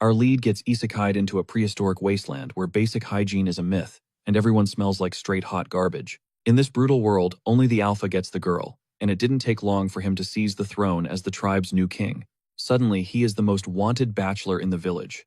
Our lead gets Isekai'd into a prehistoric wasteland where basic hygiene is a myth, and everyone smells like straight hot garbage. In this brutal world, only the alpha gets the girl, and it didn't take long for him to seize the throne as the tribe's new king. Suddenly, he is the most wanted bachelor in the village.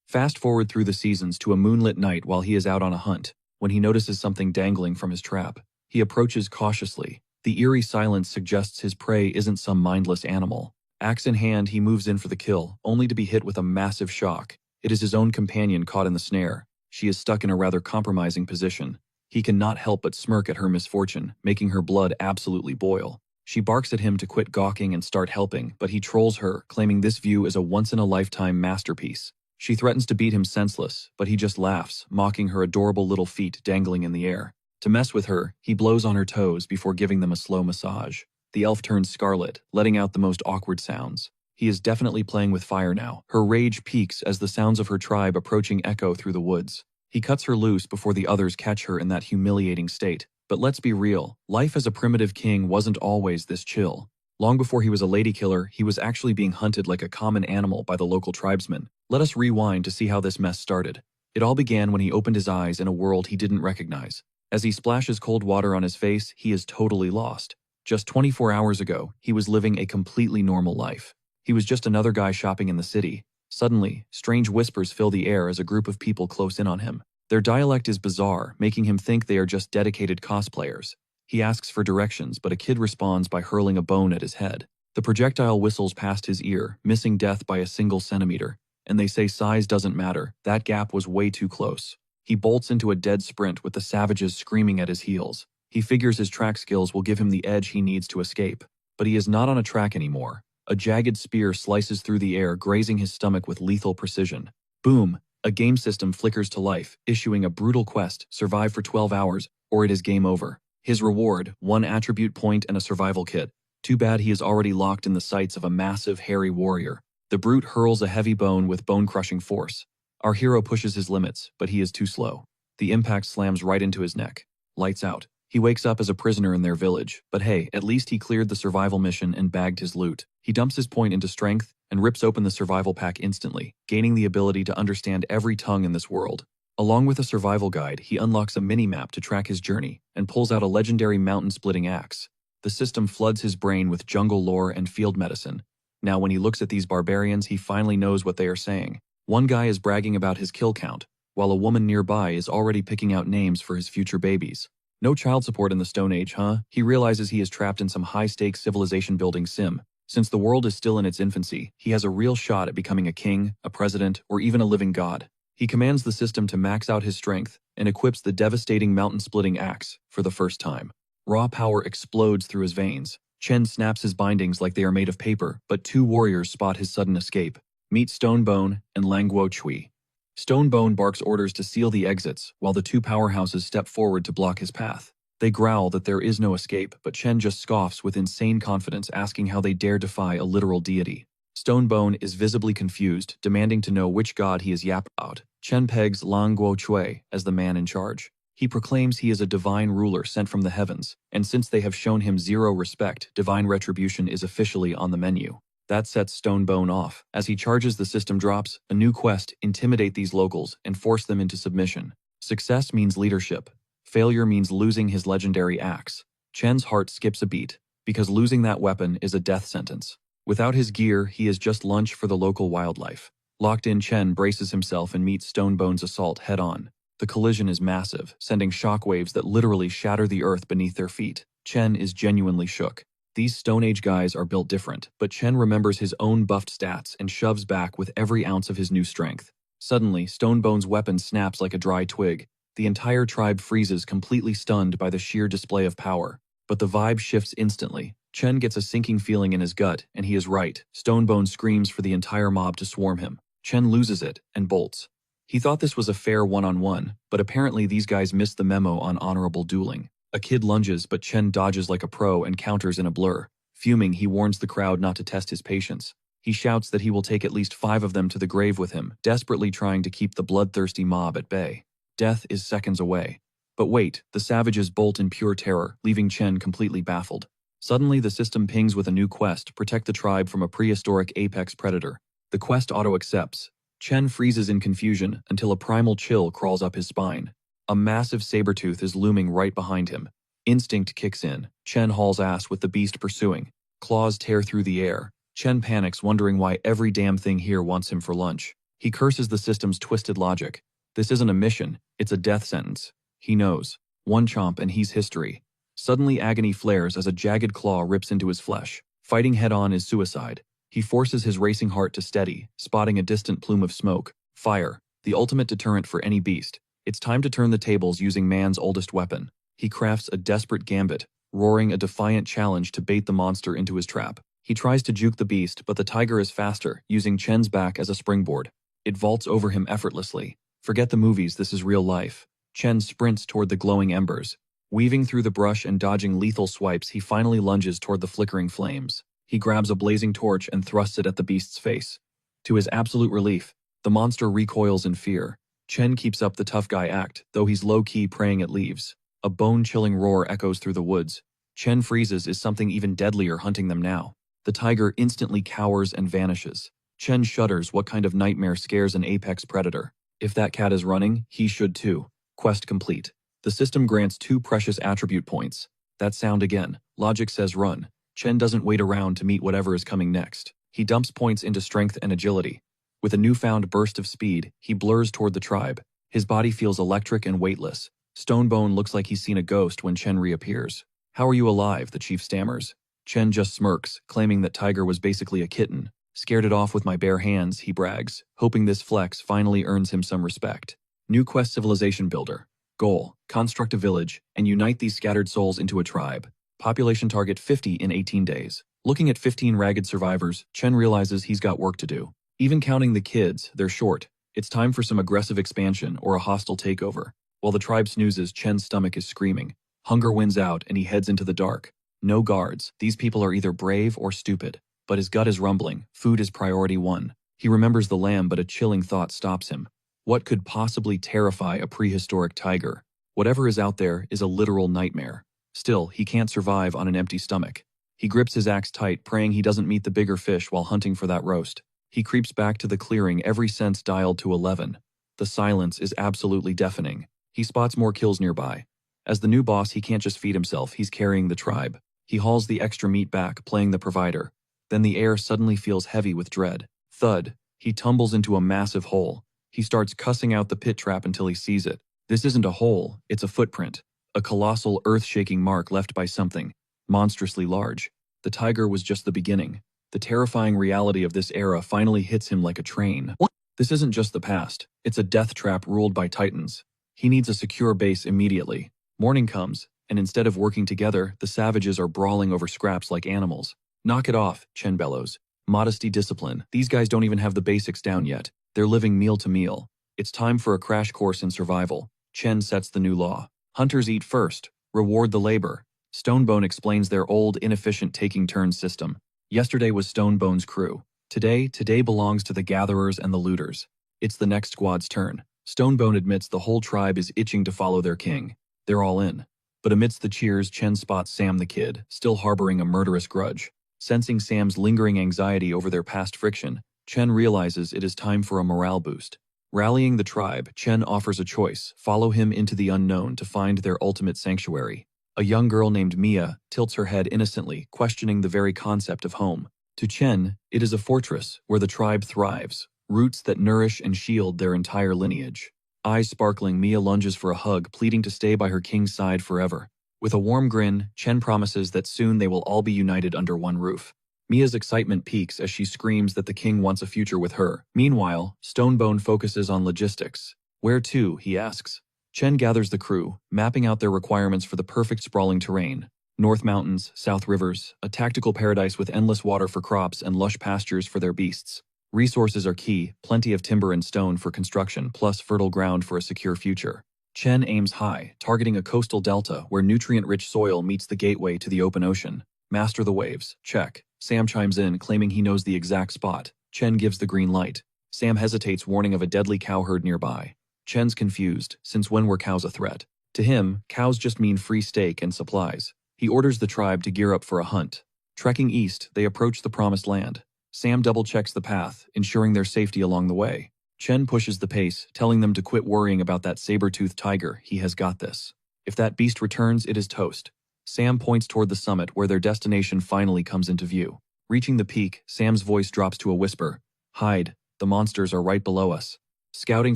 Fast forward through the seasons to a moonlit night while he is out on a hunt, when he notices something dangling from his trap. He approaches cautiously. The eerie silence suggests his prey isn't some mindless animal. Axe in hand, he moves in for the kill, only to be hit with a massive shock. It is his own companion caught in the snare. She is stuck in a rather compromising position. He cannot help but smirk at her misfortune, making her blood absolutely boil. She barks at him to quit gawking and start helping, but he trolls her, claiming this view is a once-in-a-lifetime masterpiece. She threatens to beat him senseless, but he just laughs, mocking her adorable little feet dangling in the air. To mess with her, he blows on her toes before giving them a slow massage. The elf turns scarlet, letting out the most awkward sounds. He is definitely playing with fire now. Her rage peaks as the sounds of her tribe approaching echo through the woods. He cuts her loose before the others catch her in that humiliating state. But let's be real, life as a primitive king wasn't always this chill. Long before he was a lady killer, he was actually being hunted like a common animal by the local tribesmen. Let us rewind to see how this mess started. It all began when he opened his eyes in a world he didn't recognize. As he splashes cold water on his face, he is totally lost. Just 24 hours ago, he was living a completely normal life. He was just another guy shopping in the city. Suddenly, strange whispers fill the air as a group of people close in on him. Their dialect is bizarre, making him think they are just dedicated cosplayers. He asks for directions, but a kid responds by hurling a bone at his head. The projectile whistles past his ear, missing death by a single centimeter. And they say size doesn't matter, that gap was way too close. He bolts into a dead sprint with the savages screaming at his heels. He figures his track skills will give him the edge he needs to escape. But he is not on a track anymore. A jagged spear slices through the air, grazing his stomach with lethal precision. Boom! A game system flickers to life, issuing a brutal quest: survive for 12 hours, or it is game over. His reward: 1 attribute point and a survival kit. Too bad he is already locked in the sights of a massive, hairy warrior. The brute hurls a heavy bone with bone-crushing force. Our hero pushes his limits, but he is too slow. The impact slams right into his neck. Lights out. He wakes up as a prisoner in their village, but hey, at least he cleared the survival mission and bagged his loot. He dumps his point into strength and rips open the survival pack instantly, gaining the ability to understand every tongue in this world. Along with a survival guide, he unlocks a mini-map to track his journey and pulls out a legendary mountain-splitting axe. The system floods his brain with jungle lore and field medicine. Now when he looks at these barbarians, he finally knows what they are saying. One guy is bragging about his kill count, while a woman nearby is already picking out names for his future babies. No child support in the Stone Age, huh? He realizes he is trapped in some high-stakes civilization-building sim. Since the world is still in its infancy, he has a real shot at becoming a king, a president, or even a living god. He commands the system to max out his strength and equips the devastating mountain-splitting axe for the first time. Raw power explodes through his veins. Chen snaps his bindings like they are made of paper, but 2 warriors spot his sudden escape. Meet Stonebone and Langguo Chui. Stonebone barks orders to seal the exits, while the 2 powerhouses step forward to block his path. They growl that there is no escape, but Chen just scoffs with insane confidence, asking how they dare defy a literal deity. Stonebone is visibly confused, demanding to know which god he is yapping about. Chen pegs Langguo Chui as the man in charge. He proclaims he is a divine ruler sent from the heavens, and since they have shown him zero respect, divine retribution is officially on the menu. That sets Stonebone off. As he charges, the system drops a new quest: intimidate these locals and force them into submission. Success means leadership. Failure means losing his legendary axe. Chen's heart skips a beat, because losing that weapon is a death sentence. Without his gear, he is just lunch for the local wildlife. Locked in, Chen braces himself and meets Stonebone's assault head-on. The collision is massive, sending shockwaves that literally shatter the earth beneath their feet. Chen is genuinely shook. These Stone Age guys are built different, but Chen remembers his own buffed stats and shoves back with every ounce of his new strength. Suddenly, Stonebone's weapon snaps like a dry twig. The entire tribe freezes, completely stunned by the sheer display of power. But the vibe shifts instantly. Chen gets a sinking feeling in his gut, and he is right. Stonebone screams for the entire mob to swarm him. Chen loses it and bolts. He thought this was a fair one-on-one, but apparently these guys missed the memo on honorable dueling. A kid lunges, but Chen dodges like a pro and counters in a blur. Fuming, he warns the crowd not to test his patience. He shouts that he will take at least 5 of them to the grave with him, desperately trying to keep the bloodthirsty mob at bay. Death is seconds away. But wait, the savages bolt in pure terror, leaving Chen completely baffled. Suddenly, the system pings with a new quest: protect the tribe from a prehistoric apex predator. The quest auto-accepts. Chen freezes in confusion until a primal chill crawls up his spine. A massive saber-tooth is looming right behind him. Instinct kicks in. Chen hauls ass with the beast pursuing. Claws tear through the air. Chen panics, wondering why every damn thing here wants him for lunch. He curses the system's twisted logic. This isn't a mission, it's a death sentence. He knows. One chomp and he's history. Suddenly agony flares as a jagged claw rips into his flesh. Fighting head-on is suicide. He forces his racing heart to steady, spotting a distant plume of smoke. Fire, the ultimate deterrent for any beast. It's time to turn the tables using man's oldest weapon. He crafts a desperate gambit, roaring a defiant challenge to bait the monster into his trap. He tries to juke the beast, but the tiger is faster, using Chen's back as a springboard. It vaults over him effortlessly. Forget the movies, this is real life. Chen sprints toward the glowing embers. Weaving through the brush and dodging lethal swipes, he finally lunges toward the flickering flames. He grabs a blazing torch and thrusts it at the beast's face. To his absolute relief, the monster recoils in fear. Chen keeps up the tough guy act, though he's low-key praying it leaves. A bone-chilling roar echoes through the woods. Chen freezes, is something even deadlier hunting them now. The tiger instantly cowers and vanishes. Chen shudders. What kind of nightmare scares an apex predator? If that cat is running, he should too. Quest complete. The system grants 2 precious attribute points. That sound again. Logic says run. Chen doesn't wait around to meet whatever is coming next. He dumps points into strength and agility. With a newfound burst of speed, he blurs toward the tribe. His body feels electric and weightless. Stonebone looks like he's seen a ghost when Chen reappears. "How are you alive?" the chief stammers. Chen just smirks, claiming that Tiger was basically a kitten. "Scared it off with my bare hands," he brags, hoping this flex finally earns him some respect. New quest: civilization builder. Goal: construct a village and unite these scattered souls into a tribe. Population target 50 in 18 days. Looking at 15 ragged survivors, Chen realizes he's got work to do. Even counting the kids, they're short. It's time for some aggressive expansion or a hostile takeover. While the tribe snoozes, Chen's stomach is screaming. Hunger wins out and he heads into the dark. No guards. These people are either brave or stupid. But his gut is rumbling. Food is priority 1. He remembers the lamb, but a chilling thought stops him. What could possibly terrify a prehistoric tiger? Whatever is out there is a literal nightmare. Still, he can't survive on an empty stomach. He grips his axe tight, praying he doesn't meet the bigger fish while hunting for that roast. He creeps back to the clearing, every sense dialed to 11. The silence is absolutely deafening. He spots more kills nearby. As the new boss, he can't just feed himself, he's carrying the tribe. He hauls the extra meat back, playing the provider. Then the air suddenly feels heavy with dread. Thud. He tumbles into a massive hole. He starts cussing out the pit trap until he sees it. This isn't a hole, it's a footprint. A colossal, earth-shaking mark left by something monstrously large. The tiger was just the beginning. The terrifying reality of this era finally hits him like a train. What? This isn't just the past. It's a death trap ruled by titans. He needs a secure base immediately. Morning comes, and instead of working together, the savages are brawling over scraps like animals. "Knock it off," Chen bellows. "Modesty, discipline. These guys don't even have the basics down yet. They're living meal to meal. It's time for a crash course in survival." Chen sets the new law. Hunters eat first. Reward the labor. Stonebone explains their old, inefficient taking turns system. Yesterday was Stonebone's crew. Today belongs to the gatherers and the looters. It's the next squad's turn. Stonebone admits the whole tribe is itching to follow their king. They're all in. But amidst the cheers, Chen spots Sam the kid, still harboring a murderous grudge. Sensing Sam's lingering anxiety over their past friction, Chen realizes it is time for a morale boost. Rallying the tribe, Chen offers a choice: follow him into the unknown to find their ultimate sanctuary. A young girl named Mia tilts her head innocently, questioning the very concept of home. To Chen, it is a fortress where the tribe thrives, roots that nourish and shield their entire lineage. Eyes sparkling, Mia lunges for a hug, pleading to stay by her king's side forever. With a warm grin, Chen promises that soon they will all be united under one roof. Mia's excitement peaks as she screams that the king wants a future with her. Meanwhile, Stonebone focuses on logistics. "Where to?" he asks. Chen gathers the crew, mapping out their requirements for the perfect sprawling terrain. North mountains, south rivers, a tactical paradise with endless water for crops and lush pastures for their beasts. Resources are key, plenty of timber and stone for construction, plus fertile ground for a secure future. Chen aims high, targeting a coastal delta where nutrient-rich soil meets the gateway to the open ocean. Master the waves, check. Sam chimes in, claiming he knows the exact spot. Chen gives the green light. Sam hesitates, warning of a deadly cow herd nearby. Chen's confused, since when were cows a threat? To him, cows just mean free steak and supplies. He orders the tribe to gear up for a hunt. Trekking east, they approach the promised land. Sam double-checks the path, ensuring their safety along the way. Chen pushes the pace, telling them to quit worrying about that saber-toothed tiger. He has got this. If that beast returns, it is toast. Sam points toward the summit where their destination finally comes into view. Reaching the peak, Sam's voice drops to a whisper. Hide, the monsters are right below us. Scouting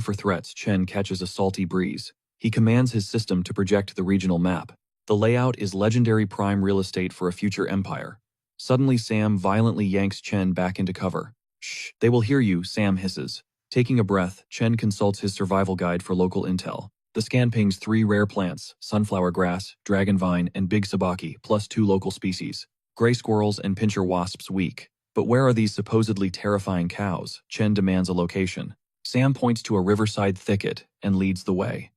for threats, Chen catches a salty breeze. He commands his system to project the regional map. The layout is legendary prime real estate for a future empire. Suddenly Sam violently yanks Chen back into cover. Shh, they will hear you, Sam hisses. Taking a breath, Chen consults his survival guide for local intel. The scan pings 3 rare plants, sunflower grass, dragon vine, and big sabaki, plus 2 local species. Gray squirrels and pincher wasps weak. But where are these supposedly terrifying cows? Chen demands a location. Sam points to a riverside thicket and leads the way.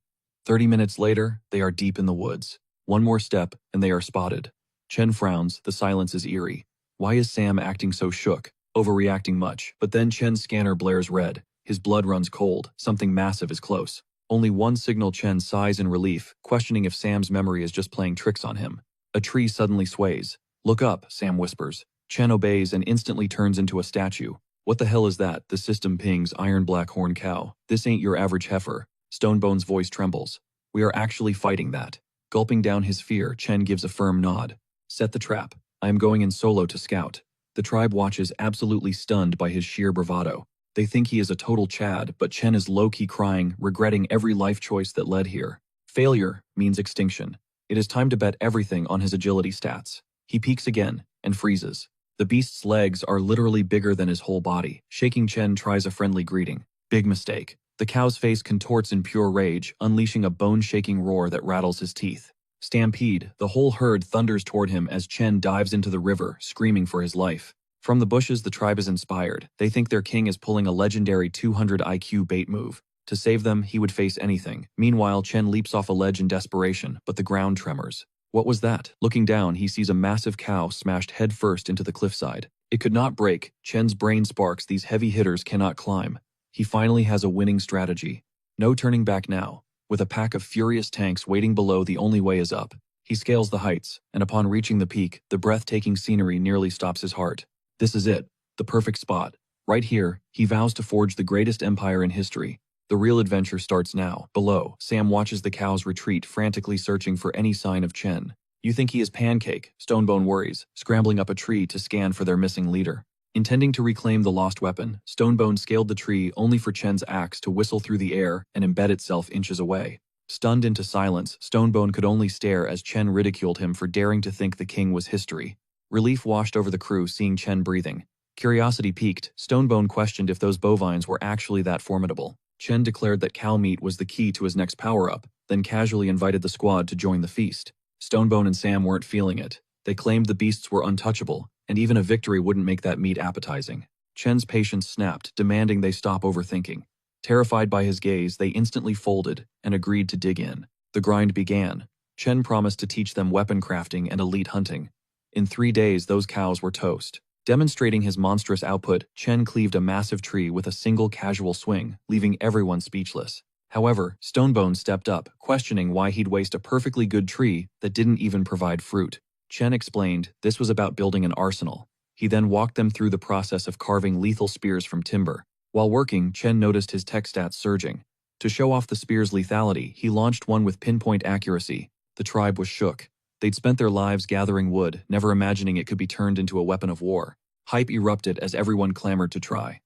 30 minutes later, they are deep in the woods. One more step, and they are spotted. Chen frowns, the silence is eerie. Why is Sam acting so shook, overreacting much? But then Chen's scanner blares red. His blood runs cold, something massive is close. Only one signal. Chen sighs in relief, questioning if Sam's memory is just playing tricks on him. A tree suddenly sways. Look up, Sam whispers. Chen obeys and instantly turns into a statue. What the hell is that? The system pings iron black horn cow. This ain't your average heifer. Stonebone's voice trembles. We are actually fighting that. Gulping down his fear, Chen gives a firm nod. Set the trap. I am going in solo to scout. The tribe watches, absolutely stunned by his sheer bravado. They think he is a total Chad, but Chen is low-key crying, regretting every life choice that led here. Failure means extinction. It is time to bet everything on his agility stats. He peeks again, and freezes. The beast's legs are literally bigger than his whole body. Shaking, Chen tries a friendly greeting. Big mistake. The cow's face contorts in pure rage, unleashing a bone-shaking roar that rattles his teeth. Stampede, the whole herd thunders toward him as Chen dives into the river, screaming for his life. From the bushes, the tribe is inspired. They think their king is pulling a legendary 200 IQ bait move. To save them, he would face anything. Meanwhile, Chen leaps off a ledge in desperation, but the ground tremors. What was that? Looking down, he sees a massive cow smashed headfirst into the cliffside. It could not break. Chen's brain sparks. These heavy hitters cannot climb. He finally has a winning strategy. No turning back now. With a pack of furious tanks waiting below, the only way is up. He scales the heights, and upon reaching the peak, the breathtaking scenery nearly stops his heart. This is it. The perfect spot. Right here, he vows to forge the greatest empire in history. The real adventure starts now. Below, Sam watches the cows retreat, frantically searching for any sign of Chen. You think he is Pancake, Stonebone worries, scrambling up a tree to scan for their missing leader. Intending to reclaim the lost weapon, Stonebone scaled the tree only for Chen's axe to whistle through the air and embed itself inches away. Stunned into silence, Stonebone could only stare as Chen ridiculed him for daring to think the king was history. Relief washed over the crew seeing Chen breathing. Curiosity piqued, Stonebone questioned if those bovines were actually that formidable. Chen declared that cow meat was the key to his next power-up, then casually invited the squad to join the feast. Stonebone and Sam weren't feeling it. They claimed the beasts were untouchable, and even a victory wouldn't make that meat appetizing. Chen's patience snapped, demanding they stop overthinking. Terrified by his gaze, they instantly folded and agreed to dig in. The grind began. Chen promised to teach them weapon crafting and elite hunting. In 3 days, those cows were toast. Demonstrating his monstrous output, Chen cleaved a massive tree with a single casual swing, leaving everyone speechless. However, Stonebone stepped up, questioning why he'd waste a perfectly good tree that didn't even provide fruit. Chen explained this was about building an arsenal. He then walked them through the process of carving lethal spears from timber. While working, Chen noticed his tech stats surging. To show off the spear's lethality, he launched one with pinpoint accuracy. The tribe was shook. They'd spent their lives gathering wood, never imagining it could be turned into a weapon of war. Hype erupted as everyone clamored to try.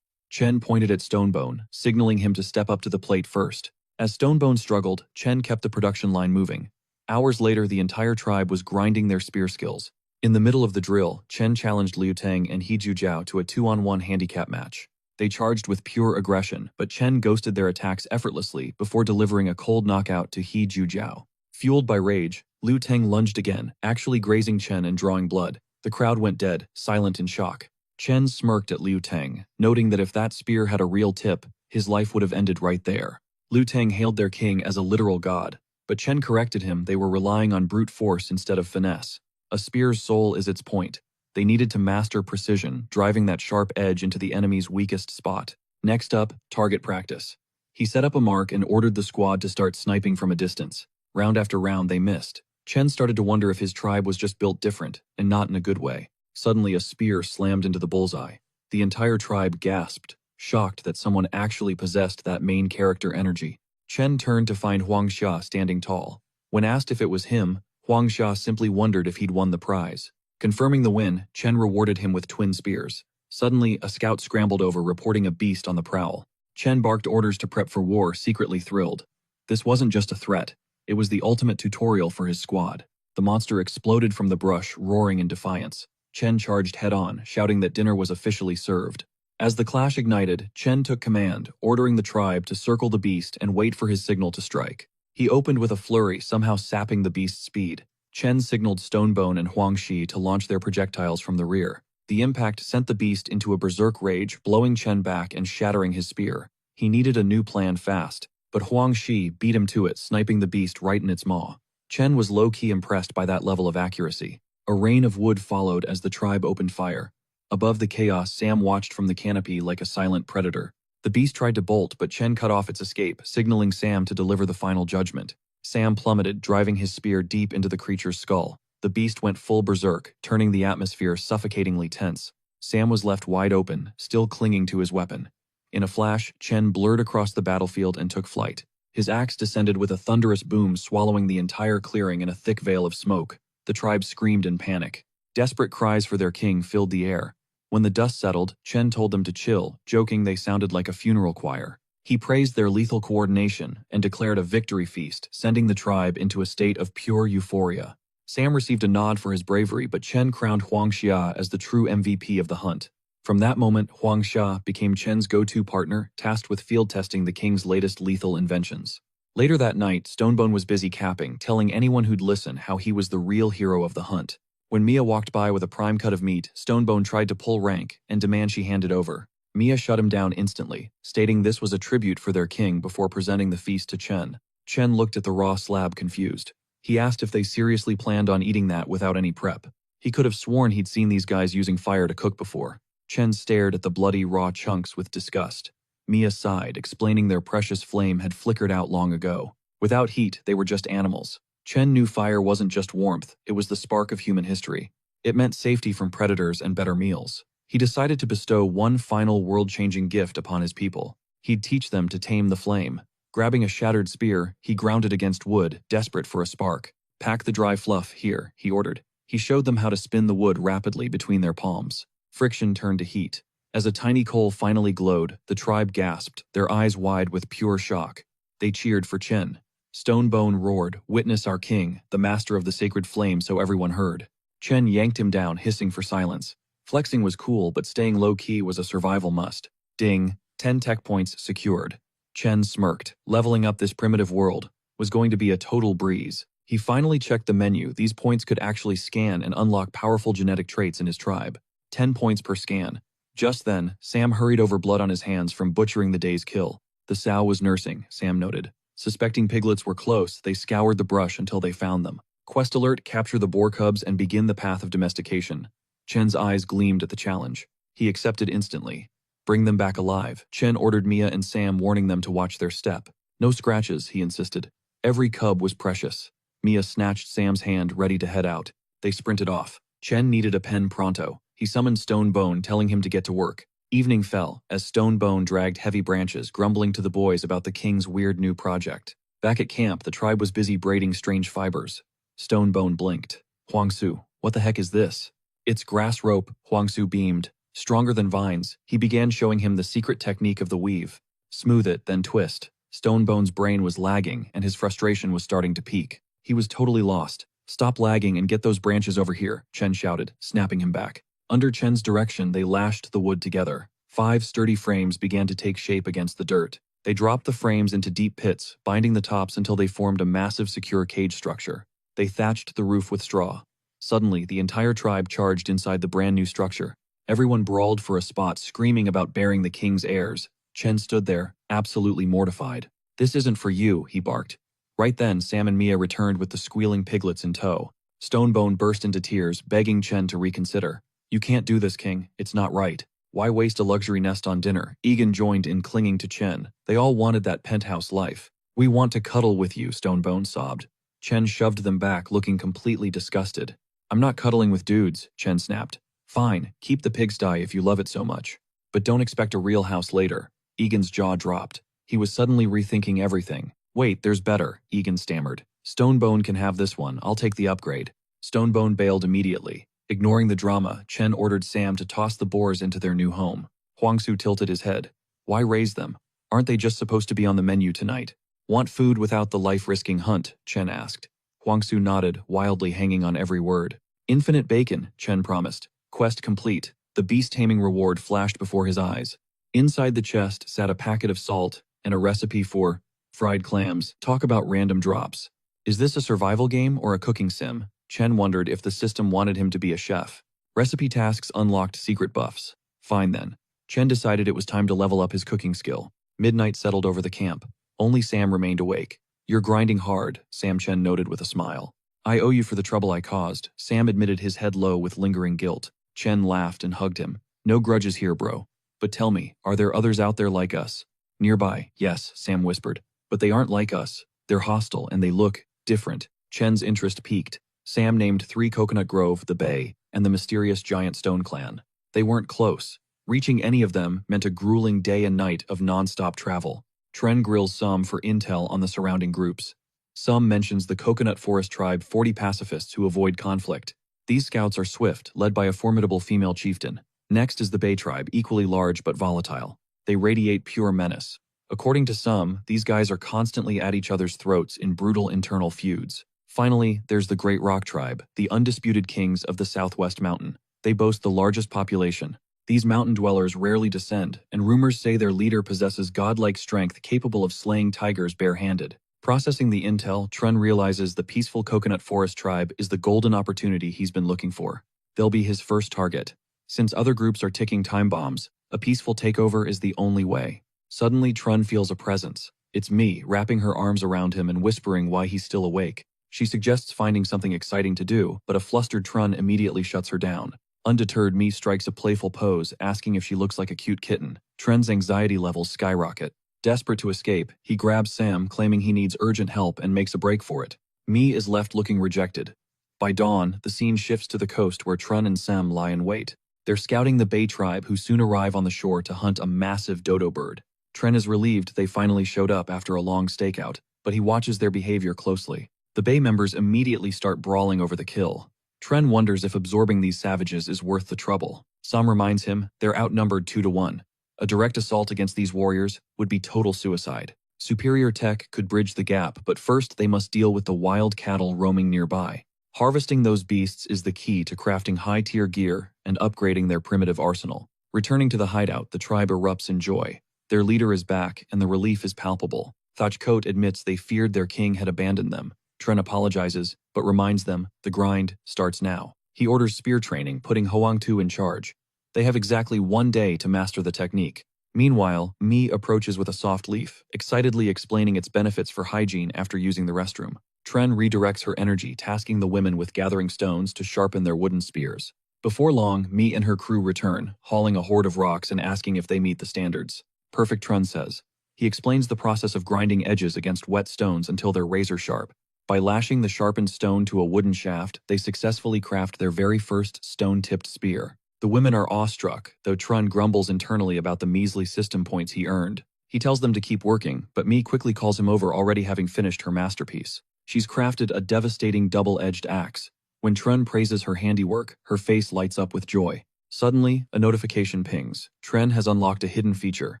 Chen pointed at Stonebone, signaling him to step up to the plate first. As Stonebone struggled, Chen kept the production line moving. Hours later, the entire tribe was grinding their spear skills. In the middle of the drill, Chen challenged Liu Tang and He Jiao to a 2-on-1 handicap match. They charged with pure aggression, but Chen ghosted their attacks effortlessly before delivering a cold knockout to He Jiao. Fueled by rage, Liu Tang lunged again, actually grazing Chen and drawing blood. The crowd went dead, silent in shock. Chen smirked at Liu Tang, noting that if that spear had a real tip, his life would have ended right there. Liu Tang hailed their king as a literal god, but Chen corrected him they were relying on brute force instead of finesse. A spear's soul is its point. They needed to master precision, driving that sharp edge into the enemy's weakest spot. Next up, target practice. He set up a mark and ordered the squad to start sniping from a distance. Round after round, they missed. Chen started to wonder if his tribe was just built different, and not in a good way. Suddenly, a spear slammed into the bullseye. The entire tribe gasped, shocked that someone actually possessed that main character energy. Chen turned to find Huang Xia standing tall. When asked if it was him, Huang Xia simply wondered if he'd won the prize. Confirming the win, Chen rewarded him with twin spears. Suddenly, a scout scrambled over reporting a beast on the prowl. Chen barked orders to prep for war, secretly thrilled. This wasn't just a threat. It was the ultimate tutorial for his squad. The monster exploded from the brush, roaring in defiance. Chen charged head-on, shouting that dinner was officially served. As the clash ignited, Chen took command, ordering the tribe to circle the beast and wait for his signal to strike. He opened with a flurry, somehow sapping the beast's speed. Chen signaled Stonebone and Huang Shi to launch their projectiles from the rear. The impact sent the beast into a berserk rage, blowing Chen back and shattering his spear. He needed a new plan fast, but Huang Shi beat him to it, sniping the beast right in its maw. Chen was low-key impressed by that level of accuracy. A rain of wood followed as the tribe opened fire. Above the chaos, Sam watched from the canopy like a silent predator. The beast tried to bolt, but Chen cut off its escape, signaling Sam to deliver the final judgment. Sam plummeted, driving his spear deep into the creature's skull. The beast went full berserk, turning the atmosphere suffocatingly tense. Sam was left wide open, still clinging to his weapon. In a flash, Chen blurred across the battlefield and took flight. His axe descended with a thunderous boom, swallowing the entire clearing in a thick veil of smoke. The tribe screamed in panic. Desperate cries for their king filled the air. When the dust settled, Chen told them to chill, joking they sounded like a funeral choir. He praised their lethal coordination and declared a victory feast, sending the tribe into a state of pure euphoria. Sam received a nod for his bravery, but Chen crowned Huang Xia as the true MVP of the hunt. From that moment, Huang Xia became Chen's go-to partner, tasked with field testing the king's latest lethal inventions. Later that night, Stonebone was busy capping, telling anyone who'd listen how he was the real hero of the hunt. When Mia walked by with a prime cut of meat, Stonebone tried to pull rank and demand she hand it over. Mia shut him down instantly, stating this was a tribute for their king before presenting the feast to Chen. Chen looked at the raw slab confused. He asked if they seriously planned on eating that without any prep. He could have sworn he'd seen these guys using fire to cook before. Chen stared at the bloody raw chunks with disgust. Mia sighed, explaining their precious flame had flickered out long ago. Without heat, they were just animals. Chen knew fire wasn't just warmth, it was the spark of human history. It meant safety from predators and better meals. He decided to bestow one final world-changing gift upon his people. He'd teach them to tame the flame. Grabbing a shattered spear, he ground it against wood, desperate for a spark. "Pack the dry fluff here," he ordered. He showed them how to spin the wood rapidly between their palms. Friction turned to heat. As a tiny coal finally glowed, the tribe gasped, their eyes wide with pure shock. They cheered for Chen. Stonebone roared, "Witness our king, the master of the sacred flame," so everyone heard. Chen yanked him down, hissing for silence. Flexing was cool, but staying low-key was a survival must. Ding, 10 tech points secured. Chen smirked. Leveling up this primitive world was going to be a total breeze. He finally checked the menu. These points could actually scan and unlock powerful genetic traits in his tribe. 10 points per scan. Just then, Sam hurried over blood on his hands from butchering the day's kill. The sow was nursing, Sam noted. Suspecting piglets were close, they scoured the brush until they found them. Quest alert, capture the boar cubs and begin the path of domestication. Chen's eyes gleamed at the challenge. He accepted instantly. Bring them back alive. Chen ordered Mia and Sam, warning them to watch their step. No scratches, he insisted. Every cub was precious. Mia snatched Sam's hand, ready to head out. They sprinted off. Chen needed a pen pronto. He summoned Stonebone, telling him to get to work. Evening fell, as Stonebone dragged heavy branches, grumbling to the boys about the king's weird new project. Back at camp, the tribe was busy braiding strange fibers. Stonebone blinked. "Huangsu, what the heck is this?" "It's grass rope," Huangsu beamed. Stronger than vines, he began showing him the secret technique of the weave. Smooth it, then twist. Stonebone's brain was lagging, and his frustration was starting to peak. He was totally lost. "Stop lagging and get those branches over here," Chen shouted, snapping him back. Under Chen's direction, they lashed the wood together. 5 sturdy frames began to take shape against the dirt. They dropped the frames into deep pits, binding the tops until they formed a massive secure cage structure. They thatched the roof with straw. Suddenly, the entire tribe charged inside the brand new structure. Everyone brawled for a spot, screaming about bearing the king's heirs. Chen stood there, absolutely mortified. "This isn't for you," he barked. Right then, Sam and Mia returned with the squealing piglets in tow. Stonebone burst into tears, begging Chen to reconsider. "You can't do this, King. It's not right. Why waste a luxury nest on dinner?" Egan joined in, clinging to Chen. They all wanted that penthouse life. "We want to cuddle with you," Stonebone sobbed. Chen shoved them back, looking completely disgusted. "I'm not cuddling with dudes," Chen snapped. "Fine, keep the pigsty if you love it so much." But don't expect a real house later. Egan's jaw dropped. He was suddenly rethinking everything. Wait, there's better, Egan stammered. Stonebone can have this one, I'll take the upgrade. Stonebone bailed immediately. Ignoring the drama, Chen ordered Sam to toss the boars into their new home. Huangsu tilted his head. Why raise them? Aren't they just supposed to be on the menu tonight? Want food without the life-risking hunt? Chen asked. Huangsu nodded, wildly hanging on every word. Infinite bacon, Chen promised. Quest complete. The beast-taming reward flashed before his eyes. Inside the chest sat a packet of salt and a recipe for fried clams. Talk about random drops. Is this a survival game or a cooking sim? Chen wondered if the system wanted him to be a chef. Recipe tasks unlocked secret buffs. Fine then. Chen decided it was time to level up his cooking skill. Midnight settled over the camp. Only Sam remained awake. You're grinding hard, Sam Chen noted with a smile. I owe you for the trouble I caused, Sam admitted, his head low with lingering guilt. Chen laughed and hugged him. No grudges here, bro. But tell me, are there others out there like us? Nearby, yes, Sam whispered. But they aren't like us. They're hostile and they look different. Chen's interest peaked. Sam named 3 Coconut Grove, the Bay, and the mysterious Giant Stone Clan. They weren't close. Reaching any of them meant a grueling day and night of non-stop travel. Tren grills some for intel on the surrounding groups. Some mentions the Coconut Forest Tribe, 40 pacifists who avoid conflict. These scouts are swift, led by a formidable female chieftain. Next is the Bay Tribe, equally large but volatile. They radiate pure menace. According to some, these guys are constantly at each other's throats in brutal internal feuds. Finally, there's the Great Rock Tribe, the undisputed kings of the Southwest Mountain. They boast the largest population. These mountain dwellers rarely descend, and rumors say their leader possesses godlike strength capable of slaying tigers barehanded. Processing the intel, Trun realizes the peaceful Coconut Forest Tribe is the golden opportunity he's been looking for. They'll be his first target. Since other groups are ticking time bombs, a peaceful takeover is the only way. Suddenly, Trun feels a presence. It's Mi, wrapping her arms around him and whispering why he's still awake. She suggests finding something exciting to do, but a flustered Trun immediately shuts her down. Undeterred, Mi strikes a playful pose, asking if she looks like a cute kitten. Trun's anxiety levels skyrocket. Desperate to escape, he grabs Sam, claiming he needs urgent help, and makes a break for it. Mi is left looking rejected. By dawn, the scene shifts to the coast where Trun and Sam lie in wait. They're scouting the Bay Tribe, who soon arrive on the shore to hunt a massive dodo bird. Tren is relieved they finally showed up after a long stakeout, but he watches their behavior closely. The Bay members immediately start brawling over the kill. Tren wonders if absorbing these savages is worth the trouble. Sam reminds him they're outnumbered 2-1. A direct assault against these warriors would be total suicide. Superior tech could bridge the gap, but first they must deal with the wild cattle roaming nearby. Harvesting those beasts is the key to crafting high-tier gear and upgrading their primitive arsenal. Returning to the hideout, the tribe erupts in joy. Their leader is back, and the relief is palpable. Thachkote admits they feared their king had abandoned them. Tren apologizes, but reminds them the grind starts now. He orders spear training, putting Hoang-Tu in charge. They have exactly 1 day to master the technique. Meanwhile, Mi approaches with a soft leaf, excitedly explaining its benefits for hygiene after using the restroom. Tren redirects her energy, tasking the women with gathering stones to sharpen their wooden spears. Before long, Mi and her crew return, hauling a horde of rocks and asking if they meet the standards. Perfect, Tren says. He explains the process of grinding edges against wet stones until they're razor sharp. By lashing the sharpened stone to a wooden shaft, they successfully craft their very first stone-tipped spear. The women are awestruck, though Trun grumbles internally about the measly system points he earned. He tells them to keep working, but Mi quickly calls him over, already having finished her masterpiece. She's crafted a devastating double-edged axe. When Trun praises her handiwork, her face lights up with joy. Suddenly, a notification pings. Tren has unlocked a hidden feature,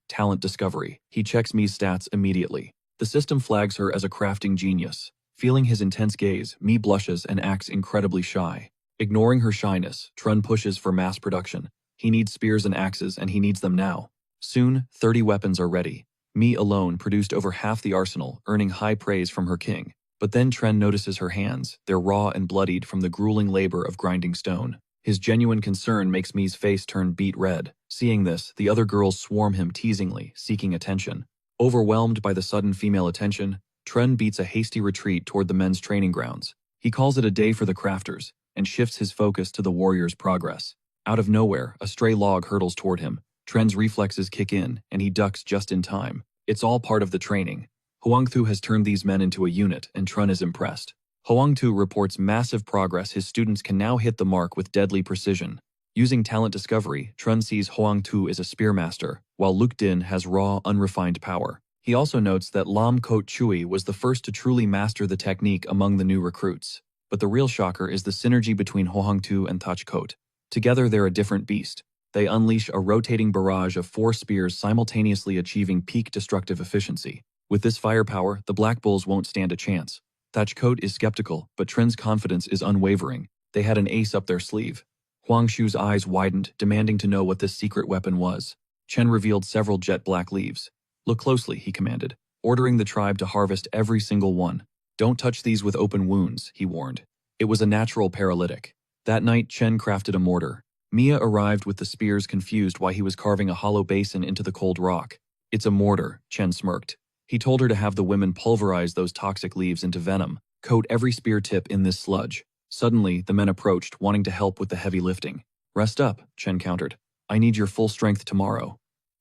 Talent Discovery. He checks Mi's stats immediately. The system flags her as a crafting genius. Feeling his intense gaze, Mi blushes and acts incredibly shy. Ignoring her shyness, Trun pushes for mass production. He needs spears and axes, and he needs them now. Soon, 30 weapons are ready. Mi alone produced over half the arsenal, earning high praise from her king. But then Tren notices her hands. They're raw and bloodied from the grueling labor of grinding stone. His genuine concern makes Mi's face turn beet red. Seeing this, the other girls swarm him teasingly, seeking attention. Overwhelmed by the sudden female attention, Tren beats a hasty retreat toward the men's training grounds. He calls it a day for the crafters, and shifts his focus to the warriors' progress. Out of nowhere, a stray log hurtles toward him. Tren's reflexes kick in, and he ducks just in time. It's all part of the training. Huangthu has turned these men into a unit, and Trun is impressed. Huangtu reports massive progress. His students can now hit the mark with deadly precision. Using talent discovery, Trun sees Hoang Tu is a spearmaster, while Luke Din has raw, unrefined power. He also notes that Lam Kot Chui was the first to truly master the technique among the new recruits. But the real shocker is the synergy between Hoang Tu and Thach Kot. Together they're a different beast. They unleash a rotating barrage of 4 spears simultaneously achieving peak destructive efficiency. With this firepower, the Black Bulls won't stand a chance. Thach Kot is skeptical, but Tren's confidence is unwavering. They had an ace up their sleeve. Huang Shu's eyes widened, demanding to know what this secret weapon was. Chen revealed several jet black leaves. Look closely, he commanded, ordering the tribe to harvest every single one. Don't touch these with open wounds, he warned. It was a natural paralytic. That night, Chen crafted a mortar. Mia arrived with the spears, confused why he was carving a hollow basin into the cold rock. It's a mortar, Chen smirked. He told her to have the women pulverize those toxic leaves into venom, coat every spear tip in this sludge. Suddenly, the men approached, wanting to help with the heavy lifting. Rest up, Chen countered. I need your full strength tomorrow.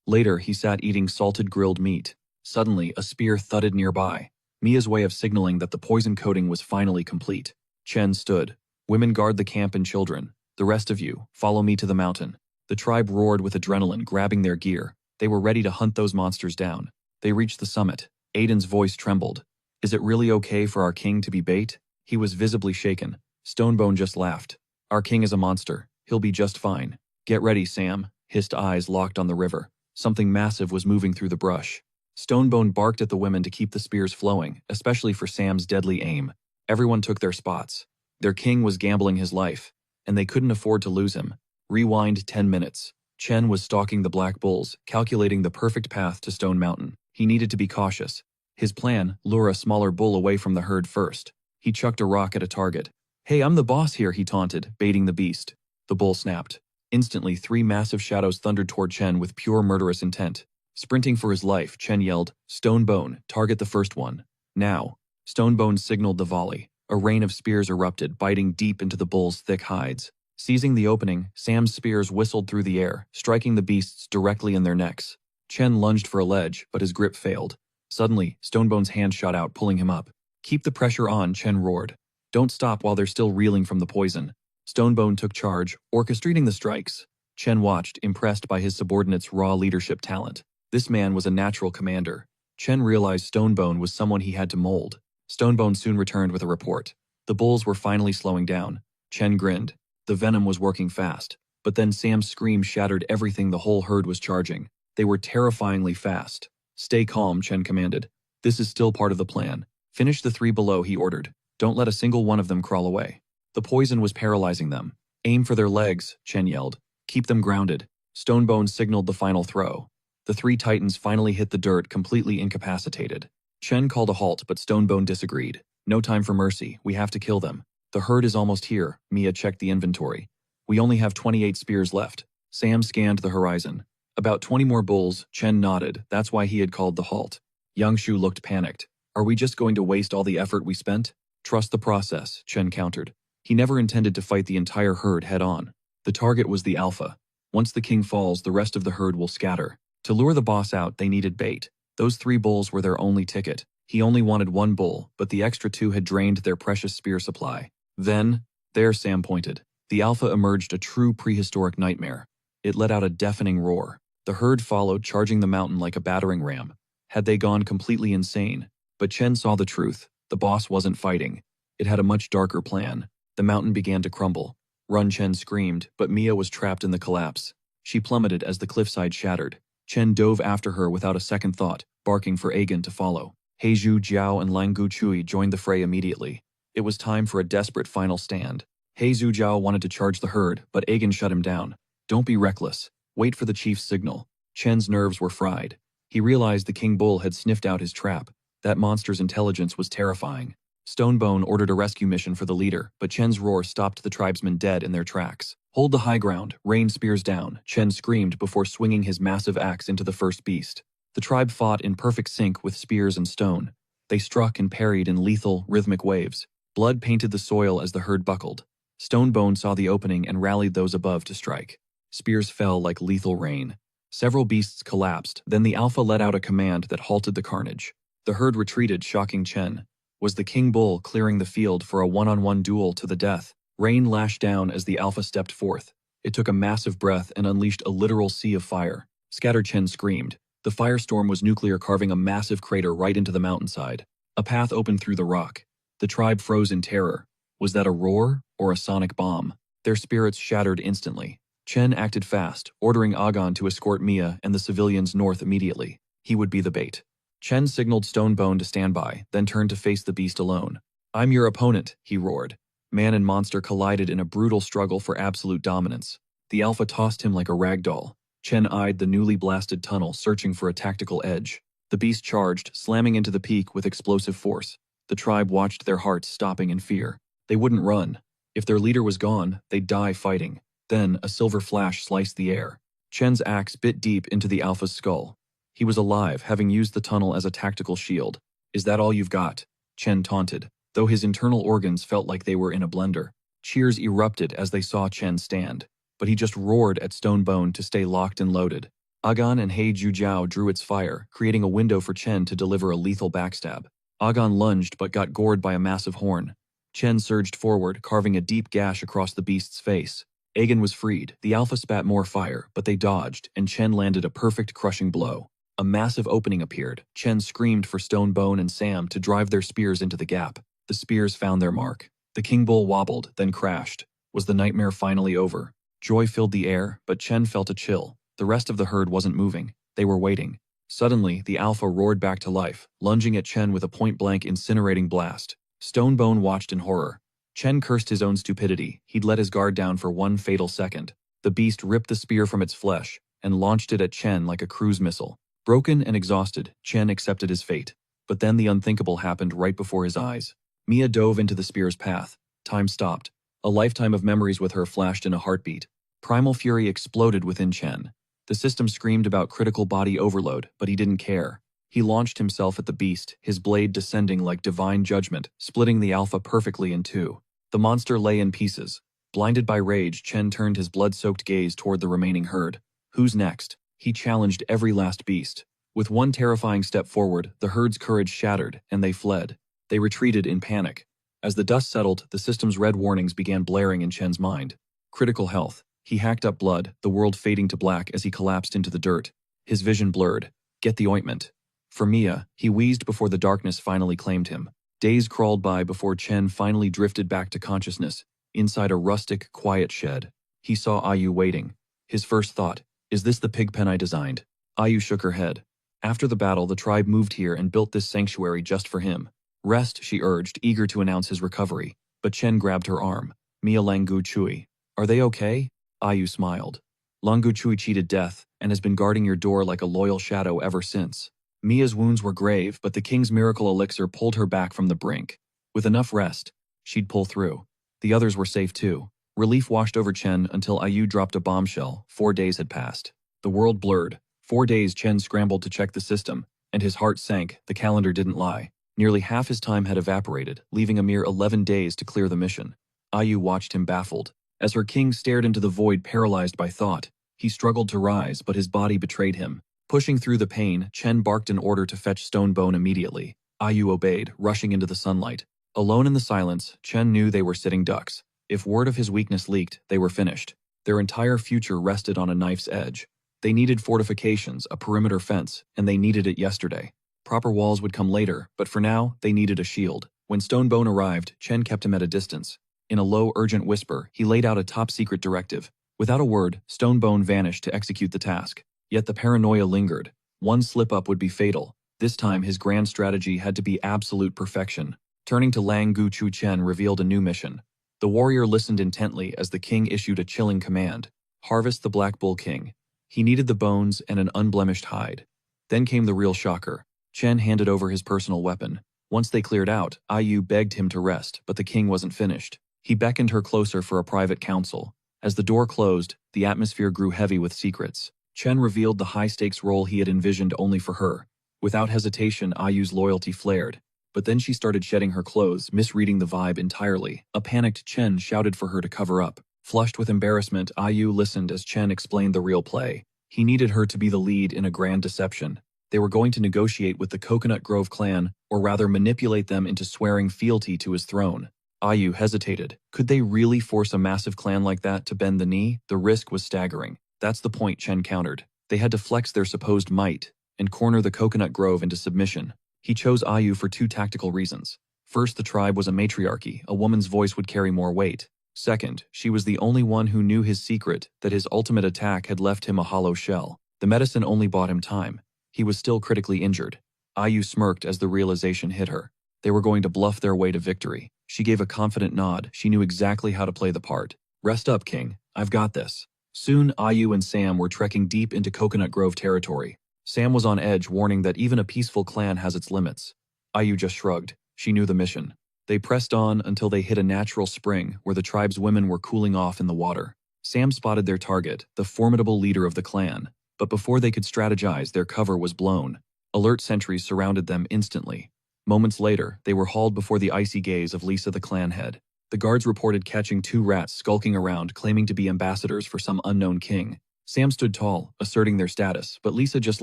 Later, he sat eating salted grilled meat. Suddenly, a spear thudded nearby, Mia's way of signaling that the poison coating was finally complete. Chen stood. Women guard the camp and children. The rest of you, follow me to the mountain. The tribe roared with adrenaline, grabbing their gear. They were ready to hunt those monsters down. They reached the summit. Aiden's voice trembled. Is it really okay for our king to be bait? He was visibly shaken. Stonebone just laughed. Our king is a monster. He'll be just fine. Get ready, Sam. Hissed eyes locked on the river. Something massive was moving through the brush. Stonebone barked at the women to keep the spears flowing, especially for Sam's deadly aim. Everyone took their spots. Their king was gambling his life, and they couldn't afford to lose him. Rewind 10 minutes. Chen was stalking the Black Bulls, calculating the perfect path to Stone Mountain. He needed to be cautious. His plan, lure a smaller bull away from the herd first. He chucked a rock at a target. Hey, I'm the boss here, he taunted, baiting the beast. The bull snapped. Instantly, 3 massive shadows thundered toward Chen with pure murderous intent. Sprinting for his life, Chen yelled, Stonebone, target the first one. Now. Stonebone signaled the volley. A rain of spears erupted, biting deep into the bull's thick hides. Seizing the opening, Sam's spears whistled through the air, striking the beasts directly in their necks. Chen lunged for a ledge, but his grip failed. Suddenly, Stonebone's hand shot out, pulling him up. Keep the pressure on, Chen roared. Don't stop while they're still reeling from the poison. Stonebone took charge, orchestrating the strikes. Chen watched, impressed by his subordinate's raw leadership talent. This man was a natural commander. Chen realized Stonebone was someone he had to mold. Stonebone soon returned with a report. The bulls were finally slowing down. Chen grinned. The venom was working fast. But then Sam's scream shattered everything the whole herd was charging. They were terrifyingly fast. Stay calm, Chen commanded. This is still part of the plan. Finish the 3 below, he ordered. Don't let a single one of them crawl away. The poison was paralyzing them. Aim for their legs, Chen yelled. Keep them grounded. Stonebone signaled the final throw. The 3 titans finally hit the dirt, completely incapacitated. Chen called a halt, but Stonebone disagreed. No time for mercy, we have to kill them. The herd is almost here, Mia checked the inventory. We only have 28 spears left. Sam scanned the horizon. About 20 more bulls, Chen nodded, that's why he had called the halt. Yangshu looked panicked. Are we just going to waste all the effort we spent? Trust the process, Chen countered. He never intended to fight the entire herd head-on. The target was the alpha. Once the king falls, the rest of the herd will scatter. To lure the boss out, they needed bait. Those 3 bulls were their only ticket. He only wanted 1 bull, but the extra 2 had drained their precious spear supply. Then, there Sam pointed. The alpha emerged, a true prehistoric nightmare. It let out a deafening roar. The herd followed, charging the mountain like a battering ram. Had they gone completely insane? But Chen saw the truth. The boss wasn't fighting. It had a much darker plan. The mountain began to crumble. Run, Chen screamed, but Mia was trapped in the collapse. She plummeted as the cliffside shattered. Chen dove after her without a second thought, barking for Aegon to follow. Heizhu Jiao and Lang Guchui joined the fray immediately. It was time for a desperate final stand. Heizhu Jiao wanted to charge the herd, but Aegon shut him down. Don't be reckless. Wait for the chief's signal. Chen's nerves were fried. He realized the king bull had sniffed out his trap. That monster's intelligence was terrifying. Stonebone ordered a rescue mission for the leader, but Chen's roar stopped the tribesmen dead in their tracks. Hold the high ground, rain spears down, Chen screamed before swinging his massive axe into the first beast. The tribe fought in perfect sync with spears and stone. They struck and parried in lethal, rhythmic waves. Blood painted the soil as the herd buckled. Stonebone saw the opening and rallied those above to strike. Spears fell like lethal rain. Several beasts collapsed, then the alpha let out a command that halted the carnage. The herd retreated, shocking Chen. Was the king bull clearing the field for a one-on-one duel to the death? Rain lashed down as the alpha stepped forth. It took a massive breath and unleashed a literal sea of fire. Scattered Chen screamed. The firestorm was nuclear, carving a massive crater right into the mountainside. A path opened through the rock. The tribe froze in terror. Was that a roar or a sonic bomb? Their spirits shattered instantly. Chen acted fast, ordering Agon to escort Mia and the civilians north immediately. He would be the bait. Chen signaled Stonebone to stand by, then turned to face the beast alone. "I'm your opponent," he roared. Man and monster collided in a brutal struggle for absolute dominance. The Alpha tossed him like a rag doll. Chen eyed the newly blasted tunnel, searching for a tactical edge. The beast charged, slamming into the peak with explosive force. The tribe watched, their hearts stopping in fear. They wouldn't run. If their leader was gone, they'd die fighting. Then, a silver flash sliced the air. Chen's axe bit deep into the Alpha's skull. He was alive, having used the tunnel as a tactical shield. "Is that all you've got?" Chen taunted, though his internal organs felt like they were in a blender. Cheers erupted as they saw Chen stand, but he just roared at Stonebone to stay locked and loaded. Agon and Hei Jujiao drew its fire, creating a window for Chen to deliver a lethal backstab. Agon lunged but got gored by a massive horn. Chen surged forward, carving a deep gash across the beast's face. Agon was freed. The Alpha spat more fire, but they dodged, and Chen landed a perfect crushing blow. A massive opening appeared. Chen screamed for Stonebone and Sam to drive their spears into the gap. The spears found their mark. The King Bull wobbled, then crashed. Was the nightmare finally over? Joy filled the air, but Chen felt a chill. The rest of the herd wasn't moving. They were waiting. Suddenly, the Alpha roared back to life, lunging at Chen with a point-blank incinerating blast. Stonebone watched in horror. Chen cursed his own stupidity. He'd let his guard down for one fatal second. The beast ripped the spear from its flesh and launched it at Chen like a cruise missile. Broken and exhausted, Chen accepted his fate. But then the unthinkable happened right before his eyes. Mia dove into the spear's path. Time stopped. A lifetime of memories with her flashed in a heartbeat. Primal fury exploded within Chen. The system screamed about critical body overload, but he didn't care. He launched himself at the beast, his blade descending like divine judgment, splitting the Alpha perfectly in two. The monster lay in pieces. Blinded by rage, Chen turned his blood-soaked gaze toward the remaining herd. Who's next? He challenged every last beast. With one terrifying step forward, the herd's courage shattered, and they fled. They retreated in panic. As the dust settled, the system's red warnings began blaring in Chen's mind. Critical health. He hacked up blood, the world fading to black as he collapsed into the dirt. His vision blurred. Get the ointment. For Mia, he wheezed before the darkness finally claimed him. Days crawled by before Chen finally drifted back to consciousness, inside a rustic, quiet shed. He saw Ayu waiting. His first thought, is this the pig pen I designed? Ayu shook her head. After the battle, the tribe moved here and built this sanctuary just for him. Rest, she urged, eager to announce his recovery. But Chen grabbed her arm. Mia Langu Chui. Are they okay? Ayu smiled. Langu Chui cheated death and has been guarding your door like a loyal shadow ever since. Mia's wounds were grave, but the king's miracle elixir pulled her back from the brink. With enough rest, she'd pull through. The others were safe too. Relief washed over Chen until Ayu dropped a bombshell. 4 days had passed. The world blurred. 4 days. Chen scrambled to check the system, and his heart sank. The calendar didn't lie. Nearly half his time had evaporated, leaving a mere 11 days to clear the mission. Ayu watched him baffled. As her king stared into the void, paralyzed by thought, he struggled to rise, but his body betrayed him. Pushing through the pain, Chen barked an order to fetch Stonebone immediately. Ayu obeyed, rushing into the sunlight. Alone in the silence, Chen knew they were sitting ducks. If word of his weakness leaked, they were finished. Their entire future rested on a knife's edge. They needed fortifications, a perimeter fence, and they needed it yesterday. Proper walls would come later, but for now, they needed a shield. When Stonebone arrived, Chen kept him at a distance. In a low, urgent whisper, he laid out a top-secret directive. Without a word, Stonebone vanished to execute the task. Yet the paranoia lingered. One slip-up would be fatal. This time, his grand strategy had to be absolute perfection. Turning to Lang Gu Chu, Chen revealed a new mission. The warrior listened intently as the king issued a chilling command. Harvest the Black Bull King. He needed the bones and an unblemished hide. Then came the real shocker. Chen handed over his personal weapon. Once they cleared out, Ayu begged him to rest, but the king wasn't finished. He beckoned her closer for a private council. As the door closed, the atmosphere grew heavy with secrets. Chen revealed the high-stakes role he had envisioned only for her. Without hesitation, Ayu's loyalty flared. But then she started shedding her clothes, misreading the vibe entirely. A panicked Chen shouted for her to cover up. Flushed with embarrassment, Ayu listened as Chen explained the real play. He needed her to be the lead in a grand deception. They were going to negotiate with the Coconut Grove clan, or rather manipulate them into swearing fealty to his throne. Ayu hesitated. Could they really force a massive clan like that to bend the knee? The risk was staggering. That's the point, Chen countered. They had to flex their supposed might and corner the Coconut Grove into submission. He chose Ayu for two tactical reasons. First, the tribe was a matriarchy. A woman's voice would carry more weight. Second, she was the only one who knew his secret, that his ultimate attack had left him a hollow shell. The medicine only bought him time. He was still critically injured. Ayu smirked as the realization hit her. They were going to bluff their way to victory. She gave a confident nod. She knew exactly how to play the part. Rest up, King. I've got this. Soon, Ayu and Sam were trekking deep into Coconut Grove territory. Sam was on edge, warning that even a peaceful clan has its limits. Ayu just shrugged. She knew the mission. They pressed on until they hit a natural spring where the tribe's women were cooling off in the water. Sam spotted their target, the formidable leader of the clan. But before they could strategize, their cover was blown. Alert sentries surrounded them instantly. Moments later, they were hauled before the icy gaze of Lisa the clan head. The guards reported catching two rats skulking around, claiming to be ambassadors for some unknown king. Sam stood tall, asserting their status, but Lisa just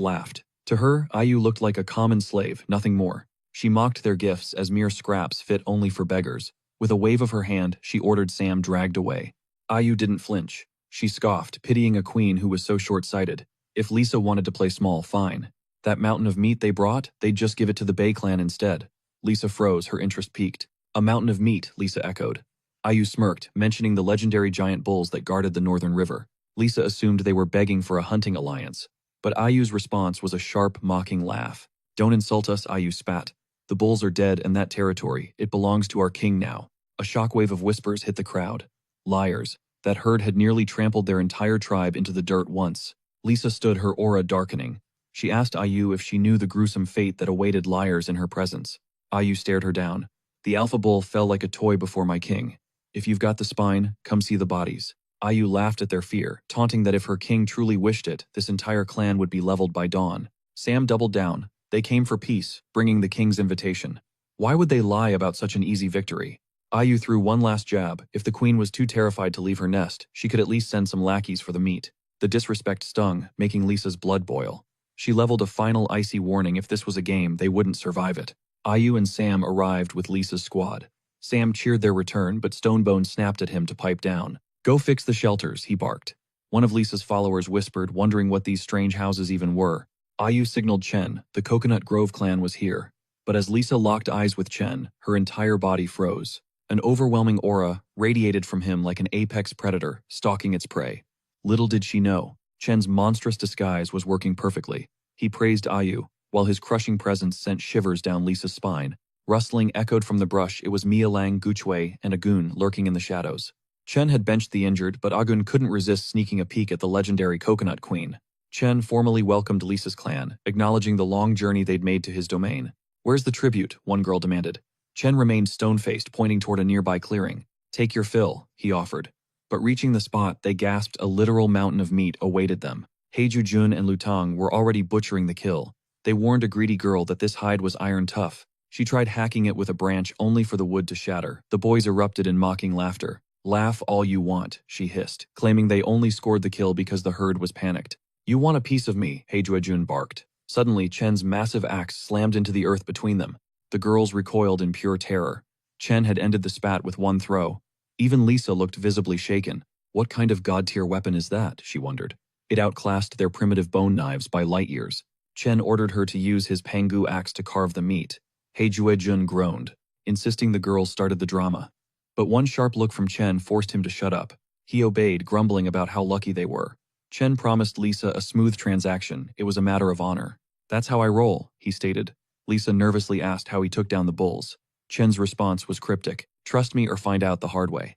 laughed. To her, Ayu looked like a common slave, nothing more. She mocked their gifts as mere scraps fit only for beggars. With a wave of her hand, she ordered Sam dragged away. Ayu didn't flinch. She scoffed, pitying a queen who was so short-sighted. If Lisa wanted to play small, fine. That mountain of meat they brought, they'd just give it to the Bay clan instead. Lisa froze, her interest piqued. A mountain of meat, Lisa echoed. Ayu smirked, mentioning the legendary giant bulls that guarded the northern river. Lisa assumed they were begging for a hunting alliance. But Ayu's response was a sharp, mocking laugh. Don't insult us, Ayu spat. The bulls are dead and that territory, it belongs to our king now. A shockwave of whispers hit the crowd. Liars. That herd had nearly trampled their entire tribe into the dirt once. Lisa stood, her aura darkening. She asked Ayu if she knew the gruesome fate that awaited liars in her presence. Ayu stared her down. The alpha bull fell like a toy before my king. If you've got the spine, come see the bodies. Ayu laughed at their fear, taunting that if her king truly wished it, this entire clan would be leveled by dawn. Sam doubled down. They came for peace, bringing the king's invitation. Why would they lie about such an easy victory? Ayu threw one last jab. If the queen was too terrified to leave her nest, she could at least send some lackeys for the meat. The disrespect stung, making Lisa's blood boil. She leveled a final icy warning. If this was a game, they wouldn't survive it. Ayu and Sam arrived with Lisa's squad. Sam cheered their return, but Stonebone snapped at him to pipe down. Go fix the shelters, he barked. One of Lisa's followers whispered, wondering what these strange houses even were. Ayu signaled Chen. The Coconut Grove clan was here. But as Lisa locked eyes with Chen, her entire body froze. An overwhelming aura radiated from him like an apex predator, stalking its prey. Little did she know, Chen's monstrous disguise was working perfectly. He praised Ayu, while his crushing presence sent shivers down Lisa's spine. Rustling echoed from the brush. It was Mia Lang, Guchue, and Agun lurking in the shadows. Chen had benched the injured, but Agun couldn't resist sneaking a peek at the legendary Coconut Queen. Chen formally welcomed Lisa's clan, acknowledging the long journey they'd made to his domain. Where's the tribute? One girl demanded. Chen remained stone-faced, pointing toward a nearby clearing. Take your fill, he offered. But reaching the spot, they gasped. A literal mountain of meat awaited them. Heiju Jun and Lutang were already butchering the kill. They warned a greedy girl that this hide was iron tough. She tried hacking it with a branch only for the wood to shatter. The boys erupted in mocking laughter. Laugh all you want, she hissed, claiming they only scored the kill because the herd was panicked. You want a piece of me, Heiju Jun barked. Suddenly, Chen's massive axe slammed into the earth between them. The girls recoiled in pure terror. Chen had ended the spat with one throw. Even Lisa looked visibly shaken. What kind of god-tier weapon is that, she wondered. It outclassed their primitive bone knives by light years. Chen ordered her to use his Pangu axe to carve the meat. Heiju Jun groaned, insisting the girls started the drama. But one sharp look from Chen forced him to shut up. He obeyed, grumbling about how lucky they were. Chen promised Lisa a smooth transaction. It was a matter of honor. That's how I roll, he stated. Lisa nervously asked how he took down the bulls. Chen's response was cryptic. Trust me or find out the hard way.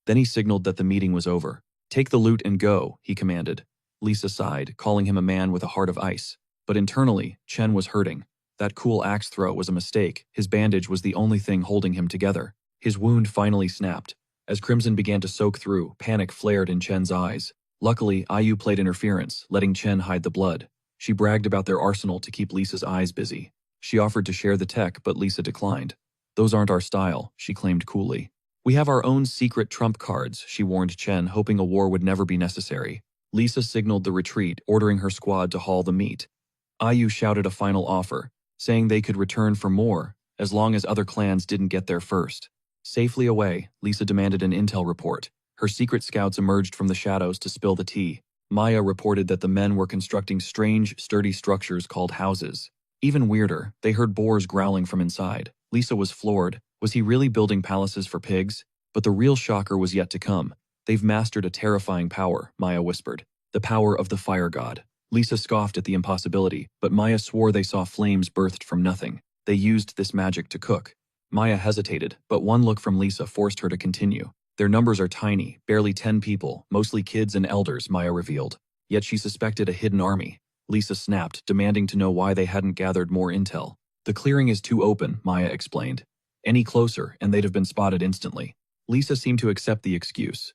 Then he signaled that the meeting was over. Take the loot and go, he commanded. Lisa sighed, calling him a man with a heart of ice. But internally, Chen was hurting. That cool axe throw was a mistake. His bandage was the only thing holding him together. His wound finally snapped. As crimson began to soak through, panic flared in Chen's eyes. Luckily, Ayu played interference, letting Chen hide the blood. She bragged about their arsenal to keep Lisa's eyes busy. She offered to share the tech, but Lisa declined. Those aren't our style, she claimed coolly. We have our own secret trump cards, she warned Chen, hoping a war would never be necessary. Lisa signaled the retreat, ordering her squad to haul the meat. Ayu shouted a final offer, saying they could return for more, as long as other clans didn't get there first. Safely away, Lisa demanded an intel report. Her secret scouts emerged from the shadows to spill the tea. Maya reported that the men were constructing strange, sturdy structures called houses. Even weirder, they heard boars growling from inside. Lisa was floored. Was he really building palaces for pigs? But the real shocker was yet to come. They've mastered a terrifying power, Maya whispered. The power of the fire god. Lisa scoffed at the impossibility, but Maya swore they saw flames birthed from nothing. They used this magic to cook. Maya hesitated, but one look from Lisa forced her to continue. Their numbers are tiny, barely 10 people, mostly kids and elders, Maya revealed. Yet she suspected a hidden army. Lisa snapped, demanding to know why they hadn't gathered more intel. The clearing is too open, Maya explained. Any closer, and they'd have been spotted instantly. Lisa seemed to accept the excuse,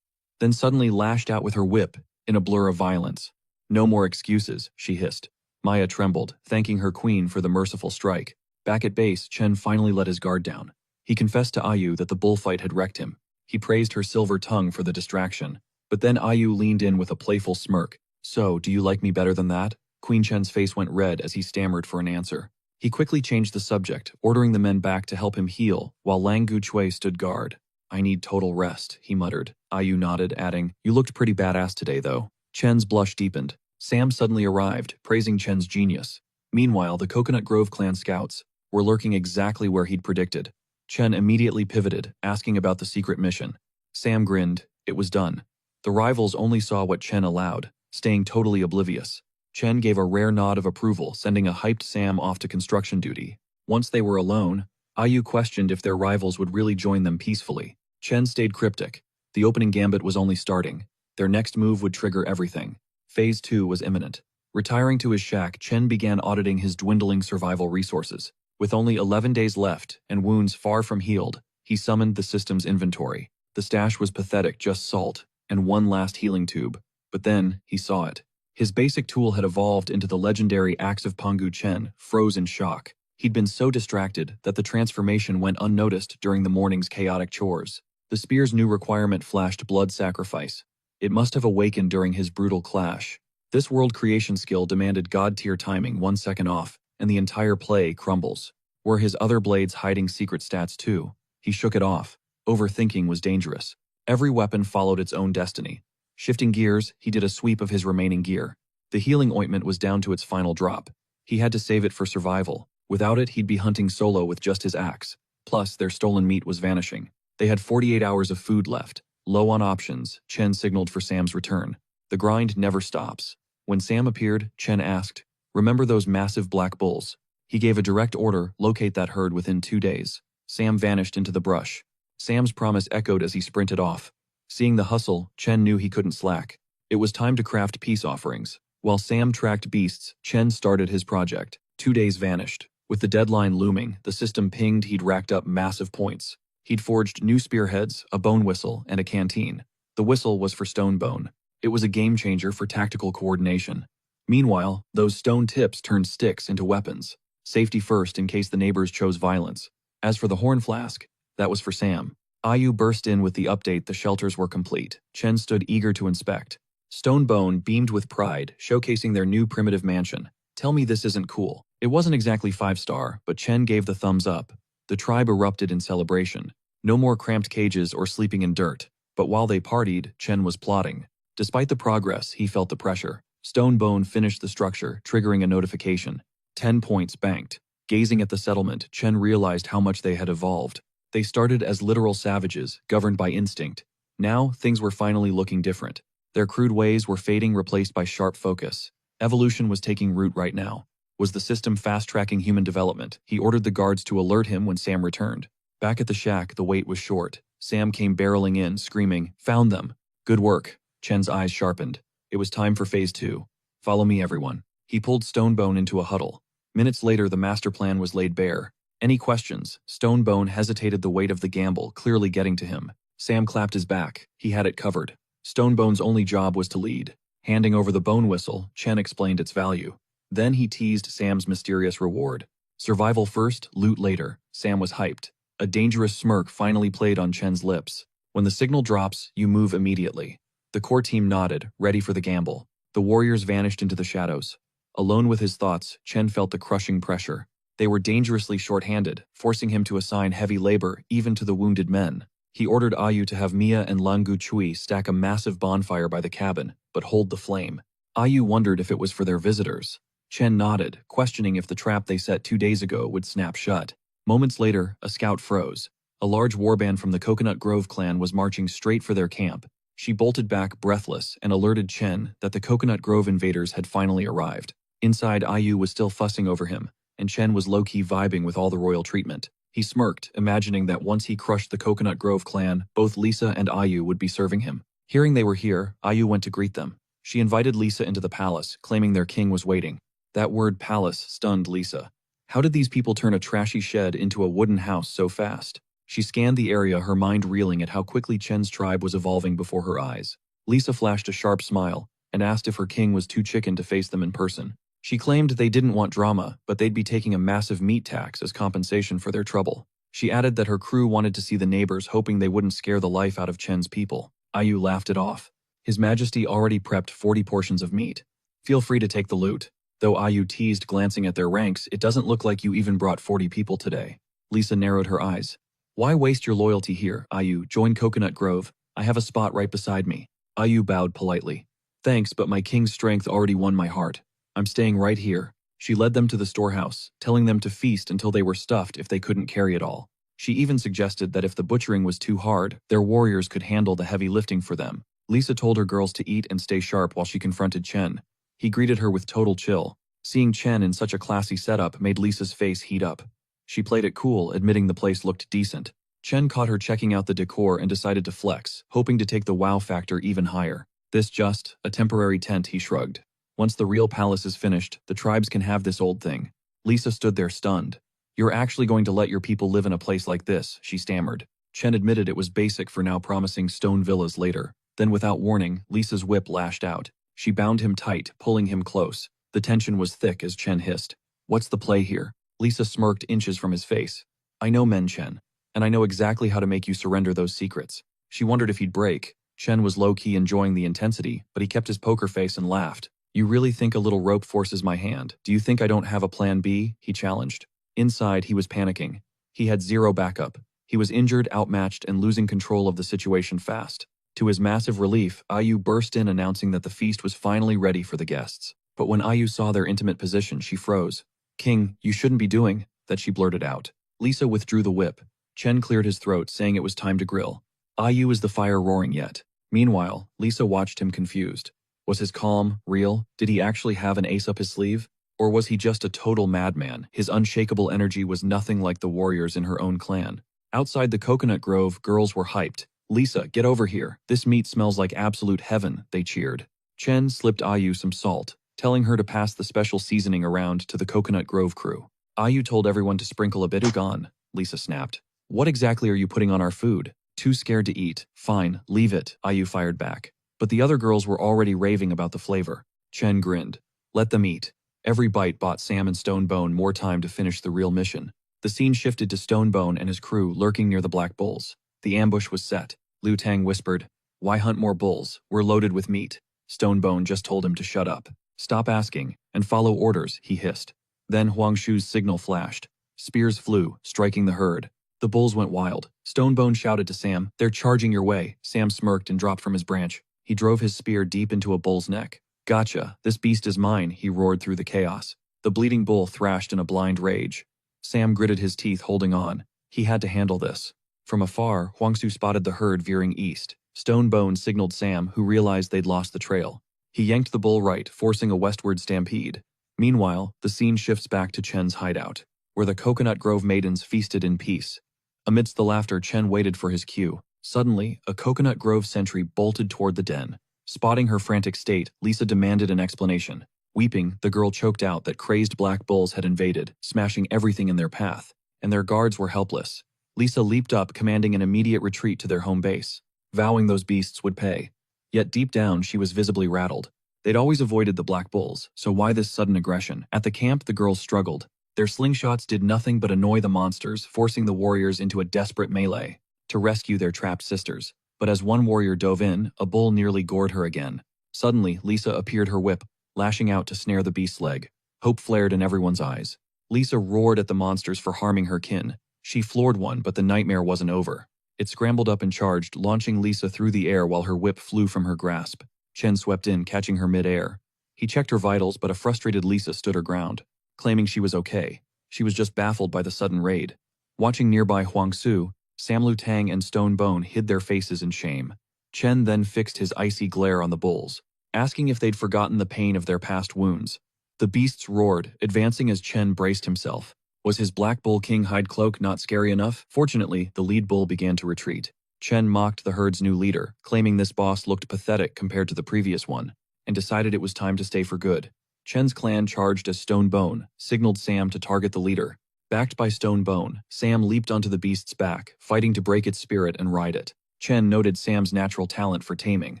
then suddenly lashed out with her whip, in a blur of violence. No more excuses, she hissed. Maya trembled, thanking her queen for the merciful strike. Back at base, Chen finally let his guard down. He confessed to Ayu that the bullfight had wrecked him. He praised her silver tongue for the distraction. But then Ayu leaned in with a playful smirk. So, do you like me better than that? Queen Chen's face went red as he stammered for an answer. He quickly changed the subject, ordering the men back to help him heal, while Lang Guchui stood guard. I need total rest, he muttered. Ayu nodded, adding, You looked pretty badass today, though. Chen's blush deepened. Sam suddenly arrived, praising Chen's genius. Meanwhile, the Coconut Grove clan scouts were lurking exactly where he'd predicted. Chen immediately pivoted, asking about the secret mission. Sam grinned. It was done. The rivals only saw what Chen allowed, staying totally oblivious. Chen gave a rare nod of approval, sending a hyped Sam off to construction duty. Once they were alone, Ayu questioned if their rivals would really join them peacefully. Chen stayed cryptic. The opening gambit was only starting. Their next move would trigger everything. Phase 2 was imminent. Retiring to his shack, Chen began auditing his dwindling survival resources. With only 11 days left, and wounds far from healed, he summoned the system's inventory. The stash was pathetic, just salt, and one last healing tube. But then, he saw it. His basic tool had evolved into the legendary Axe of Pangu. Chen froze in shock. He'd been so distracted that the transformation went unnoticed during the morning's chaotic chores. The spear's new requirement flashed blood sacrifice. It must have awakened during his brutal clash. This world creation skill demanded god-tier timing, 1 second off, and the entire play crumbles. Were his other blades hiding secret stats too? He shook it off. Overthinking was dangerous. Every weapon followed its own destiny. Shifting gears, he did a sweep of his remaining gear. The healing ointment was down to its final drop. He had to save it for survival. Without it, he'd be hunting solo with just his axe. Plus, their stolen meat was vanishing. They had 48 hours of food left. Low on options, Chen signaled for Sam's return. The grind never stops. When Sam appeared, Chen asked, Remember those massive black bulls? He gave a direct order, locate that herd within 2 days. Sam vanished into the brush. Sam's promise echoed as he sprinted off. Seeing the hustle, Chen knew he couldn't slack. It was time to craft peace offerings. While Sam tracked beasts, Chen started his project. 2 days vanished. With the deadline looming, the system pinged he'd racked up massive points. He'd forged new spearheads, a bone whistle, and a canteen. The whistle was for stone bone. It was a game changer for tactical coordination. Meanwhile, those stone tips turned sticks into weapons. Safety first in case the neighbors chose violence. As for the horn flask, that was for Sam. Ayu burst in with the update the shelters were complete. Chen stood eager to inspect. Stonebone beamed with pride, showcasing their new primitive mansion. Tell me this isn't cool. It wasn't exactly 5-star, but Chen gave the thumbs up. The tribe erupted in celebration. No more cramped cages or sleeping in dirt. But while they partied, Chen was plotting. Despite the progress, he felt the pressure. Stonebone finished the structure, triggering a notification. 10 points banked. Gazing at the settlement, Chen realized how much they had evolved. They started as literal savages, governed by instinct. Now, things were finally looking different. Their crude ways were fading, replaced by sharp focus. Evolution was taking root right now. Was the system fast-tracking human development? He ordered the guards to alert him when Sam returned. Back at the shack, the wait was short. Sam came barreling in, screaming, Found them! Good work. Chen's eyes sharpened. It was time for Phase 2. Follow me, everyone. He pulled Stonebone into a huddle. Minutes later, the master plan was laid bare. Any questions? Stonebone hesitated, the weight of the gamble clearly getting to him. Sam clapped his back. He had it covered. Stonebone's only job was to lead. Handing over the bone whistle, Chen explained its value. Then he teased Sam's mysterious reward. Survival first, loot later. Sam was hyped. A dangerous smirk finally played on Chen's lips. When the signal drops, you move immediately. The core team nodded, ready for the gamble. The warriors vanished into the shadows. Alone with his thoughts, Chen felt the crushing pressure. They were dangerously short-handed, forcing him to assign heavy labor even to the wounded men. He ordered Ayu to have Mia and Langu Chui stack a massive bonfire by the cabin, but hold the flame. Ayu wondered if it was for their visitors. Chen nodded, questioning if the trap they set 2 days ago would snap shut. Moments later, a scout froze. A large warband from the Coconut Grove clan was marching straight for their camp. She bolted back, breathless, and alerted Chen that the Coconut Grove invaders had finally arrived. Inside, Ayu was still fussing over him, and Chen was low-key vibing with all the royal treatment. He smirked, imagining that once he crushed the Coconut Grove clan, both Lisa and Ayu would be serving him. Hearing they were here, Ayu went to greet them. She invited Lisa into the palace, claiming their king was waiting. That word palace stunned Lisa. How did these people turn a trashy shed into a wooden house so fast? She scanned the area, her mind reeling at how quickly Chen's tribe was evolving before her eyes. Lisa flashed a sharp smile and asked if her king was too chicken to face them in person. She claimed they didn't want drama, but they'd be taking a massive meat tax as compensation for their trouble. She added that her crew wanted to see the neighbors, hoping they wouldn't scare the life out of Chen's people. Ayu laughed it off. His Majesty already prepped 40 portions of meat. Feel free to take the loot. Though Ayu teased, glancing at their ranks, it doesn't look like you even brought 40 people today. Lisa narrowed her eyes. Why waste your loyalty here, Ayu? Join Coconut Grove. I have a spot right beside me. Ayu bowed politely. Thanks, but my king's strength already won my heart. I'm staying right here. She led them to the storehouse, telling them to feast until they were stuffed if they couldn't carry it all. She even suggested that if the butchering was too hard, their warriors could handle the heavy lifting for them. Lisa told her girls to eat and stay sharp while she confronted Chen. He greeted her with total chill. Seeing Chen in such a classy setup made Lisa's face heat up. She played it cool, admitting the place looked decent. Chen caught her checking out the decor and decided to flex, hoping to take the wow factor even higher. This just a temporary tent, he shrugged. Once the real palace is finished, the tribes can have this old thing. Lisa stood there stunned. You're actually going to let your people live in a place like this, she stammered. Chen admitted it was basic for now, promising stone villas later. Then without warning, Lisa's whip lashed out. She bound him tight, pulling him close. The tension was thick as Chen hissed. What's the play here? Lisa smirked inches from his face. I know men, Chen. And I know exactly how to make you surrender those secrets. She wondered if he'd break. Chen was low-key enjoying the intensity, but he kept his poker face and laughed. You really think a little rope forces my hand? Do you think I don't have a plan B? He challenged. Inside, he was panicking. He had zero backup. He was injured, outmatched, and losing control of the situation fast. To his massive relief, Ayu burst in announcing that the feast was finally ready for the guests. But when Ayu saw their intimate position, she froze. King, you shouldn't be doing that, she blurted out. Lisa withdrew the whip. Chen cleared his throat, saying it was time to grill. Ayu, is the fire roaring yet? Meanwhile, Lisa watched him confused. Was his calm real? Did he actually have an ace up his sleeve? Or was he just a total madman? His unshakable energy was nothing like the warriors in her own clan. Outside the Coconut Grove, girls were hyped. Lisa, get over here. This meat smells like absolute heaven, they cheered. Chen slipped Ayu some salt, telling her to pass the special seasoning around to the Coconut Grove crew. Ayu told everyone to sprinkle a bit of gone, Lisa snapped. What exactly are you putting on our food? Too scared to eat. Fine, leave it, Ayu fired back. But the other girls were already raving about the flavor. Chen grinned. Let them eat. Every bite bought Sam and Stonebone more time to finish the real mission. The scene shifted to Stonebone and his crew lurking near the Black Bulls. The ambush was set. Liu Tang whispered, Why hunt more bulls? We're loaded with meat. Stonebone just told him to shut up. Stop asking, and follow orders, he hissed. Then Huang Shu's signal flashed. Spears flew, striking the herd. The bulls went wild. Stonebone shouted to Sam, They're charging your way. Sam smirked and dropped from his branch. He drove his spear deep into a bull's neck. Gotcha, this beast is mine, he roared through the chaos. The bleeding bull thrashed in a blind rage. Sam gritted his teeth, holding on. He had to handle this. From afar, Huangsu spotted the herd veering east. Stonebone signaled Sam, who realized they'd lost the trail. He yanked the bull right, forcing a westward stampede. Meanwhile, the scene shifts back to Chen's hideout, where the Coconut Grove maidens feasted in peace. Amidst the laughter, Chen waited for his cue. Suddenly, a Coconut Grove sentry bolted toward the den. Spotting her frantic state, Lisa demanded an explanation. Weeping, the girl choked out that crazed black bulls had invaded, smashing everything in their path, and their guards were helpless. Lisa leaped up, commanding an immediate retreat to their home base, vowing those beasts would pay. Yet deep down, she was visibly rattled. They'd always avoided the black bulls, so why this sudden aggression? At the camp, the girls struggled. Their slingshots did nothing but annoy the monsters, forcing the warriors into a desperate melee to rescue their trapped sisters. But as one warrior dove in, a bull nearly gored her again. Suddenly, Lisa appeared, her whip, lashing out to snare the beast's leg. Hope flared in everyone's eyes. Lisa roared at the monsters for harming her kin. She floored one, but the nightmare wasn't over. It scrambled up and charged, launching Lisa through the air while her whip flew from her grasp. Chen swept in, catching her mid-air. He checked her vitals, but a frustrated Lisa stood her ground, claiming she was okay. She was just baffled by the sudden raid. Watching nearby Huang Su, Sam Lu Tang and Stone Bone hid their faces in shame. Chen then fixed his icy glare on the bulls, asking if they'd forgotten the pain of their past wounds. The beasts roared, advancing as Chen braced himself. Was his Black Bull King hide cloak not scary enough? Fortunately, the lead bull began to retreat. Chen mocked the herd's new leader, claiming this boss looked pathetic compared to the previous one, and decided it was time to stay for good. Chen's clan charged as Stone Bone, signaled Sam to target the leader. Backed by Stone Bone, Sam leaped onto the beast's back, fighting to break its spirit and ride it. Chen noted Sam's natural talent for taming.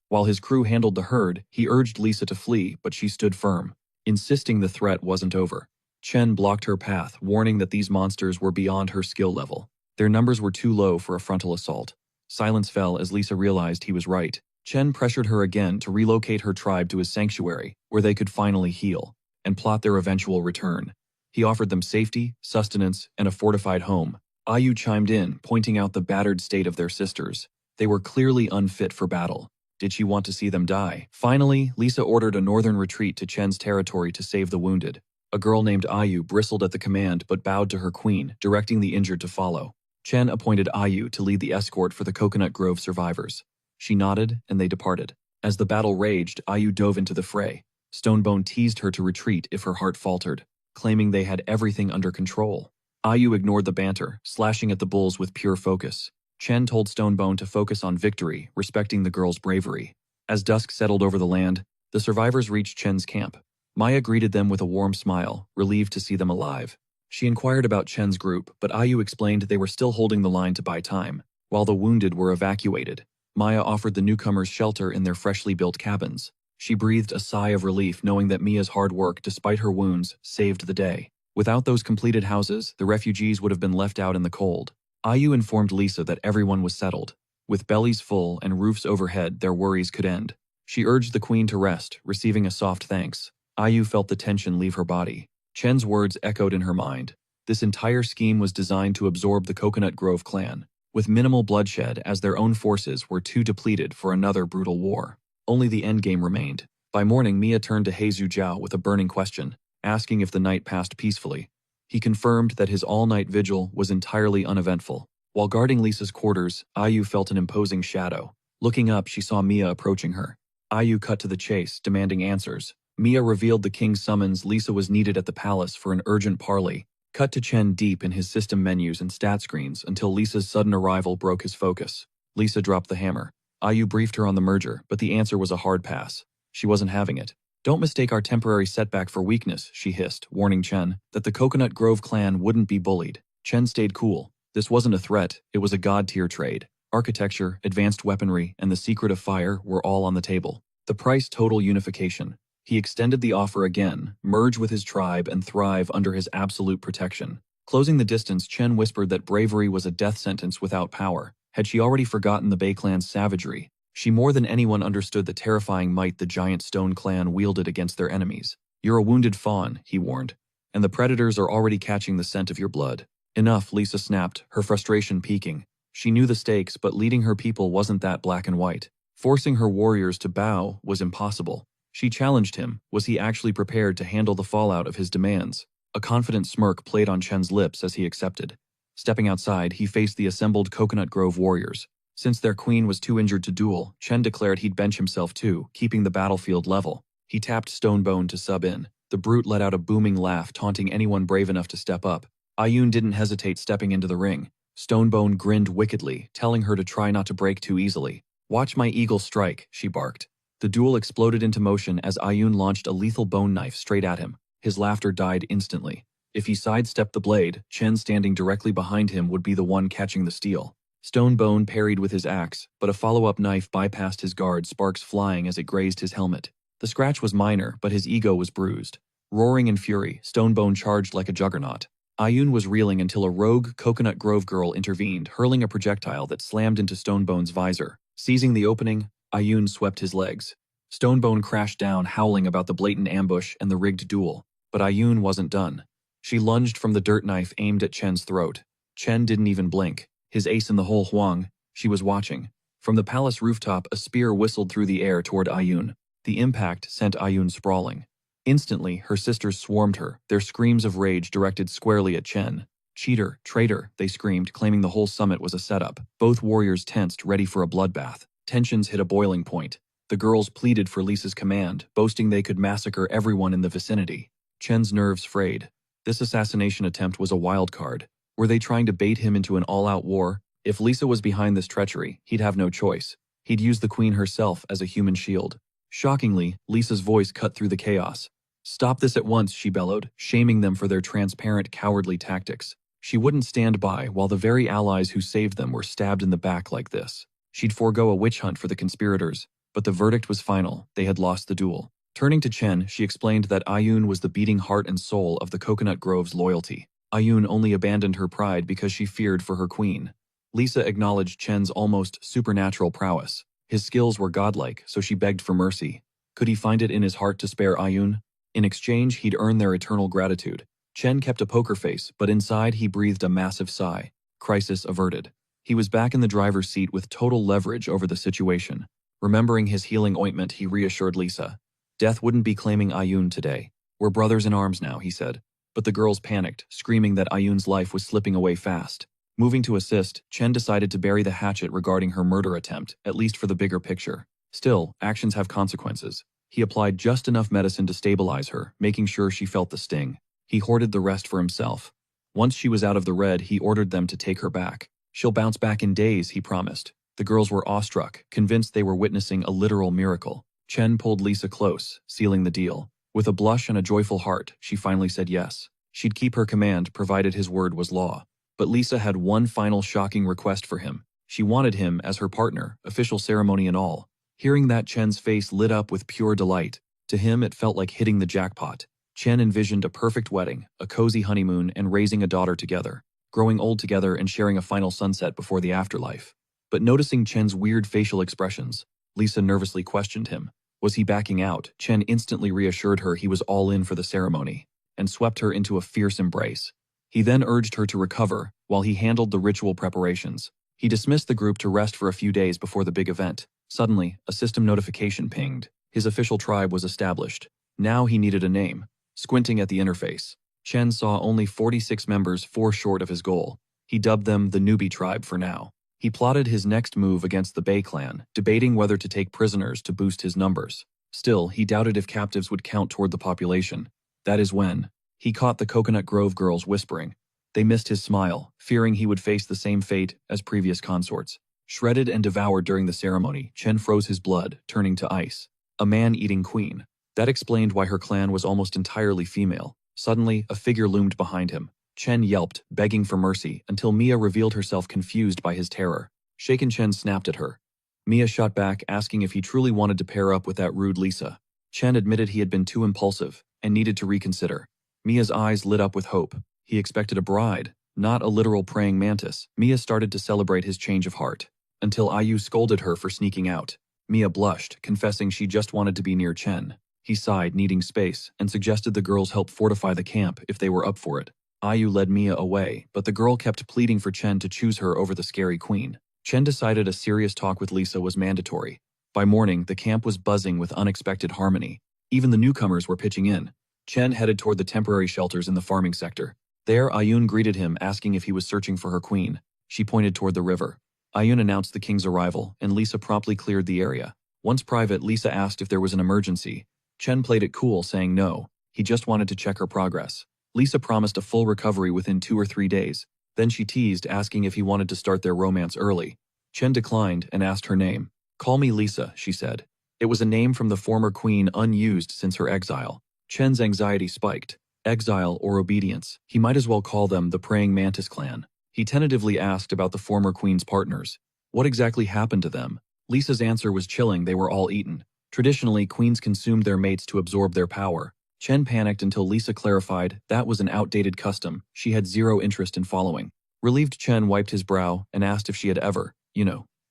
While his crew handled the herd, he urged Lisa to flee, but she stood firm, insisting the threat wasn't over. Chen blocked her path, warning that these monsters were beyond her skill level. Their numbers were too low for a frontal assault. Silence fell as Lisa realized he was right. Chen pressured her again to relocate her tribe to his sanctuary, where they could finally heal and plot their eventual return. He offered them safety, sustenance, and a fortified home. Ayu chimed in, pointing out the battered state of their sisters. They were clearly unfit for battle. Did she want to see them die? Finally, Lisa ordered a northern retreat to Chen's territory to save the wounded. A girl named Ayu bristled at the command but bowed to her queen, directing the injured to follow. Chen appointed Ayu to lead the escort for the Coconut Grove survivors. She nodded, and they departed. As the battle raged, Ayu dove into the fray. Stonebone teased her to retreat if her heart faltered, claiming they had everything under control. Ayu ignored the banter, slashing at the bulls with pure focus. Chen told Stonebone to focus on victory, respecting the girl's bravery. As dusk settled over the land, the survivors reached Chen's camp. Maya greeted them with a warm smile, relieved to see them alive. She inquired about Chen's group, but Ayu explained they were still holding the line to buy time, while the wounded were evacuated. Maya offered the newcomers shelter in their freshly built cabins. She breathed a sigh of relief knowing that Mia's hard work, despite her wounds, saved the day. Without those completed houses, the refugees would have been left out in the cold. Ayu informed Lisa that everyone was settled. With bellies full and roofs overhead, their worries could end. She urged the queen to rest, receiving a soft thanks. Ayu felt the tension leave her body. Chen's words echoed in her mind. This entire scheme was designed to absorb the Coconut Grove clan, with minimal bloodshed as their own forces were too depleted for another brutal war. Only the endgame remained. By morning, Mia turned to He Zhujiao with a burning question, asking if the night passed peacefully. He confirmed that his all-night vigil was entirely uneventful. While guarding Lisa's quarters, Ayu felt an imposing shadow. Looking up, she saw Mia approaching her. Ayu cut to the chase, demanding answers. Mia revealed the king's summons. Lisa was needed at the palace for an urgent parley. Cut to Chen deep in his system menus and stat screens until Lisa's sudden arrival broke his focus. Lisa dropped the hammer. Ayu briefed her on the merger, but the answer was a hard pass. She wasn't having it. Don't mistake our temporary setback for weakness, she hissed, warning Chen that the Coconut Grove clan wouldn't be bullied. Chen stayed cool. This wasn't a threat, it was a god-tier trade. Architecture, advanced weaponry, and the secret of fire were all on the table. The price: total unification. He extended the offer again, merge with his tribe and thrive under his absolute protection. Closing the distance, Chen whispered that bravery was a death sentence without power. Had she already forgotten the Bei clan's savagery? She more than anyone understood the terrifying might the giant stone clan wielded against their enemies. You're a wounded fawn, he warned, and the predators are already catching the scent of your blood. Enough, Lisa snapped, her frustration peaking. She knew the stakes, but leading her people wasn't that black and white. Forcing her warriors to bow was impossible. She challenged him. Was he actually prepared to handle the fallout of his demands? A confident smirk played on Chen's lips as he accepted. Stepping outside, he faced the assembled Coconut Grove warriors. Since their queen was too injured to duel, Chen declared he'd bench himself too, keeping the battlefield level. He tapped Stonebone to sub in. The brute let out a booming laugh, taunting anyone brave enough to step up. Ayun didn't hesitate stepping into the ring. Stonebone grinned wickedly, telling her to try not to break too easily. Watch my eagle strike, she barked. The duel exploded into motion as Ayun launched a lethal bone knife straight at him. His laughter died instantly. If he sidestepped the blade, Chen standing directly behind him would be the one catching the steel. Stonebone parried with his axe, but a follow-up knife bypassed his guard, sparks flying as it grazed his helmet. The scratch was minor, but his ego was bruised. Roaring in fury, Stonebone charged like a juggernaut. Ayun was reeling until a rogue Coconut Grove girl intervened, hurling a projectile that slammed into Stonebone's visor. Seizing the opening, Ayun swept his legs. Stonebone crashed down, howling about the blatant ambush and the rigged duel. But Ayun wasn't done. She lunged from the dirt knife aimed at Chen's throat. Chen didn't even blink. His ace in the hole. Huang. She was watching. From the palace rooftop, a spear whistled through the air toward Ayun. The impact sent Ayun sprawling. Instantly, her sisters swarmed her, their screams of rage directed squarely at Chen. Cheater, traitor, they screamed, claiming the whole summit was a setup. Both warriors tensed, ready for a bloodbath. Tensions hit a boiling point. The girls pleaded for Lisa's command, boasting they could massacre everyone in the vicinity. Chen's nerves frayed. This assassination attempt was a wild card. Were they trying to bait him into an all-out war? If Lisa was behind this treachery, he'd have no choice. He'd use the queen herself as a human shield. Shockingly, Lisa's voice cut through the chaos. "Stop this at once," she bellowed, shaming them for their transparent, cowardly tactics. She wouldn't stand by while the very allies who saved them were stabbed in the back like this. She'd forego a witch hunt for the conspirators, but the verdict was final. They had lost the duel. Turning to Chen, she explained that Ayun was the beating heart and soul of the Coconut Grove's loyalty. Ayun only abandoned her pride because she feared for her queen. Lisa acknowledged Chen's almost supernatural prowess. His skills were godlike, so she begged for mercy. Could he find it in his heart to spare Ayun? In exchange, he'd earn their eternal gratitude. Chen kept a poker face, but inside he breathed a massive sigh. Crisis averted. He was back in the driver's seat with total leverage over the situation. Remembering his healing ointment, he reassured Lisa. Death wouldn't be claiming Ayun today. "We're brothers in arms now," he said. But the girls panicked, screaming that Ayun's life was slipping away fast. Moving to assist, Chen decided to bury the hatchet regarding her murder attempt, at least for the bigger picture. Still, actions have consequences. He applied just enough medicine to stabilize her, making sure she felt the sting. He hoarded the rest for himself. Once she was out of the red, he ordered them to take her back. "She'll bounce back in days," he promised. The girls were awestruck, convinced they were witnessing a literal miracle. Chen pulled Lisa close, sealing the deal. With a blush and a joyful heart, she finally said yes. She'd keep her command, provided his word was law. But Lisa had one final shocking request for him. She wanted him as her partner, official ceremony and all. Hearing that, Chen's face lit up with pure delight. To him, it felt like hitting the jackpot. Chen envisioned a perfect wedding, a cozy honeymoon, and raising a daughter together, growing old together and sharing a final sunset before the afterlife. But noticing Chen's weird facial expressions, Lisa nervously questioned him. Was he backing out? Chen instantly reassured her he was all in for the ceremony, and swept her into a fierce embrace. He then urged her to recover while he handled the ritual preparations. He dismissed the group to rest for a few days before the big event. Suddenly, a system notification pinged. His official tribe was established. Now he needed a name. Squinting at the interface, Chen saw only 46 members, 4 short of his goal. He dubbed them the Newbie Tribe for now. He plotted his next move against the Bei clan, debating whether to take prisoners to boost his numbers. Still, he doubted if captives would count toward the population. That is when he caught the Coconut Grove girls whispering. They missed his smile, fearing he would face the same fate as previous consorts. Shredded and devoured during the ceremony, Chen froze his blood, turning to ice. A man-eating queen. That explained why her clan was almost entirely female. Suddenly, a figure loomed behind him. Chen yelped, begging for mercy, until Mia revealed herself confused by his terror. Shaken, Chen snapped at her. Mia shot back, asking if he truly wanted to pair up with that rude Lisa. Chen admitted he had been too impulsive, and needed to reconsider. Mia's eyes lit up with hope. He expected a bride, not a literal praying mantis. Mia started to celebrate his change of heart, until Ayu scolded her for sneaking out. Mia blushed, confessing she just wanted to be near Chen. He sighed, needing space, and suggested the girls help fortify the camp if they were up for it. Ayu led Mia away, but the girl kept pleading for Chen to choose her over the scary queen. Chen decided a serious talk with Lisa was mandatory. By morning, the camp was buzzing with unexpected harmony. Even the newcomers were pitching in. Chen headed toward the temporary shelters in the farming sector. There, Ayun greeted him, asking if he was searching for her queen. She pointed toward the river. Ayun announced the king's arrival, and Lisa promptly cleared the area. Once private, Lisa asked if there was an emergency. Chen played it cool, saying no. He just wanted to check her progress. Lisa promised a full recovery within 2 or 3 days. Then she teased, asking if he wanted to start their romance early. Chen declined and asked her name. "Call me Lisa," she said. It was a name from the former queen, unused since her exile. Chen's anxiety spiked. Exile or obedience. He might as well call them the Praying Mantis clan. He tentatively asked about the former queen's partners. What exactly happened to them? Lisa's answer was chilling. They were all eaten. Traditionally, queens consumed their mates to absorb their power. Chen panicked until Lisa clarified that was an outdated custom she had zero interest in following. Relieved, Chen wiped his brow and asked if she had ever,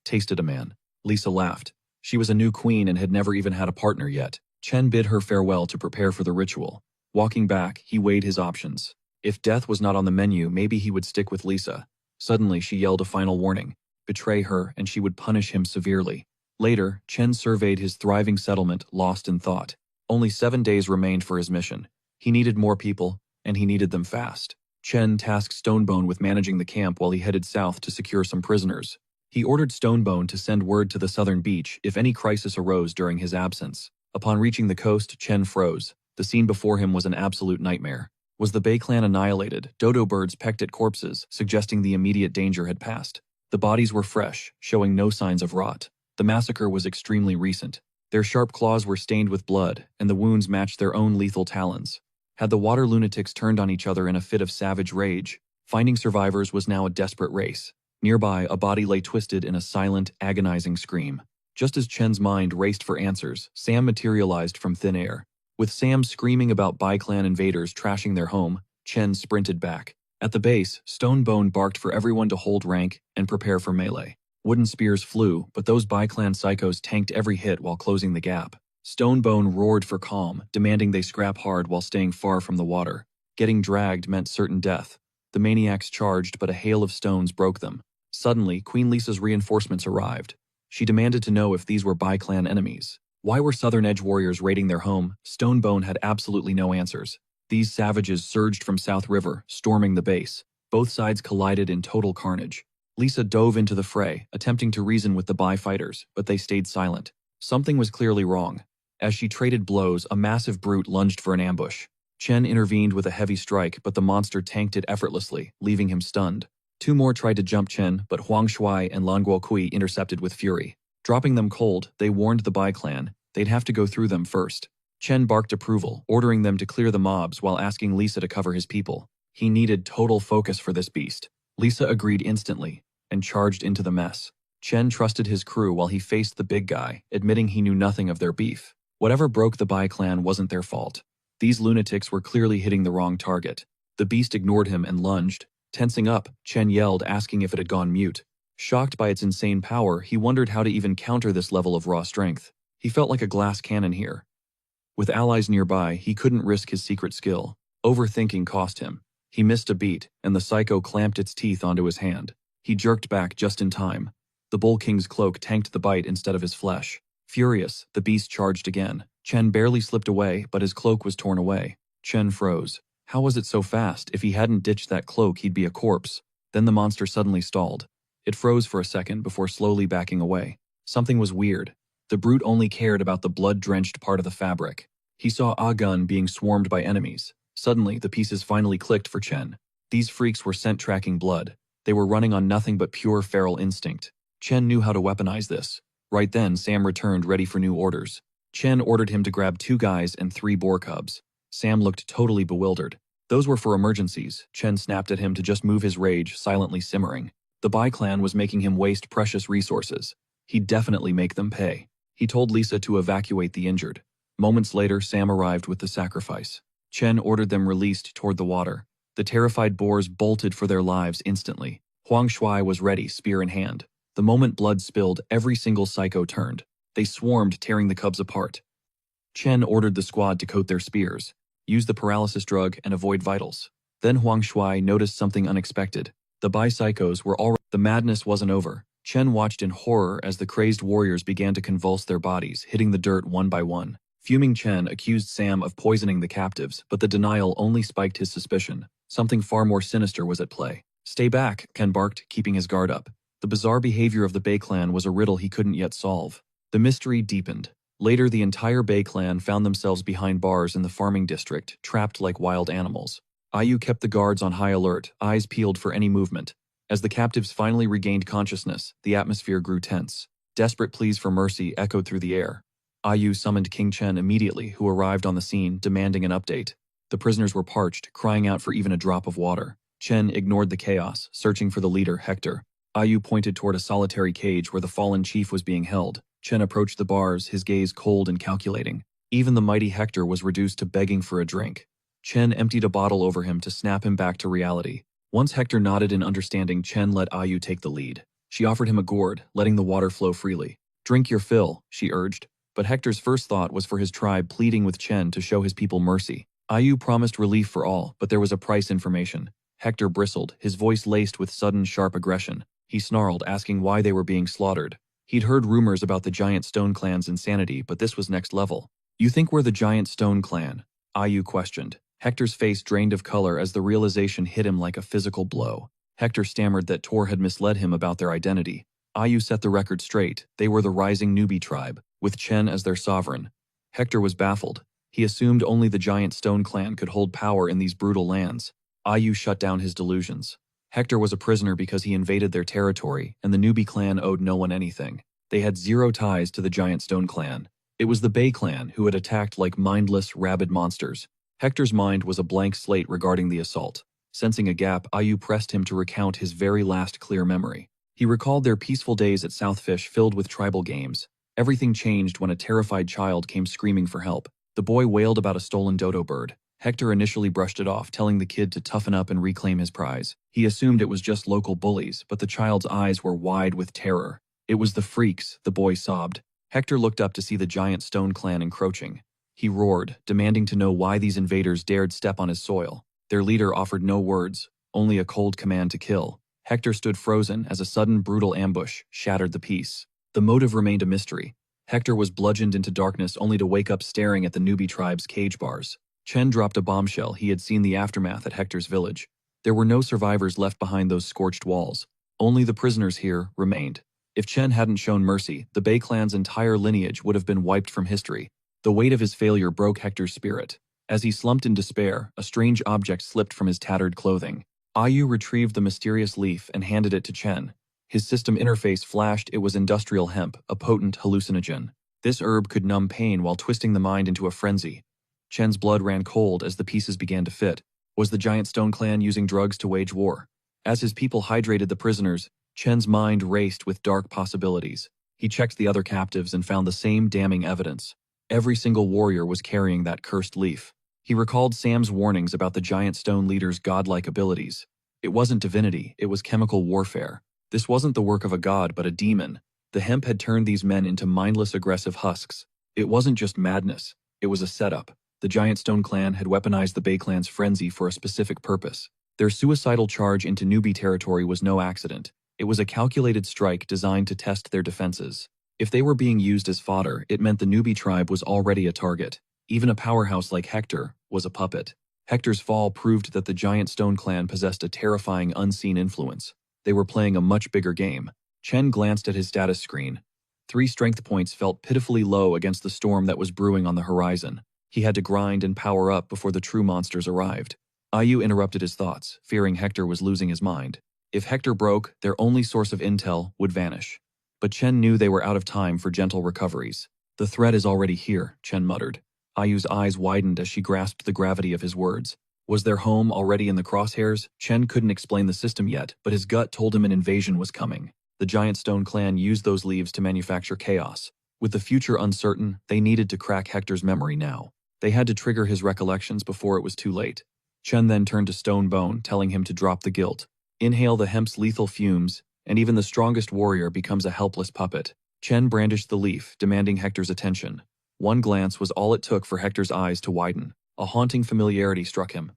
tasted a man. Lisa laughed. She was a new queen and had never even had a partner yet. Chen bid her farewell to prepare for the ritual. Walking back, he weighed his options. If death was not on the menu, maybe he would stick with Lisa. Suddenly, she yelled a final warning. Betray her, and she would punish him severely. Later, Chen surveyed his thriving settlement, lost in thought. Only 7 days remained for his mission. He needed more people, and he needed them fast. Chen tasked Stonebone with managing the camp while he headed south to secure some prisoners. He ordered Stonebone to send word to the southern beach if any crisis arose during his absence. Upon reaching the coast, Chen froze. The scene before him was an absolute nightmare. Was the Bay clan annihilated? Dodo birds pecked at corpses, suggesting the immediate danger had passed. The bodies were fresh, showing no signs of rot. The massacre was extremely recent. Their sharp claws were stained with blood, and the wounds matched their own lethal talons. Had the water lunatics turned on each other in a fit of savage rage? Finding survivors was now a desperate race. Nearby, a body lay twisted in a silent, agonizing scream. Just as Chen's mind raced for answers, Sam materialized from thin air. With Sam screaming about Bai clan invaders trashing their home, Chen sprinted back. At the base, Stonebone barked for everyone to hold rank and prepare for melee. Wooden spears flew, but those Bai clan psychos tanked every hit while closing the gap. Stonebone roared for calm, demanding they scrap hard while staying far from the water. Getting dragged meant certain death. The maniacs charged, but a hail of stones broke them. Suddenly, Queen Lisa's reinforcements arrived. She demanded to know if these were Bai clan enemies. Why were Southern Edge warriors raiding their home? Stonebone had absolutely no answers. These savages surged from South River, storming the base. Both sides collided in total carnage. Lisa dove into the fray, attempting to reason with the Bai fighters, but they stayed silent. Something was clearly wrong. As she traded blows, a massive brute lunged for an ambush. Chen intervened with a heavy strike, but the monster tanked it effortlessly, leaving him stunned. 2 more tried to jump Chen, but Huang Shuai and Lan Guokui intercepted with fury. Dropping them cold, they warned the Bai clan they'd have to go through them first. Chen barked approval, ordering them to clear the mobs while asking Lisa to cover his people. He needed total focus for this beast. Lisa agreed instantly and charged into the mess. Chen trusted his crew while he faced the big guy, admitting he knew nothing of their beef. Whatever broke the Bai clan wasn't their fault. These lunatics were clearly hitting the wrong target. The beast ignored him and lunged. Tensing up, Chen yelled, asking if it had gone mute. Shocked by its insane power, he wondered how to even counter this level of raw strength. He felt like a glass cannon here. With allies nearby, he couldn't risk his secret skill. Overthinking cost him. He missed a beat, and the psycho clamped its teeth onto his hand. He jerked back just in time. The Bull King's cloak tanked the bite instead of his flesh. Furious, the beast charged again. Chen barely slipped away, but his cloak was torn away. Chen froze. How was it so fast? If he hadn't ditched that cloak, he'd be a corpse. Then the monster suddenly stalled. It froze for a second before slowly backing away. Something was weird. The brute only cared about the blood-drenched part of the fabric. He saw Agun being swarmed by enemies. Suddenly, the pieces finally clicked for Chen. These freaks were scent-tracking blood. They were running on nothing but pure feral instinct. Chen knew how to weaponize this. Right then, Sam returned ready for new orders. Chen ordered him to grab 2 guys and 3 boar cubs. Sam looked totally bewildered. Those were for emergencies. Chen snapped at him to just move his rage, silently simmering. The Bai clan was making him waste precious resources. He'd definitely make them pay. He told Lisa to evacuate the injured. Moments later, Sam arrived with the sacrifice. Chen ordered them released toward the water. The terrified boars bolted for their lives instantly. Huang Shuai was ready, spear in hand. The moment blood spilled, every single psycho turned. They swarmed, tearing the cubs apart. Chen ordered the squad to coat their spears, use the paralysis drug, and avoid vitals. Then Huang Shuai noticed something unexpected. The Bai psychos were already— The madness wasn't over. Chen watched in horror as the crazed warriors began to convulse their bodies, hitting the dirt one by one. Fuming, Chen accused Sam of poisoning the captives, but the denial only spiked his suspicion. Something far more sinister was at play. "Stay back," Ken barked, keeping his guard up. The bizarre behavior of the Bay clan was a riddle he couldn't yet solve. The mystery deepened. Later, the entire Bay clan found themselves behind bars in the farming district, trapped like wild animals. Ayu kept the guards on high alert, eyes peeled for any movement. As the captives finally regained consciousness, the atmosphere grew tense. Desperate pleas for mercy echoed through the air. Ayu summoned King Chen immediately, who arrived on the scene, demanding an update. The prisoners were parched, crying out for even a drop of water. Chen ignored the chaos, searching for the leader, Hector. Ayu pointed toward a solitary cage where the fallen chief was being held. Chen approached the bars, his gaze cold and calculating. Even the mighty Hector was reduced to begging for a drink. Chen emptied a bottle over him to snap him back to reality. Once Hector nodded in understanding, Chen let Ayu take the lead. She offered him a gourd, letting the water flow freely. "Drink your fill," she urged. But Hector's first thought was for his tribe, pleading with Chen to show his people mercy. Ayu promised relief for all, but there was a price information. Hector bristled, his voice laced with sudden, sharp aggression. He snarled, asking why they were being slaughtered. He'd heard rumors about the Giant Stone Clan's insanity, but this was next level. You think we're the Giant Stone Clan? Ayu questioned. Hector's face drained of color as the realization hit him like a physical blow. Hector stammered that Tor had misled him about their identity. Ayu set the record straight. They were the rising newbie tribe, with Chen as their sovereign. Hector was baffled. He assumed only the Giant Stone Clan could hold power in these brutal lands. Ayu shut down his delusions. Hector was a prisoner because he invaded their territory, and the newbie clan owed no one anything. They had zero ties to the Giant Stone Clan. It was the Bay clan who had attacked like mindless, rabid monsters. Hector's mind was a blank slate regarding the assault. Sensing a gap, Ayu pressed him to recount his very last clear memory. He recalled their peaceful days at Southfish filled with tribal games. Everything changed when a terrified child came screaming for help. The boy wailed about a stolen dodo bird. Hector initially brushed it off, telling the kid to toughen up and reclaim his prize. He assumed it was just local bullies, but the child's eyes were wide with terror. It was the freaks, the boy sobbed. Hector looked up to see the Giant Stone Clan encroaching. He roared, demanding to know why these invaders dared step on his soil. Their leader offered no words, only a cold command to kill. Hector stood frozen as a sudden brutal ambush shattered the peace. The motive remained a mystery. Hector was bludgeoned into darkness only to wake up staring at the newbie tribe's cage bars. Chen dropped a bombshell. He had seen the aftermath at Hector's village. There were no survivors left behind those scorched walls. Only the prisoners here remained. If Chen hadn't shown mercy, the Bay clan's entire lineage would have been wiped from history. The weight of his failure broke Hector's spirit. As he slumped in despair, a strange object slipped from his tattered clothing. Ayu retrieved the mysterious leaf and handed it to Chen. His system interface flashed. It was industrial hemp, a potent hallucinogen. This herb could numb pain while twisting the mind into a frenzy. Chen's blood ran cold as the pieces began to fit. Was the Giant Stone Clan using drugs to wage war? As his people hydrated the prisoners, Chen's mind raced with dark possibilities. He checked the other captives and found the same damning evidence. Every single warrior was carrying that cursed leaf. He recalled Sam's warnings about the Giant Stone leader's godlike abilities. It wasn't divinity, it was chemical warfare. This wasn't the work of a god but a demon. The hemp had turned these men into mindless aggressive husks. It wasn't just madness, it was a setup. The Giant Stone Clan had weaponized the Bay clan's frenzy for a specific purpose. Their suicidal charge into newbie territory was no accident. It was a calculated strike designed to test their defenses. If they were being used as fodder, it meant the newbie tribe was already a target. Even a powerhouse like Hector was a puppet. Hector's fall proved that the Giant Stone Clan possessed a terrifying unseen influence. They were playing a much bigger game. Chen glanced at his status screen. 3 strength points felt pitifully low against the storm that was brewing on the horizon. He had to grind and power up before the true monsters arrived. Ayu interrupted his thoughts, fearing Hector was losing his mind. If Hector broke, their only source of intel would vanish. But Chen knew they were out of time for gentle recoveries. The threat is already here, Chen muttered. Ayu's eyes widened as she grasped the gravity of his words. Was their home already in the crosshairs? Chen couldn't explain the system yet, but his gut told him an invasion was coming. The Giant Stone Clan used those leaves to manufacture chaos. With the future uncertain, they needed to crack Hector's memory now. They had to trigger his recollections before it was too late. Chen then turned to Stone Bone, telling him to drop the guilt. Inhale the hemp's lethal fumes, and even the strongest warrior becomes a helpless puppet. Chen brandished the leaf, demanding Hector's attention. One glance was all it took for Hector's eyes to widen. A haunting familiarity struck him.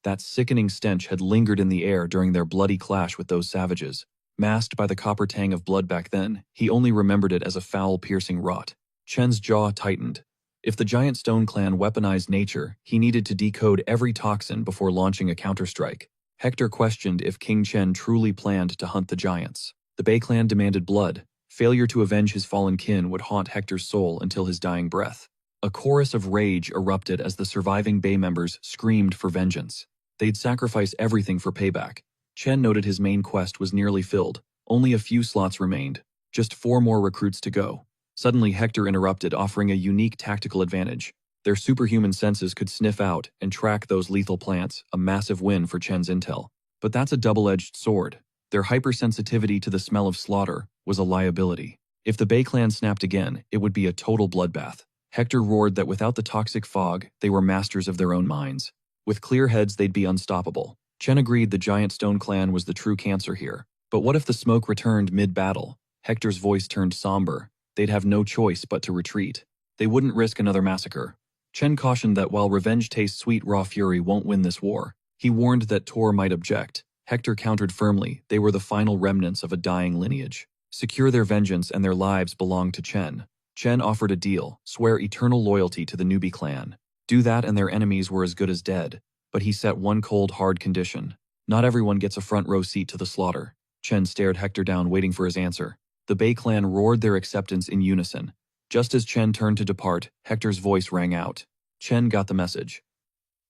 That sickening stench had lingered in the air during their bloody clash with those savages. Masked by the copper tang of blood back then, he only remembered it as a foul, piercing rot. Chen's jaw tightened. If the Giant Stone Clan weaponized nature, he needed to decode every toxin before launching a counterstrike. Hector questioned if King Chen truly planned to hunt the giants. The Bay Clan demanded blood. Failure to avenge his fallen kin would haunt Hector's soul until his dying breath. A chorus of rage erupted as the surviving Bay members screamed for vengeance. They'd sacrifice everything for payback. Chen noted his main quest was nearly filled. Only a few slots remained. Just 4 more recruits to go. Suddenly, Hector interrupted, offering a unique tactical advantage. Their superhuman senses could sniff out and track those lethal plants, a massive win for Chen's intel. But that's a double-edged sword. Their hypersensitivity to the smell of slaughter was a liability. If the Bay Clan snapped again, it would be a total bloodbath. Hector roared that without the toxic fog, they were masters of their own minds. With clear heads, they'd be unstoppable. Chen agreed the Giant Stone Clan was the true cancer here. But what if the smoke returned mid-battle? Hector's voice turned somber. They'd have no choice but to retreat. They wouldn't risk another massacre. Chen cautioned that while revenge tastes sweet, raw fury won't win this war. He warned that Tor might object. Hector countered firmly. They were the final remnants of a dying lineage. Secure their vengeance and their lives belonged to Chen. Chen offered a deal, swear eternal loyalty to the newbie clan. Do that and their enemies were as good as dead. But he set one cold, hard condition. Not everyone gets a front row seat to the slaughter. Chen stared Hector down, waiting for his answer. The Bei clan roared their acceptance in unison. Just as Chen turned to depart, Hector's voice rang out. Chen got the message.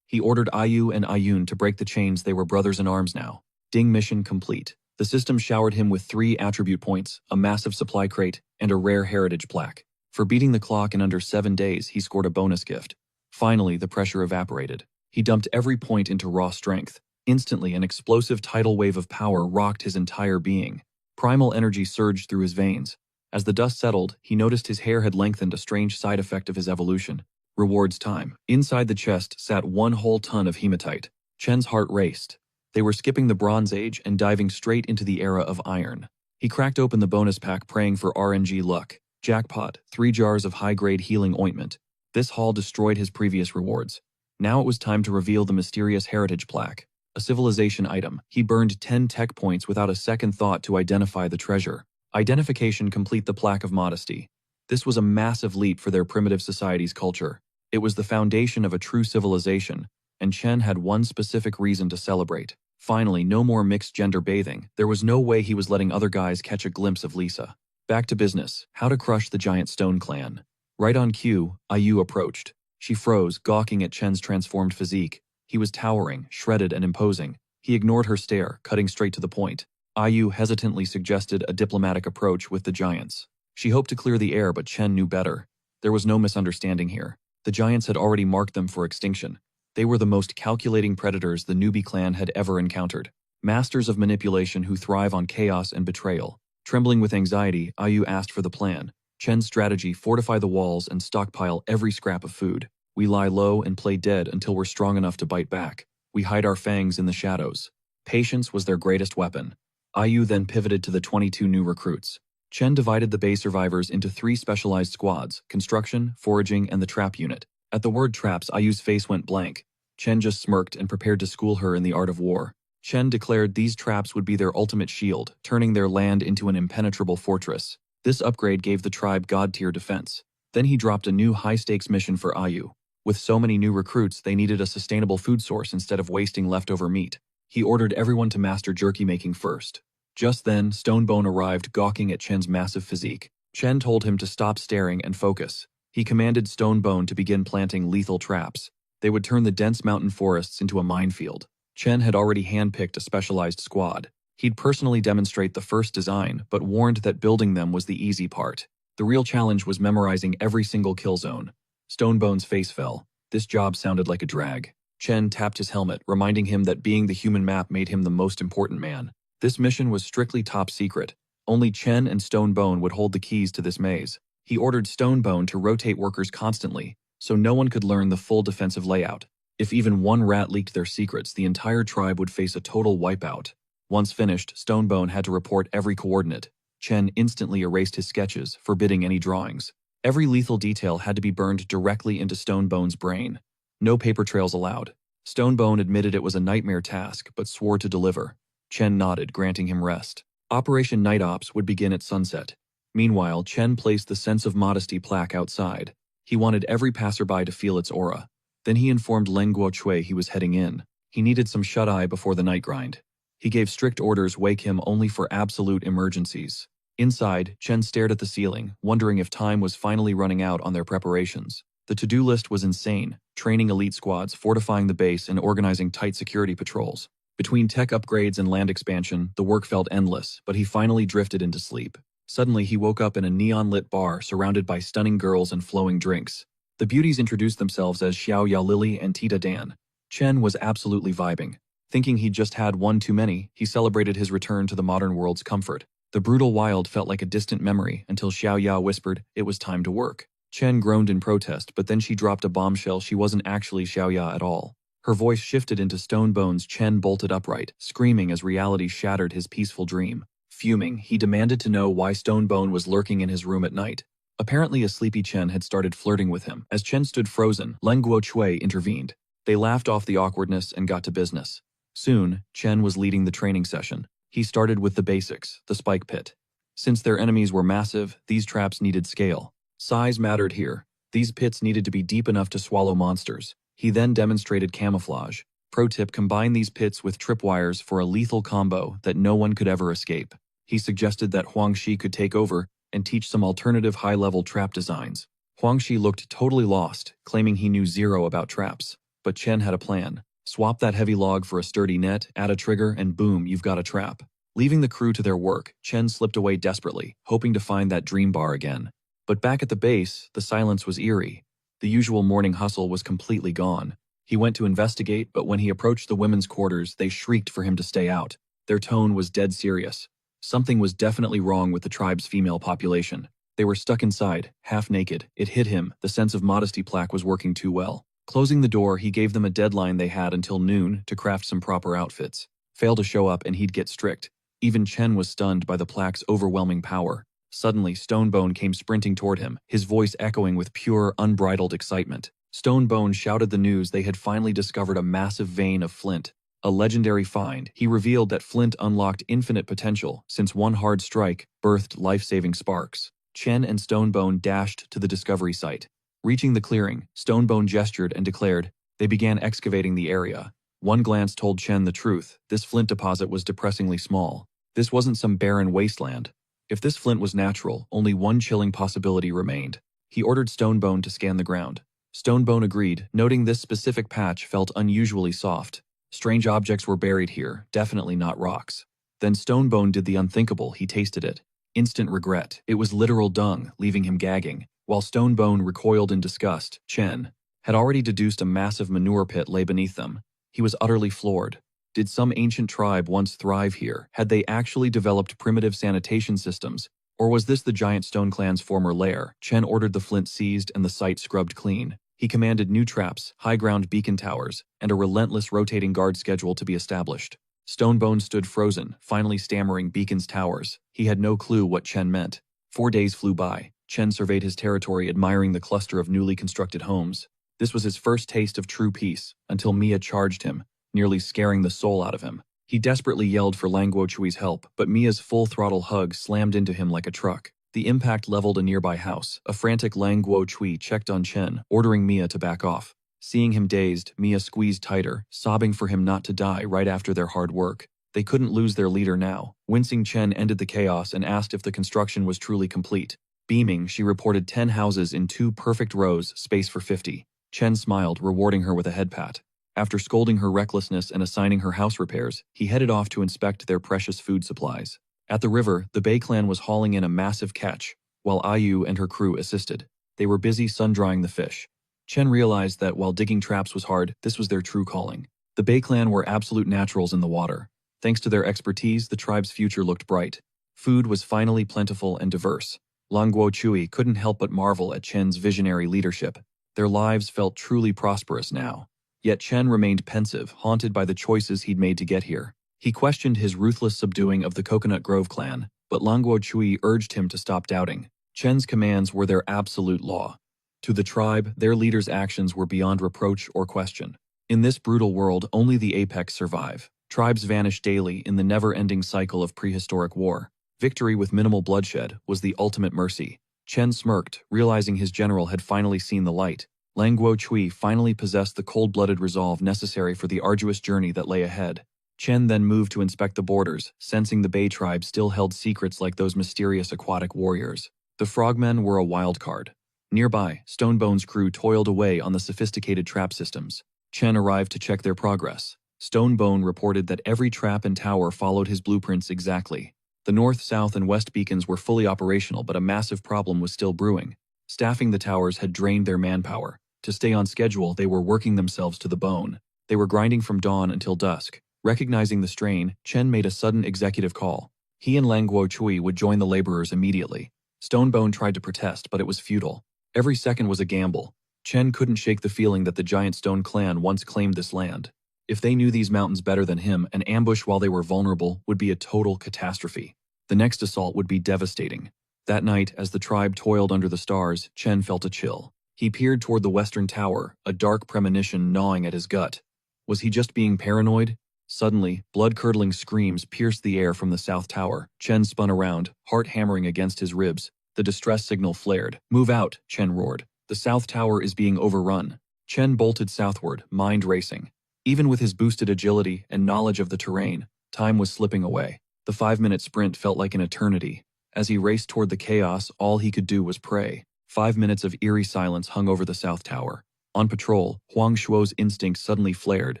He ordered Ayu and Ayun to break the chains. They were brothers in arms now. Ding, mission complete. The system showered him with 3 attribute points, a massive supply crate, and a rare heritage plaque. For beating the clock in under 7 days, he scored a bonus gift. Finally, the pressure evaporated. He dumped every point into raw strength. Instantly, an explosive tidal wave of power rocked his entire being. Primal energy surged through his veins. As the dust settled, he noticed his hair had lengthened, a strange side effect of his evolution. Rewards time. Inside the chest sat 1 whole ton of hematite. Chen's heart raced. They were skipping the Bronze Age and diving straight into the era of iron. He cracked open the bonus pack, praying for RNG luck. Jackpot, 3 jars of high-grade healing ointment. This haul destroyed his previous rewards. Now it was time to reveal the mysterious heritage plaque. A civilization item. He burned 10 tech points without a second thought to identify the treasure. Identification complete the plaque of modesty. This was a massive leap for their primitive society's culture. It was the foundation of a true civilization, and Chen had one specific reason to celebrate. Finally, no more mixed-gender bathing. There was no way he was letting other guys catch a glimpse of Lisa. Back to business. How to crush the giant stone clan. Right on cue, Ayu approached. She froze, gawking at Chen's transformed physique. He was towering, shredded, and imposing. He ignored her stare, cutting straight to the point. Ayu hesitantly suggested a diplomatic approach with the giants. She hoped to clear the air, but Chen knew better. There was no misunderstanding here. The giants had already marked them for extinction. They were the most calculating predators the newbie clan had ever encountered. Masters of manipulation who thrive on chaos and betrayal. Trembling with anxiety, Ayu asked for the plan. Chen's strategy: fortify the walls and stockpile every scrap of food. We lie low and play dead until we're strong enough to bite back. We hide our fangs in the shadows. Patience was their greatest weapon. Ayu then pivoted to the 22 new recruits. Chen divided the Bei survivors into 3 specialized squads: construction, foraging, and the trap unit. At the word traps, Ayu's face went blank. Chen just smirked and prepared to school her in the art of war. Chen declared these traps would be their ultimate shield, turning their land into an impenetrable fortress. This upgrade gave the tribe god-tier defense. Then he dropped a new high-stakes mission for Ayu. With so many new recruits, they needed a sustainable food source instead of wasting leftover meat. He ordered everyone to master jerky making first. Just then, Stonebone arrived, gawking at Chen's massive physique. Chen told him to stop staring and focus. He commanded Stonebone to begin planting lethal traps. They would turn the dense mountain forests into a minefield. Chen had already handpicked a specialized squad. He'd personally demonstrate the first design, but warned that building them was the easy part. The real challenge was memorizing every single kill zone. Stonebone's face fell. This job sounded like a drag. Chen tapped his helmet, reminding him that being the human map made him the most important man. This mission was strictly top secret. Only Chen and Stonebone would hold the keys to this maze. He ordered Stonebone to rotate workers constantly, so no one could learn the full defensive layout. If even one rat leaked their secrets, the entire tribe would face a total wipeout. Once finished, Stonebone had to report every coordinate. Chen instantly erased his sketches, forbidding any drawings. Every lethal detail had to be burned directly into Stonebone's brain. No paper trails allowed. Stonebone admitted it was a nightmare task, but swore to deliver. Chen nodded, granting him rest. Operation Night Ops would begin at sunset. Meanwhile, Chen placed the Sense of Modesty plaque outside. He wanted every passerby to feel its aura. Then he informed Leng Guochui he was heading in. He needed some shut-eye before the night grind. He gave strict orders: wake him only for absolute emergencies. Inside, Chen stared at the ceiling, wondering if time was finally running out on their preparations. The to-do list was insane: training elite squads, fortifying the base, and organizing tight security patrols. Between tech upgrades and land expansion, the work felt endless, but he finally drifted into sleep. Suddenly, he woke up in a neon-lit bar surrounded by stunning girls and flowing drinks. The beauties introduced themselves as Xiao Ya Lily and Tita Dan. Chen was absolutely vibing. Thinking he'd just had one too many, he celebrated his return to the modern world's comfort. The brutal wild felt like a distant memory until Xiao Ya whispered it was time to work. Chen groaned in protest, but then she dropped a bombshell: she wasn't actually Xiao Ya at all. Her voice shifted into Stonebone's. Chen bolted upright, screaming as reality shattered his peaceful dream. Fuming, he demanded to know why Stonebone was lurking in his room at night. Apparently a sleepy Chen had started flirting with him. As Chen stood frozen, Leng Guochui intervened. They laughed off the awkwardness and got to business. Soon, Chen was leading the training session. He started with the basics, the spike pit. Since their enemies were massive, these traps needed scale. Size mattered here. These pits needed to be deep enough to swallow monsters. He then demonstrated camouflage. Pro tip: combine these pits with tripwires for a lethal combo that no one could ever escape. He suggested that Huang Shi could take over and teach some alternative high-level trap designs. Huang Shi looked totally lost, claiming he knew zero about traps. But Chen had a plan. Swap that heavy log for a sturdy net, add a trigger, and boom, you've got a trap. Leaving the crew to their work, Chen slipped away desperately, hoping to find that dream bar again. But back at the base, the silence was eerie. The usual morning hustle was completely gone. He went to investigate, but when he approached the women's quarters, they shrieked for him to stay out. Their tone was dead serious. Something was definitely wrong with the tribe's female population. They were stuck inside, half naked. It hit him, the sense of modesty plaque was working too well. Closing the door, he gave them a deadline they had until noon to craft some proper outfits. Fail to show up and he'd get strict. Even Chen was stunned by the plaque's overwhelming power. Suddenly, Stonebone came sprinting toward him, his voice echoing with pure, unbridled excitement. Stonebone shouted the news they had finally discovered a massive vein of flint. A legendary find. He revealed that flint unlocked infinite potential, since one hard strike birthed life-saving sparks. Chen and Stonebone dashed to the discovery site. Reaching the clearing, Stonebone gestured and declared. They began excavating the area. One glance told Chen the truth. This flint deposit was depressingly small. This wasn't some barren wasteland. If this flint was natural, only one chilling possibility remained. He ordered Stonebone to scan the ground. Stonebone agreed, noting this specific patch felt unusually soft. Strange objects were buried here, definitely not rocks. Then Stonebone did the unthinkable. He tasted it. Instant regret. It was literal dung, leaving him gagging. While Stonebone recoiled in disgust, Chen had already deduced a massive manure pit lay beneath them. He was utterly floored. Did some ancient tribe once thrive here? Had they actually developed primitive sanitation systems? Or was this the giant stone clan's former lair? Chen ordered the flint seized and the site scrubbed clean. He commanded new traps, high-ground beacon towers, and a relentless rotating guard schedule to be established. Stonebone stood frozen, finally stammering beacons towers. He had no clue what Chen meant. 4 days flew by. Chen surveyed his territory, admiring the cluster of newly constructed homes. This was his first taste of true peace, until Mia charged him, nearly scaring the soul out of him. He desperately yelled for Lang Guochui's help, but Mia's full-throttle hug slammed into him like a truck. The impact leveled a nearby house. A frantic Lang Guochui checked on Chen, ordering Mia to back off. Seeing him dazed, Mia squeezed tighter, sobbing for him not to die right after their hard work. They couldn't lose their leader now. Wincing, Chen ended the chaos and asked if the construction was truly complete. Beaming, she reported 10 houses in 2 perfect rows, space for 50. Chen smiled, rewarding her with a head pat. After scolding her recklessness and assigning her house repairs, he headed off to inspect their precious food supplies. At the river, the Bay clan was hauling in a massive catch, while Ayu and her crew assisted. They were busy sun-drying the fish. Chen realized that while digging traps was hard, this was their true calling. The Bay clan were absolute naturals in the water. Thanks to their expertise, the tribe's future looked bright. Food was finally plentiful and diverse. Lang Guochui couldn't help but marvel at Chen's visionary leadership. Their lives felt truly prosperous now. Yet Chen remained pensive, haunted by the choices he'd made to get here. He questioned his ruthless subduing of the Coconut Grove clan, but Lang Guochui urged him to stop doubting. Chen's commands were their absolute law. To the tribe, their leader's actions were beyond reproach or question. In this brutal world, only the apex survive. Tribes vanish daily in the never-ending cycle of prehistoric war. Victory with minimal bloodshed was the ultimate mercy. Chen smirked, realizing his general had finally seen the light. Lang Guochui finally possessed the cold-blooded resolve necessary for the arduous journey that lay ahead. Chen then moved to inspect the borders, sensing the Bay tribe still held secrets like those mysterious aquatic warriors. The frogmen were a wild card. Nearby, Stonebone's crew toiled away on the sophisticated trap systems. Chen arrived to check their progress. Stonebone reported that every trap and tower followed his blueprints exactly. The north, south, and west beacons were fully operational, but a massive problem was still brewing. Staffing the towers had drained their manpower. To stay on schedule, they were working themselves to the bone. They were grinding from dawn until dusk. Recognizing the strain, Chen made a sudden executive call. He and Lang Guochui would join the laborers immediately. Stonebone tried to protest, but it was futile. Every second was a gamble. Chen couldn't shake the feeling that the Giant Stone clan once claimed this land. If they knew these mountains better than him, an ambush while they were vulnerable would be a total catastrophe. The next assault would be devastating. That night, as the tribe toiled under the stars, Chen felt a chill. He peered toward the western tower, a dark premonition gnawing at his gut. Was he just being paranoid? Suddenly, blood-curdling screams pierced the air from the south tower. Chen spun around, heart hammering against his ribs. The distress signal flared. "Move out," Chen roared. "The south tower is being overrun." Chen bolted southward, mind racing. Even with his boosted agility and knowledge of the terrain, time was slipping away. The 5-minute sprint felt like an eternity. As he raced toward the chaos, all he could do was pray. 5 minutes of eerie silence hung over the south tower. On patrol, Huang Shuo's instincts suddenly flared.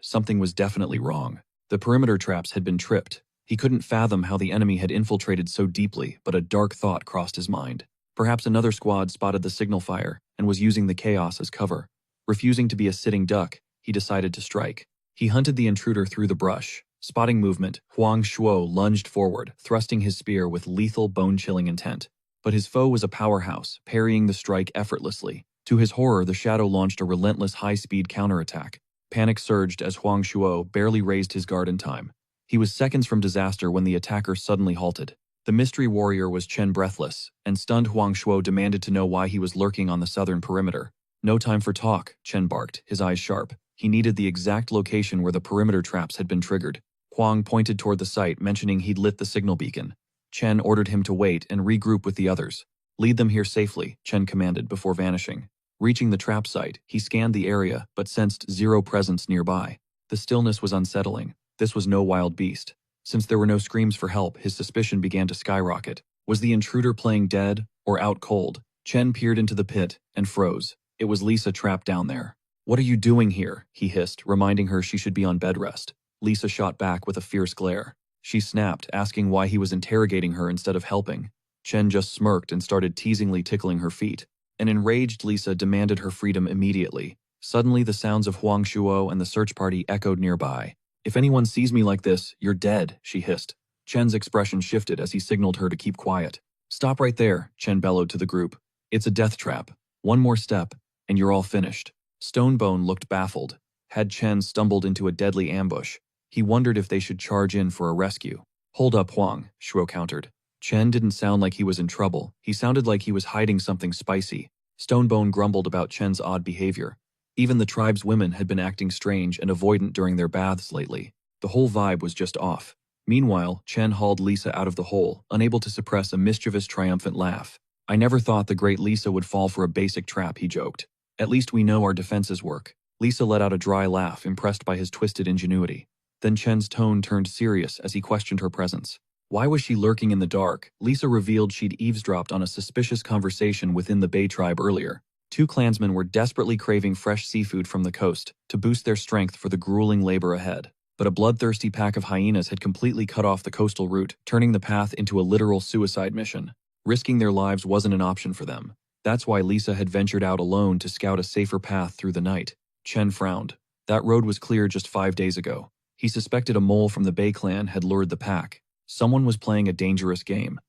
Something was definitely wrong. The perimeter traps had been tripped. He couldn't fathom how the enemy had infiltrated so deeply, but a dark thought crossed his mind. Perhaps another squad spotted the signal fire and was using the chaos as cover. Refusing to be a sitting duck, he decided to strike. He hunted the intruder through the brush. Spotting movement, Huang Shuo lunged forward, thrusting his spear with lethal, bone-chilling intent. But his foe was a powerhouse, parrying the strike effortlessly. To his horror, the shadow launched a relentless high-speed counterattack. Panic surged as Huang Shuo barely raised his guard in time. He was seconds from disaster when the attacker suddenly halted. The mystery warrior was Chen breathless, and stunned Huang Shuo demanded to know why he was lurking on the southern perimeter. "No time for talk," Chen barked, his eyes sharp. He needed the exact location where the perimeter traps had been triggered. Huang pointed toward the site, mentioning he'd lit the signal beacon. Chen ordered him to wait and regroup with the others. "Lead them here safely," Chen commanded before vanishing. Reaching the trap site, he scanned the area but sensed zero presence nearby. The stillness was unsettling. This was no wild beast. Since there were no screams for help, his suspicion began to skyrocket. Was the intruder playing dead or out cold? Chen peered into the pit and froze. It was Lisa trapped down there. "What are you doing here?" he hissed, reminding her she should be on bed rest. Lisa shot back with a fierce glare. She snapped, asking why he was interrogating her instead of helping. Chen just smirked and started teasingly tickling her feet. An enraged Lisa demanded her freedom immediately. Suddenly, the sounds of Huang Shuo and the search party echoed nearby. "If anyone sees me like this, you're dead," she hissed. Chen's expression shifted as he signaled her to keep quiet. "Stop right there," Chen bellowed to the group. "It's a death trap. One more step, and you're all finished." Stonebone looked baffled. Had Chen stumbled into a deadly ambush? He wondered if they should charge in for a rescue. "Hold up, Huang," Shuo countered. Chen didn't sound like he was in trouble. He sounded like he was hiding something spicy. Stonebone grumbled about Chen's odd behavior. Even the tribe's women had been acting strange and avoidant during their baths lately. The whole vibe was just off. Meanwhile, Chen hauled Lisa out of the hole, unable to suppress a mischievous, triumphant laugh. "I never thought the great Lisa would fall for a basic trap," he joked. "At least we know our defenses work." Lisa let out a dry laugh, impressed by his twisted ingenuity. Then Chen's tone turned serious as he questioned her presence. Why was she lurking in the dark? Lisa revealed she'd eavesdropped on a suspicious conversation within the Bay tribe earlier. Two clansmen were desperately craving fresh seafood from the coast to boost their strength for the grueling labor ahead. But a bloodthirsty pack of hyenas had completely cut off the coastal route, turning the path into a literal suicide mission. Risking their lives wasn't an option for them. That's why Lisa had ventured out alone to scout a safer path through the night. Chen frowned. That road was clear just 5 days ago. He suspected a mole from the Bay clan had lured the pack. Someone was playing a dangerous game.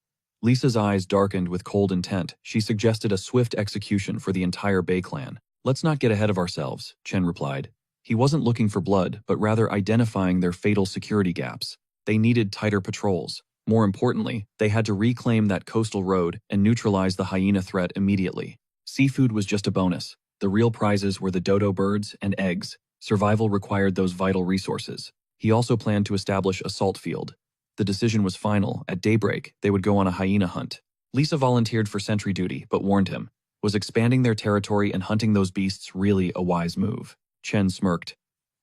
Lisa's eyes darkened with cold intent. She suggested a swift execution for the entire Bay clan. "Let's not get ahead of ourselves," Chen replied. He wasn't looking for blood, but rather identifying their fatal security gaps. They needed tighter patrols. More importantly, they had to reclaim that coastal road and neutralize the hyena threat immediately. Seafood was just a bonus. The real prizes were the dodo birds and eggs. Survival required those vital resources. He also planned to establish a salt field. The decision was final. At daybreak, they would go on a hyena hunt. Lisa volunteered for sentry duty, but warned him. Was expanding their territory and hunting those beasts really a wise move? Chen smirked.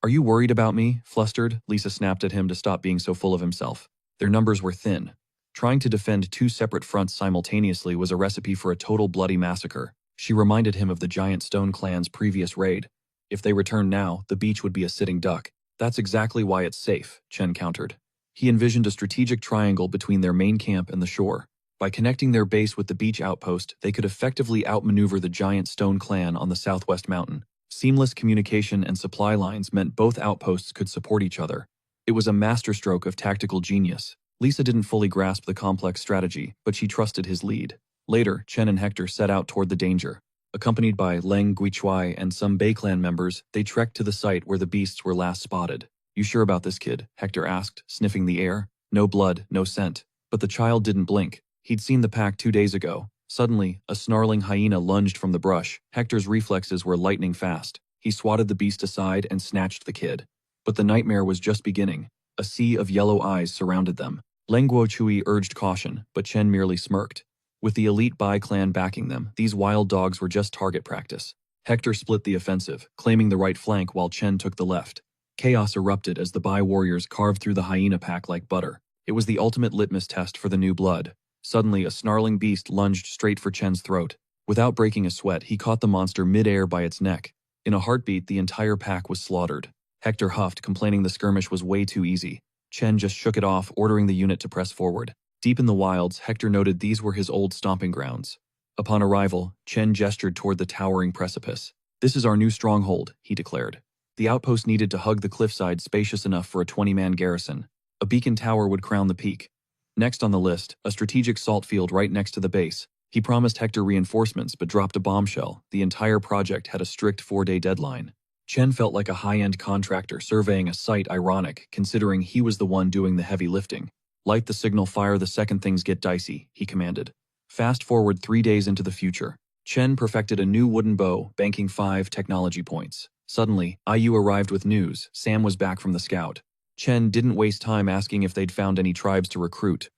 "Are you worried about me?" Flustered, Lisa snapped at him to stop being so full of himself. Their numbers were thin. Trying to defend two separate fronts simultaneously was a recipe for a total bloody massacre. She reminded him of the Giant Stone clan's previous raid. If they returned now, the beach would be a sitting duck. "That's exactly why it's safe," Chen countered. He envisioned a strategic triangle between their main camp and the shore. By connecting their base with the beach outpost, they could effectively outmaneuver the Giant Stone clan on the southwest mountain. Seamless communication and supply lines meant both outposts could support each other. It was a masterstroke of tactical genius. Lisa didn't fully grasp the complex strategy, but she trusted his lead. Later, Chen and Hector set out toward the danger. Accompanied by Leng Guichuai and some Bay clan members, they trekked to the site where the beasts were last spotted. "You sure about this, kid?" Hector asked, sniffing the air. "No blood, no scent." But the child didn't blink. He'd seen the pack 2 days ago. Suddenly, a snarling hyena lunged from the brush. Hector's reflexes were lightning fast. He swatted the beast aside and snatched the kid. But the nightmare was just beginning. A sea of yellow eyes surrounded them. Leng Guochui urged caution, but Chen merely smirked. With the elite Bai clan backing them, these wild dogs were just target practice. Hector split the offensive, claiming the right flank while Chen took the left. Chaos erupted as the Bai warriors carved through the hyena pack like butter. It was the ultimate litmus test for the new blood. Suddenly, a snarling beast lunged straight for Chen's throat. Without breaking a sweat, he caught the monster mid-air by its neck. In a heartbeat, the entire pack was slaughtered. Hector huffed, complaining the skirmish was way too easy. Chen just shook it off, ordering the unit to press forward. Deep in the wilds, Hector noted these were his old stomping grounds. Upon arrival, Chen gestured toward the towering precipice. "This is our new stronghold," he declared. The outpost needed to hug the cliffside, spacious enough for a 20-man garrison. A beacon tower would crown the peak. Next on the list, a strategic salt field right next to the base. He promised Hector reinforcements but dropped a bombshell. The entire project had a strict 4-day deadline. Chen felt like a high-end contractor surveying a site, ironic, considering he was the one doing the heavy lifting. "Light the signal fire the second things get dicey," he commanded. Fast forward 3 days into the future. Chen perfected a new wooden bow, banking 5 technology points. Suddenly, IU arrived with news. Sam was back from the scout. Chen didn't waste time asking if they'd found any tribes to recruit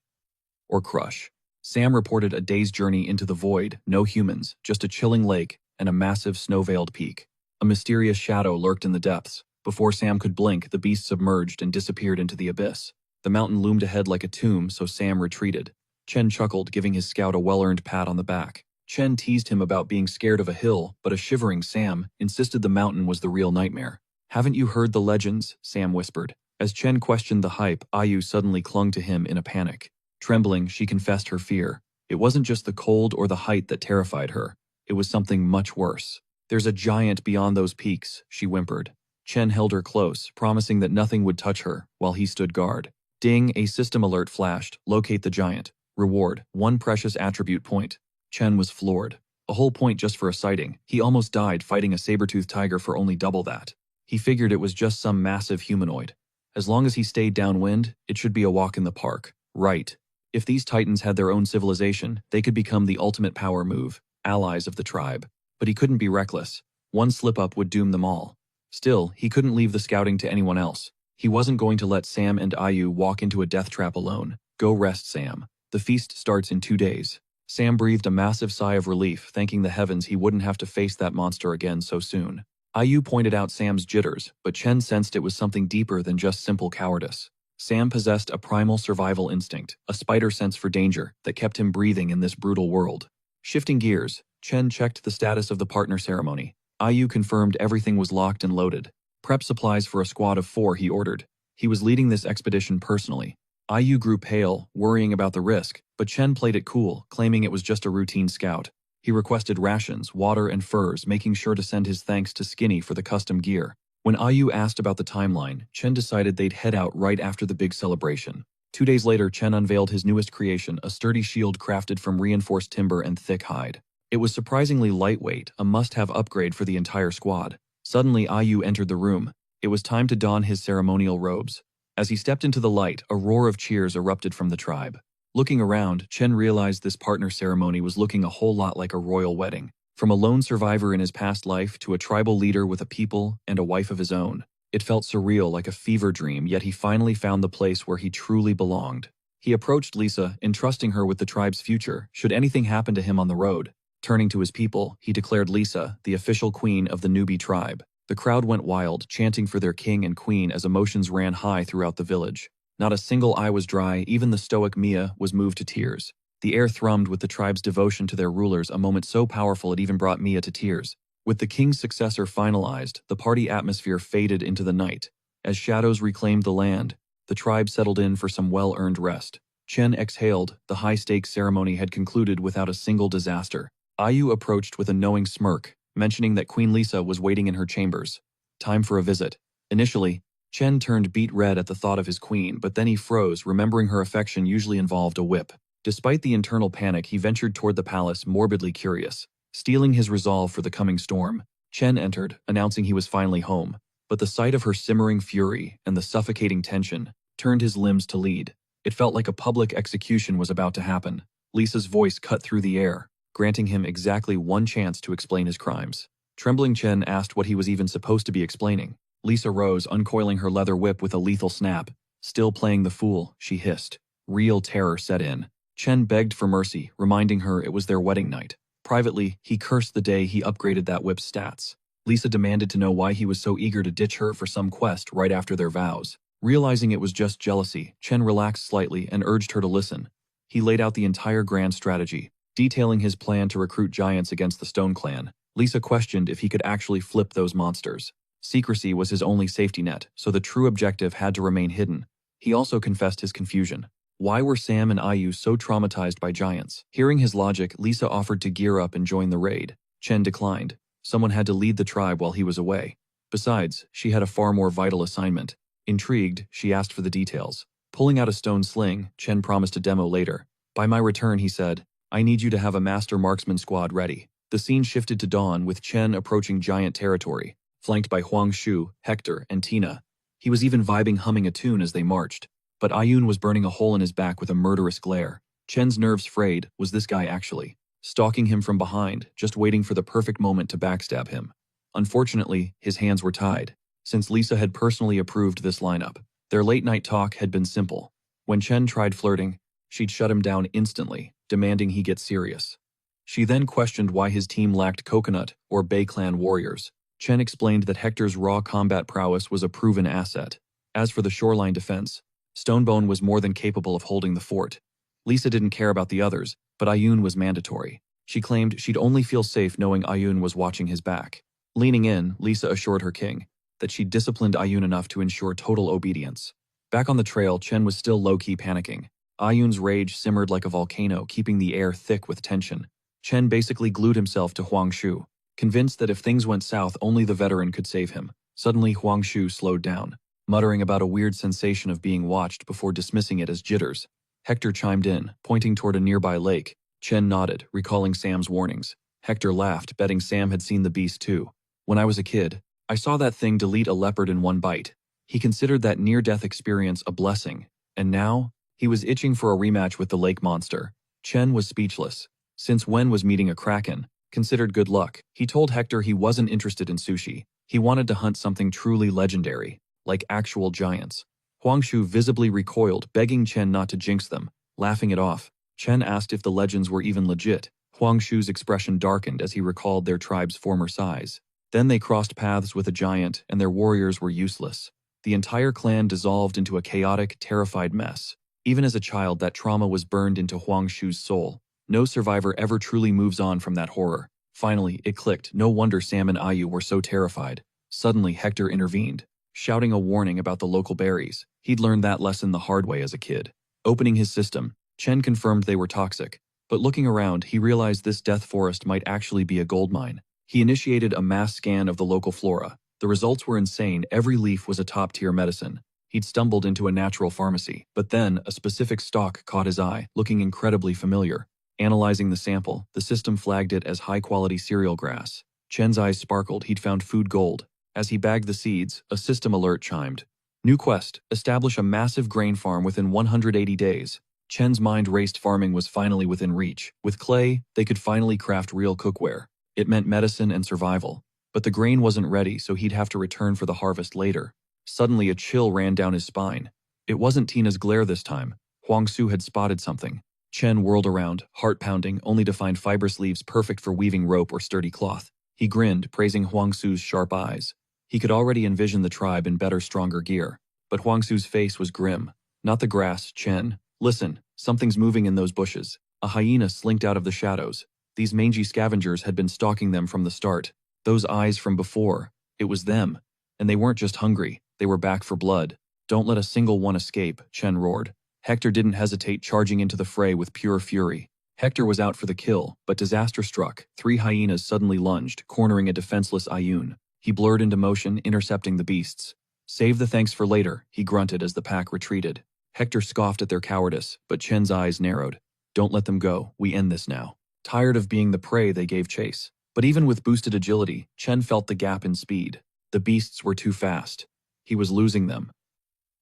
or crush. Sam reported a day's journey into the void, no humans, just a chilling lake and a massive snow-veiled peak. A mysterious shadow lurked in the depths. Before Sam could blink, the beast submerged and disappeared into the abyss. The mountain loomed ahead like a tomb, so Sam retreated. Chen chuckled, giving his scout a well-earned pat on the back. Chen teased him about being scared of a hill, but a shivering Sam insisted the mountain was the real nightmare. "Haven't you heard the legends?" Sam whispered. As Chen questioned the hype, Ayu suddenly clung to him in a panic. Trembling, she confessed her fear. It wasn't just the cold or the height that terrified her. It was something much worse. "There's a giant beyond those peaks," she whimpered. Chen held her close, promising that nothing would touch her, while he stood guard. Ding, a system alert flashed. "Locate the giant. Reward, 1 precious attribute point." Chen was floored. A whole point just for a sighting. He almost died fighting a saber-toothed tiger for only double that. He figured it was just some massive humanoid. As long as he stayed downwind, it should be a walk in the park. Right. If these titans had their own civilization, they could become the ultimate power move, allies of the tribe. But he couldn't be reckless. One slip-up would doom them all. Still, he couldn't leave the scouting to anyone else. He wasn't going to let Sam and Ayu walk into a death trap alone. "Go rest, Sam. The feast starts in 2 days." Sam breathed a massive sigh of relief, thanking the heavens he wouldn't have to face that monster again so soon. Ayu pointed out Sam's jitters, but Chen sensed it was something deeper than just simple cowardice. Sam possessed a primal survival instinct, a spider sense for danger, that kept him breathing in this brutal world. Shifting gears, Chen checked the status of the partner ceremony. Ayu confirmed everything was locked and loaded. "Prep supplies for a squad of 4, he ordered. He was leading this expedition personally. Ayu grew pale, worrying about the risk, but Chen played it cool, claiming it was just a routine scout. He requested rations, water, and furs, making sure to send his thanks to Skinny for the custom gear. When Ayu asked about the timeline, Chen decided they'd head out right after the big celebration. 2 days later, Chen unveiled his newest creation, a sturdy shield crafted from reinforced timber and thick hide. It was surprisingly lightweight, a must-have upgrade for the entire squad. Suddenly, Ayu entered the room. It was time to don his ceremonial robes. As he stepped into the light, a roar of cheers erupted from the tribe. Looking around, Chen realized this partner ceremony was looking a whole lot like a royal wedding. From a lone survivor in his past life to a tribal leader with a people and a wife of his own. It felt surreal, like a fever dream, yet he finally found the place where he truly belonged. He approached Lisa, entrusting her with the tribe's future, should anything happen to him on the road. Turning to his people, he declared Lisa the official queen of the newbie tribe. The crowd went wild, chanting for their king and queen as emotions ran high throughout the village. Not a single eye was dry, even the stoic Mia was moved to tears. The air thrummed with the tribe's devotion to their rulers, a moment so powerful it even brought Mia to tears. With the king's successor finalized, the party atmosphere faded into the night. As shadows reclaimed the land, the tribe settled in for some well-earned rest. Chen exhaled, the high-stakes ceremony had concluded without a single disaster. Ayu approached with a knowing smirk, mentioning that Queen Lisa was waiting in her chambers. Time for a visit. Initially, Chen turned beet red at the thought of his queen, but then he froze, remembering her affection usually involved a whip. Despite the internal panic, he ventured toward the palace, morbidly curious. Steeling his resolve for the coming storm, Chen entered, announcing he was finally home. But the sight of her simmering fury and the suffocating tension turned his limbs to lead. It felt like a public execution was about to happen. Lisa's voice cut through the air, granting him exactly one chance to explain his crimes. Trembling Chen asked what he was even supposed to be explaining. Lisa rose, uncoiling her leather whip with a lethal snap. Still playing the fool, she hissed. Real terror set in. Chen begged for mercy, reminding her it was their wedding night. Privately, he cursed the day he upgraded that whip's stats. Lisa demanded to know why he was so eager to ditch her for some quest right after their vows. Realizing it was just jealousy, Chen relaxed slightly and urged her to listen. He laid out the entire grand strategy, detailing his plan to recruit giants against the Stone Clan. Lisa questioned if he could actually flip those monsters. Secrecy was his only safety net, so the true objective had to remain hidden. He also confessed his confusion. Why were Sam and Ayu so traumatized by giants? Hearing his logic, Lisa offered to gear up and join the raid. Chen declined. Someone had to lead the tribe while he was away. Besides, she had a far more vital assignment. Intrigued, she asked for the details. Pulling out a stone sling, Chen promised a demo later. By my return, he said, I need you to have a master marksman squad ready. The scene shifted to dawn with Chen approaching giant territory, flanked by Huang Shu, Hector, and Tina. He was even vibing humming a tune as they marched. But Ayun was burning a hole in his back with a murderous glare. Chen's nerves frayed. Was this guy actually stalking him from behind, just waiting for the perfect moment to backstab him? Unfortunately, his hands were tied, since Lisa had personally approved this lineup. Their late-night talk had been simple. When Chen tried flirting, she'd shut him down instantly, demanding he get serious. She then questioned why his team lacked Coconut or Bay Clan warriors. Chen explained that Hector's raw combat prowess was a proven asset. As for the shoreline defense, Stonebone was more than capable of holding the fort. Lisa didn't care about the others, but Ayun was mandatory. She claimed she'd only feel safe knowing Ayun was watching his back. Leaning in, Lisa assured her king that she'd disciplined Ayun enough to ensure total obedience. Back on the trail, Chen was still low-key panicking. Ayun's rage simmered like a volcano, keeping the air thick with tension. Chen basically glued himself to Huang Shu, convinced that if things went south, only the veteran could save him. Suddenly, Huang Shu slowed down, muttering about a weird sensation of being watched before dismissing it as jitters. Hector chimed in, pointing toward a nearby lake. Chen nodded, recalling Sam's warnings. Hector laughed, betting Sam had seen the beast too. When I was a kid, I saw that thing delete a leopard in one bite. He considered that near-death experience a blessing, and now, he was itching for a rematch with the lake monster. Chen was speechless. Since Wen was meeting a kraken, considered good luck, he told Hector he wasn't interested in sushi. He wanted to hunt something truly legendary, like actual giants. Huang Shu visibly recoiled, begging Chen not to jinx them. Laughing it off, Chen asked if the legends were even legit. Huang Shu's expression darkened as he recalled their tribe's former size. Then they crossed paths with a giant, and their warriors were useless. The entire clan dissolved into a chaotic, terrified mess. Even as a child, that trauma was burned into Huang Shu's soul. No survivor ever truly moves on from that horror. Finally, it clicked. No wonder Sam and Ayu were so terrified. Suddenly, Hector intervened, shouting a warning about the local berries. He'd learned that lesson the hard way as a kid. Opening his system, Chen confirmed they were toxic. But looking around, he realized this death forest might actually be a goldmine. He initiated a mass scan of the local flora. The results were insane. Every leaf was a top-tier medicine. He'd stumbled into a natural pharmacy. But then, a specific stalk caught his eye, looking incredibly familiar. Analyzing the sample, the system flagged it as high-quality cereal grass. Chen's eyes sparkled. He'd found food gold. As he bagged the seeds, a system alert chimed. New quest: establish a massive grain farm within 180 days. Chen's mind raced. Farming was finally within reach. With clay, they could finally craft real cookware. It meant medicine and survival. But the grain wasn't ready, so he'd have to return for the harvest later. Suddenly, a chill ran down his spine. It wasn't Tina's glare this time. Huang Su had spotted something. Chen whirled around, heart pounding, only to find fibrous leaves perfect for weaving rope or sturdy cloth. He grinned, praising Huang Su's sharp eyes. He could already envision the tribe in better, stronger gear. But Huang Su's face was grim. Not the grass, Chen. Listen, something's moving in those bushes. A hyena slinked out of the shadows. These mangy scavengers had been stalking them from the start. Those eyes from before, it was them. And they weren't just hungry, they were back for blood. Don't let a single one escape, Chen roared. Hector didn't hesitate, charging into the fray with pure fury. Hector was out for the kill, but disaster struck. 3 hyenas suddenly lunged, cornering a defenseless Ayun. He blurred into motion, intercepting the beasts. Save the thanks for later, he grunted as the pack retreated. Hector scoffed at their cowardice, but Chen's eyes narrowed. Don't let them go, we end this now. Tired of being the prey, they gave chase. But even with boosted agility, Chen felt the gap in speed. The beasts were too fast. He was losing them.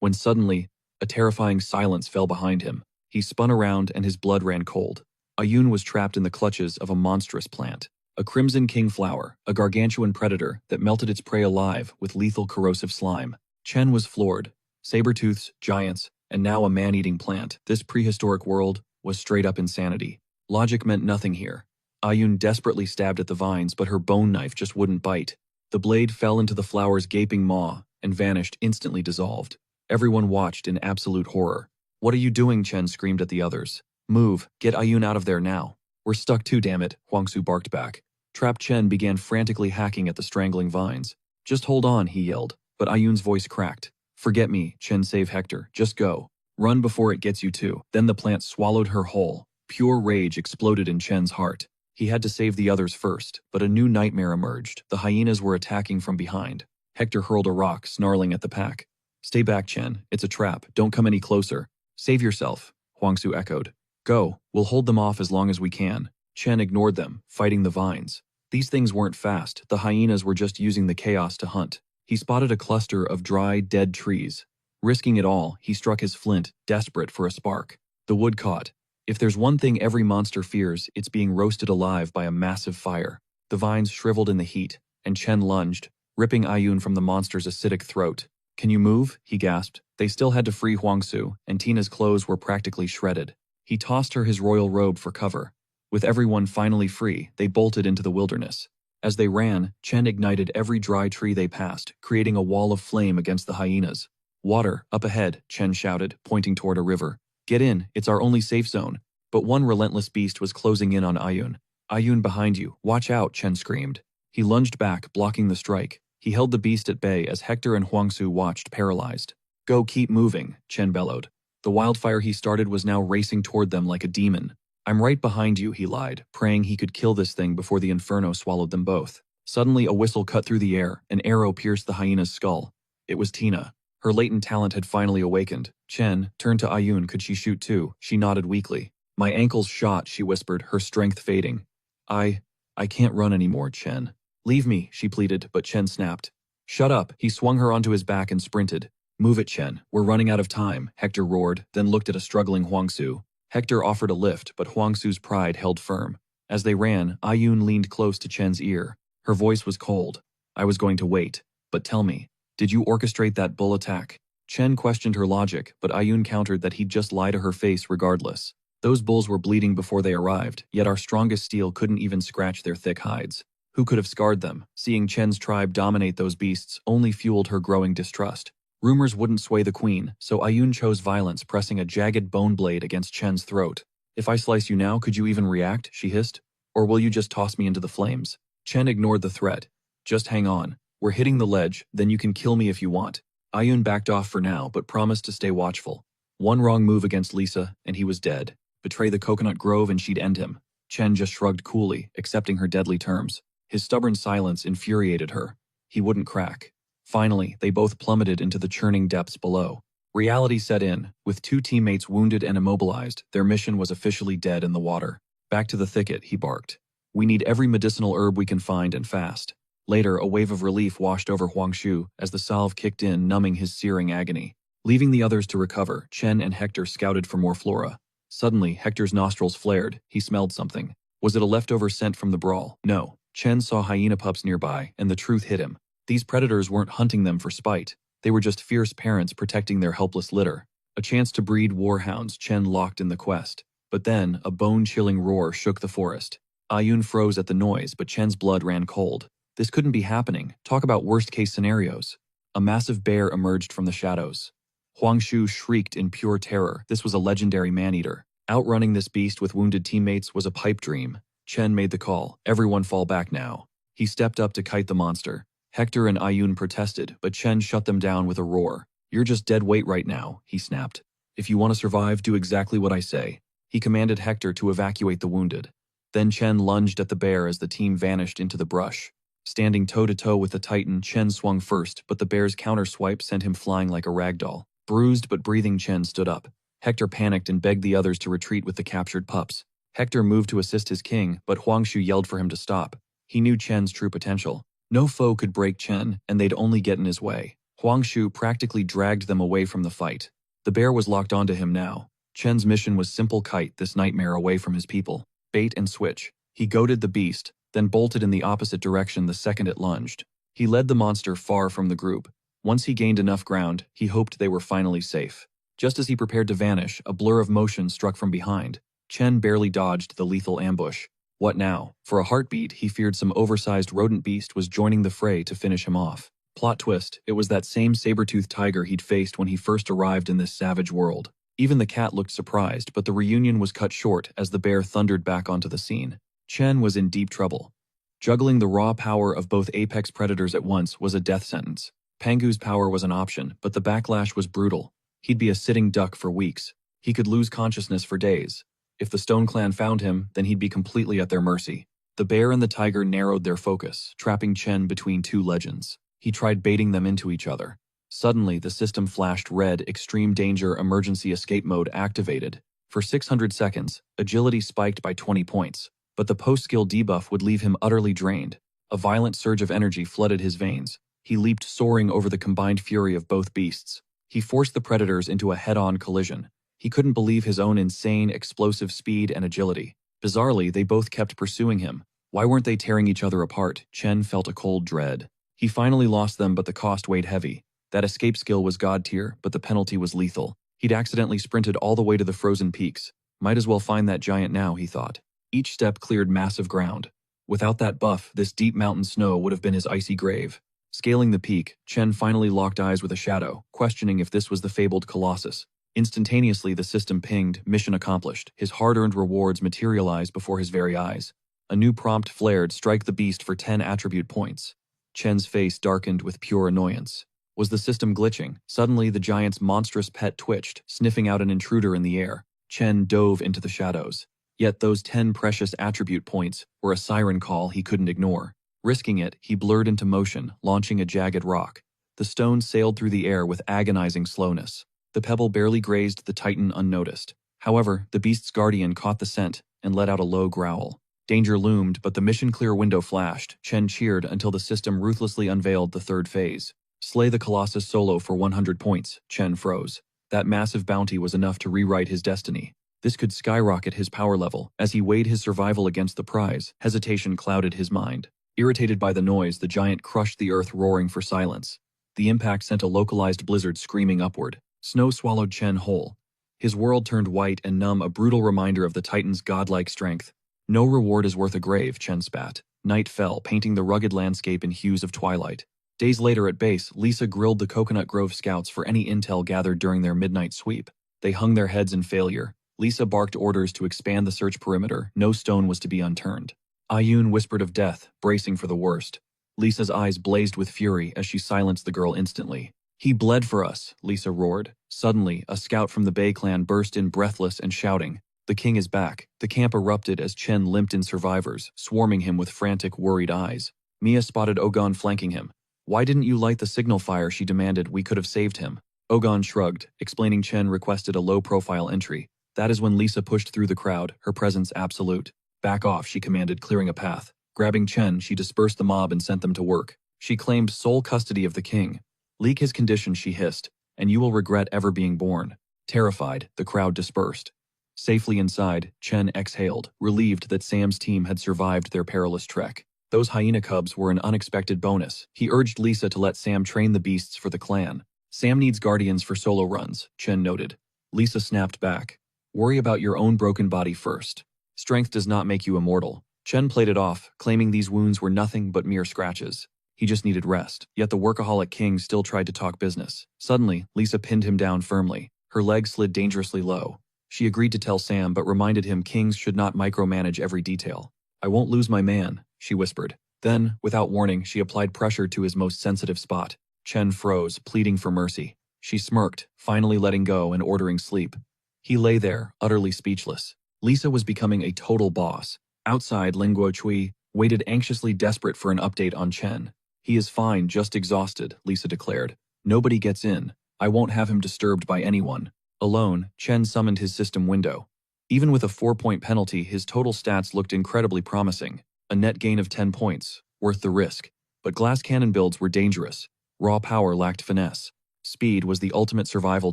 When suddenly, a terrifying silence fell behind him. He spun around and his blood ran cold. Ayun was trapped in the clutches of a monstrous plant. A crimson king flower, a gargantuan predator that melted its prey alive with lethal corrosive slime. Chen was floored. Saber-tooths, giants, and now a man-eating plant. This prehistoric world was straight-up insanity. Logic meant nothing here. Ayun desperately stabbed at the vines, but her bone knife just wouldn't bite. The blade fell into the flower's gaping maw and vanished, instantly dissolved. Everyone watched in absolute horror. "What are you doing?" Chen screamed at the others. "Move, get Ayun out of there now." "We're stuck too, damn it," Huangsu barked back. Trapped Chen began frantically hacking at the strangling vines. "Just hold on," he yelled, but Ayun's voice cracked. "Forget me, Chen, save Hector, just go. Run before it gets you too." Then the plant swallowed her whole. Pure rage exploded in Chen's heart. He had to save the others first, but a new nightmare emerged. The hyenas were attacking from behind. Hector hurled a rock, snarling at the pack. "Stay back, Chen. It's a trap. Don't come any closer." "Save yourself," Huangsu echoed. "Go. We'll hold them off as long as we can." Chen ignored them, fighting the vines. These things weren't fast. The hyenas were just using the chaos to hunt. He spotted a cluster of dry, dead trees. Risking it all, he struck his flint, desperate for a spark. The wood caught. If there's one thing every monster fears, it's being roasted alive by a massive fire. The vines shriveled in the heat, and Chen lunged, ripping Ayun from the monster's acidic throat. "Can you move?" he gasped. They still had to free Huangsu, and Tina's clothes were practically shredded. He tossed her his royal robe for cover. With everyone finally free, they bolted into the wilderness. As they ran, Chen ignited every dry tree they passed, creating a wall of flame against the hyenas. "Water, up ahead," Chen shouted, pointing toward a river. "Get in, it's our only safe zone." But one relentless beast was closing in on Ayun. "Ayun, behind you, watch out," Chen screamed. He lunged back, blocking the strike. He held the beast at bay as Hector and Huangsu watched, paralyzed. "Go, keep moving," Chen bellowed. The wildfire he started was now racing toward them like a demon. "I'm right behind you," he lied, praying he could kill this thing before the inferno swallowed them both. Suddenly, a whistle cut through the air. An arrow pierced the hyena's skull. It was Tina. Her latent talent had finally awakened. Chen turned to Ayun. Could she shoot too? She nodded weakly. "My ankle's shot," she whispered, her strength fading. I can't run anymore, Chen." "Leave me," she pleaded, but Chen snapped. "Shut up." He swung her onto his back and sprinted. "Move it, Chen. We're running out of time," Hector roared, then looked at a struggling Huangsu. Hector offered a lift, but Huangsu's pride held firm. As they ran, Ayun leaned close to Chen's ear. Her voice was cold. "I was going to wait. But tell me, did you orchestrate that bull attack?" Chen questioned her logic, but Ayun countered that he'd just lie to her face regardless. "Those bulls were bleeding before they arrived, yet our strongest steel couldn't even scratch their thick hides. Who could have scarred them?" Seeing Chen's tribe dominate those beasts only fueled her growing distrust. Rumors wouldn't sway the queen, so Ayun chose violence, pressing a jagged bone blade against Chen's throat. "If I slice you now, could you even react?" she hissed. "Or will you just toss me into the flames?" Chen ignored the threat. "Just hang on. We're hitting the ledge, then you can kill me if you want." Ayun backed off for now, but promised to stay watchful. One wrong move against Lisa, and he was dead. Betray the coconut grove and she'd end him. Chen just shrugged coolly, accepting her deadly terms. His stubborn silence infuriated her. He wouldn't crack. Finally, they both plummeted into the churning depths below. Reality set in. With two teammates wounded and immobilized, their mission was officially dead in the water. "Back to the thicket," he barked. "We need every medicinal herb we can find and fast." Later, a wave of relief washed over Huangshu as the salve kicked in, numbing his searing agony. Leaving the others to recover, Chen and Hector scouted for more flora. Suddenly, Hector's nostrils flared. He smelled something. Was it a leftover scent from the brawl? No. Chen saw hyena pups nearby, and the truth hit him. These predators weren't hunting them for spite. They were just fierce parents protecting their helpless litter. A chance to breed warhounds, Chen locked in the quest. But then, a bone-chilling roar shook the forest. Ayun froze at the noise, but Chen's blood ran cold. This couldn't be happening. Talk about worst-case scenarios. A massive bear emerged from the shadows. Huangshu shrieked in pure terror. This was a legendary man-eater. Outrunning this beast with wounded teammates was a pipe dream. Chen made the call. "Everyone fall back now." He stepped up to kite the monster. Hector and Ayun protested, but Chen shut them down with a roar. "You're just dead weight right now," he snapped. "If you want to survive, do exactly what I say." He commanded Hector to evacuate the wounded. Then Chen lunged at the bear as the team vanished into the brush. Standing toe-to-toe with the Titan, Chen swung first, but the bear's counter-swipe sent him flying like a ragdoll. Bruised but breathing, Chen stood up. Hector panicked and begged the others to retreat with the captured pups. Hector moved to assist his king, but Huangshu yelled for him to stop. He knew Chen's true potential. No foe could break Chen, and they'd only get in his way. Huangshu practically dragged them away from the fight. The bear was locked onto him now. Chen's mission was simple: kite this nightmare away from his people. Bait and switch. He goaded the beast, then bolted in the opposite direction the second it lunged. He led the monster far from the group. Once he gained enough ground, he hoped they were finally safe. Just as he prepared to vanish, a blur of motion struck from behind. Chen barely dodged the lethal ambush. What now? For a heartbeat, he feared some oversized rodent beast was joining the fray to finish him off. Plot twist, it was that same saber-toothed tiger he'd faced when he first arrived in this savage world. Even the cat looked surprised, but the reunion was cut short as the bear thundered back onto the scene. Chen was in deep trouble. Juggling the raw power of both apex predators at once was a death sentence. Pangu's power was an option, but the backlash was brutal. He'd be a sitting duck for weeks. He could lose consciousness for days. If the Stone Clan found him, then he'd be completely at their mercy. The bear and the tiger narrowed their focus, trapping Chen between two legends. He tried baiting them into each other. Suddenly, the system flashed red: extreme danger emergency escape mode activated. For 600 seconds, agility spiked by 20 points, but the post-skill debuff would leave him utterly drained. A violent surge of energy flooded his veins. He leaped, soaring over the combined fury of both beasts. He forced the predators into a head-on collision. He couldn't believe his own insane, explosive speed and agility. Bizarrely, they both kept pursuing him. Why weren't they tearing each other apart? Chen felt a cold dread. He finally lost them, but the cost weighed heavy. That escape skill was god tier, but the penalty was lethal. He'd accidentally sprinted all the way to the frozen peaks. Might as well find that giant now, he thought. Each step cleared massive ground. Without that buff, this deep mountain snow would have been his icy grave. Scaling the peak, Chen finally locked eyes with a shadow, questioning if this was the fabled Colossus. Instantaneously, the system pinged, mission accomplished. His hard-earned rewards materialized before his very eyes. A new prompt flared: strike the beast for 10 attribute points. Chen's face darkened with pure annoyance. Was the system glitching? Suddenly, the giant's monstrous pet twitched, sniffing out an intruder in the air. Chen dove into the shadows. Yet those 10 precious attribute points were a siren call he couldn't ignore. Risking it, he blurred into motion, launching a jagged rock. The stone sailed through the air with agonizing slowness. The pebble barely grazed the titan unnoticed. However, the beast's guardian caught the scent and let out a low growl. Danger loomed, but the mission-clear window flashed. Chen cheered until the system ruthlessly unveiled the third phase. Slay the Colossus solo for 100 points, Chen froze. That massive bounty was enough to rewrite his destiny. This could skyrocket his power level. As he weighed his survival against the prize, hesitation clouded his mind. Irritated by the noise, the giant crushed the earth, roaring for silence. The impact sent a localized blizzard screaming upward. Snow swallowed Chen whole. His world turned white and numb, a brutal reminder of the Titan's godlike strength. No reward is worth a grave, Chen spat. Night fell, painting the rugged landscape in hues of twilight. Days later at base, Lisa grilled the Coconut Grove scouts for any intel gathered during their midnight sweep. They hung their heads in failure. Lisa barked orders to expand the search perimeter. No stone was to be unturned. Ayun whispered of death, bracing for the worst. Lisa's eyes blazed with fury as she silenced the girl instantly. He bled for us, Lisa roared. Suddenly, a scout from the Bay clan burst in, breathless and shouting. The king is back. The camp erupted as Chen limped in survivors, swarming him with frantic, worried eyes. Mia spotted Ogon flanking him. Why didn't you light the signal fire, she demanded. We could have saved him. Ogon shrugged, explaining Chen requested a low-profile entry. That is when Lisa pushed through the crowd, her presence absolute. Back off, she commanded, clearing a path. Grabbing Chen, she dispersed the mob and sent them to work. She claimed sole custody of the king. Leak his condition, she hissed, and you will regret ever being born. Terrified, the crowd dispersed. Safely inside, Chen exhaled, relieved that Sam's team had survived their perilous trek. Those hyena cubs were an unexpected bonus. He urged Lisa to let Sam train the beasts for the clan. Sam needs guardians for solo runs, Chen noted. Lisa snapped back. Worry about your own broken body first. Strength does not make you immortal. Chen played it off, claiming these wounds were nothing but mere scratches. He just needed rest. Yet the workaholic king still tried to talk business. Suddenly, Lisa pinned him down firmly. Her leg slid dangerously low. She agreed to tell Sam, but reminded him kings should not micromanage every detail. I won't lose my man, she whispered. Then, without warning, she applied pressure to his most sensitive spot. Chen froze, pleading for mercy. She smirked, finally letting go and ordering sleep. He lay there, utterly speechless. Lisa was becoming a total boss. Outside, Ling Guochui waited anxiously, desperate for an update on Chen. He is fine, just exhausted, Lisa declared. Nobody gets in. I won't have him disturbed by anyone. Alone, Chen summoned his system window. Even with a 4-point penalty, his total stats looked incredibly promising. A net gain of 10 points, worth the risk. But glass cannon builds were dangerous. Raw power lacked finesse. Speed was the ultimate survival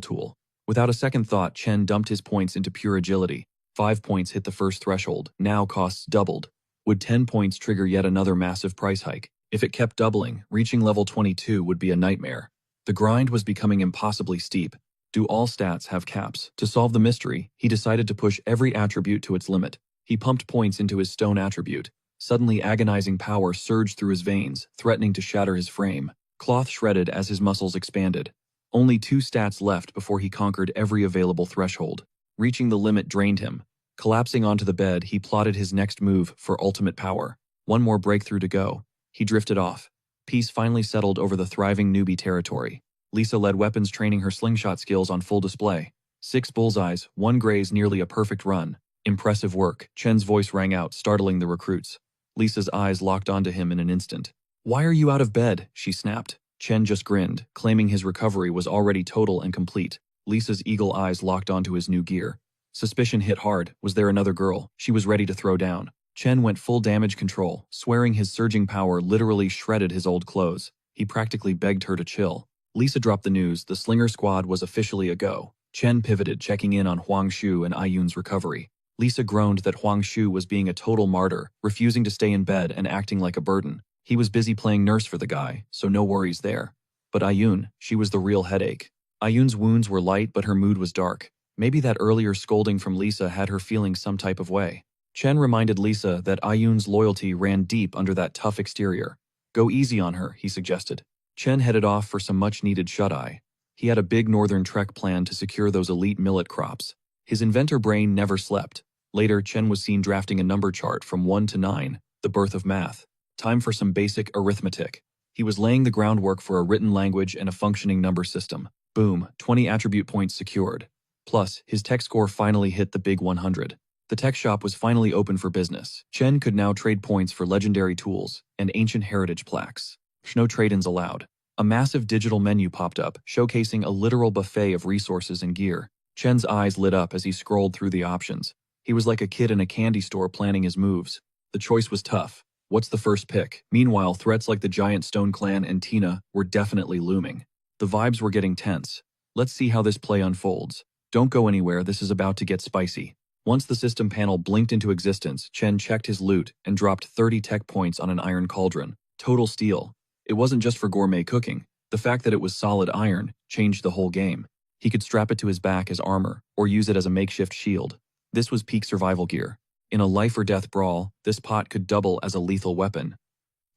tool. Without a second thought, Chen dumped his points into pure agility. 5 points hit the first threshold, now costs doubled. Would 10 points trigger yet another massive price hike? If it kept doubling, reaching level 22 would be a nightmare. The grind was becoming impossibly steep. Do all stats have caps? To solve the mystery, he decided to push every attribute to its limit. He pumped points into his stone attribute. Suddenly, agonizing power surged through his veins, threatening to shatter his frame. Cloth shredded as his muscles expanded. Only 2 stats left before he conquered every available threshold. Reaching the limit drained him. Collapsing onto the bed, he plotted his next move for ultimate power. One more breakthrough to go. He drifted off. Peace finally settled over the thriving newbie territory. Lisa led weapons training her slingshot skills on full display. 6 bullseyes, 1 graze, nearly a perfect run. Impressive work, Chen's voice rang out, startling the recruits. Lisa's eyes locked onto him in an instant. Why are you out of bed? She snapped. Chen just grinned, claiming his recovery was already total and complete. Lisa's eagle eyes locked onto his new gear. Suspicion hit hard. Was there another girl? She was ready to throw down. Chen went full damage control, swearing his surging power literally shredded his old clothes. He practically begged her to chill. Lisa dropped the news. The Slinger squad was officially a go. Chen pivoted, checking in on Huang Shu and Ayun's recovery. Lisa groaned that Huang Shu was being a total martyr, refusing to stay in bed and acting like a burden. He was busy playing nurse for the guy, so no worries there. But Ayun, she was the real headache. Ayun's wounds were light, but her mood was dark. Maybe that earlier scolding from Lisa had her feeling some type of way. Chen reminded Lisa that Ayun's loyalty ran deep under that tough exterior. Go easy on her, he suggested. Chen headed off for some much-needed shut-eye. He had a big northern trek plan to secure those elite millet crops. His inventor brain never slept. Later, Chen was seen drafting a number chart from 1 to 9, the birth of math. Time for some basic arithmetic. He was laying the groundwork for a written language and a functioning number system. Boom, 20 attribute points secured. Plus, his tech score finally hit the big 100. The tech shop was finally open for business. Chen could now trade points for legendary tools and ancient heritage plaques. No trade-ins allowed. A massive digital menu popped up, showcasing a literal buffet of resources and gear. Chen's eyes lit up as he scrolled through the options. He was like a kid in a candy store planning his moves. The choice was tough. What's the first pick? Meanwhile, threats like the Giant Stone Clan and Tina were definitely looming. The vibes were getting tense. Let's see how this play unfolds. Don't go anywhere, this is about to get spicy. Once the system panel blinked into existence, Chen checked his loot and dropped 30 tech points on an iron cauldron. Total steal. It wasn't just for gourmet cooking. The fact that it was solid iron changed the whole game. He could strap it to his back as armor, or use it as a makeshift shield. This was peak survival gear. In a life-or-death brawl, this pot could double as a lethal weapon.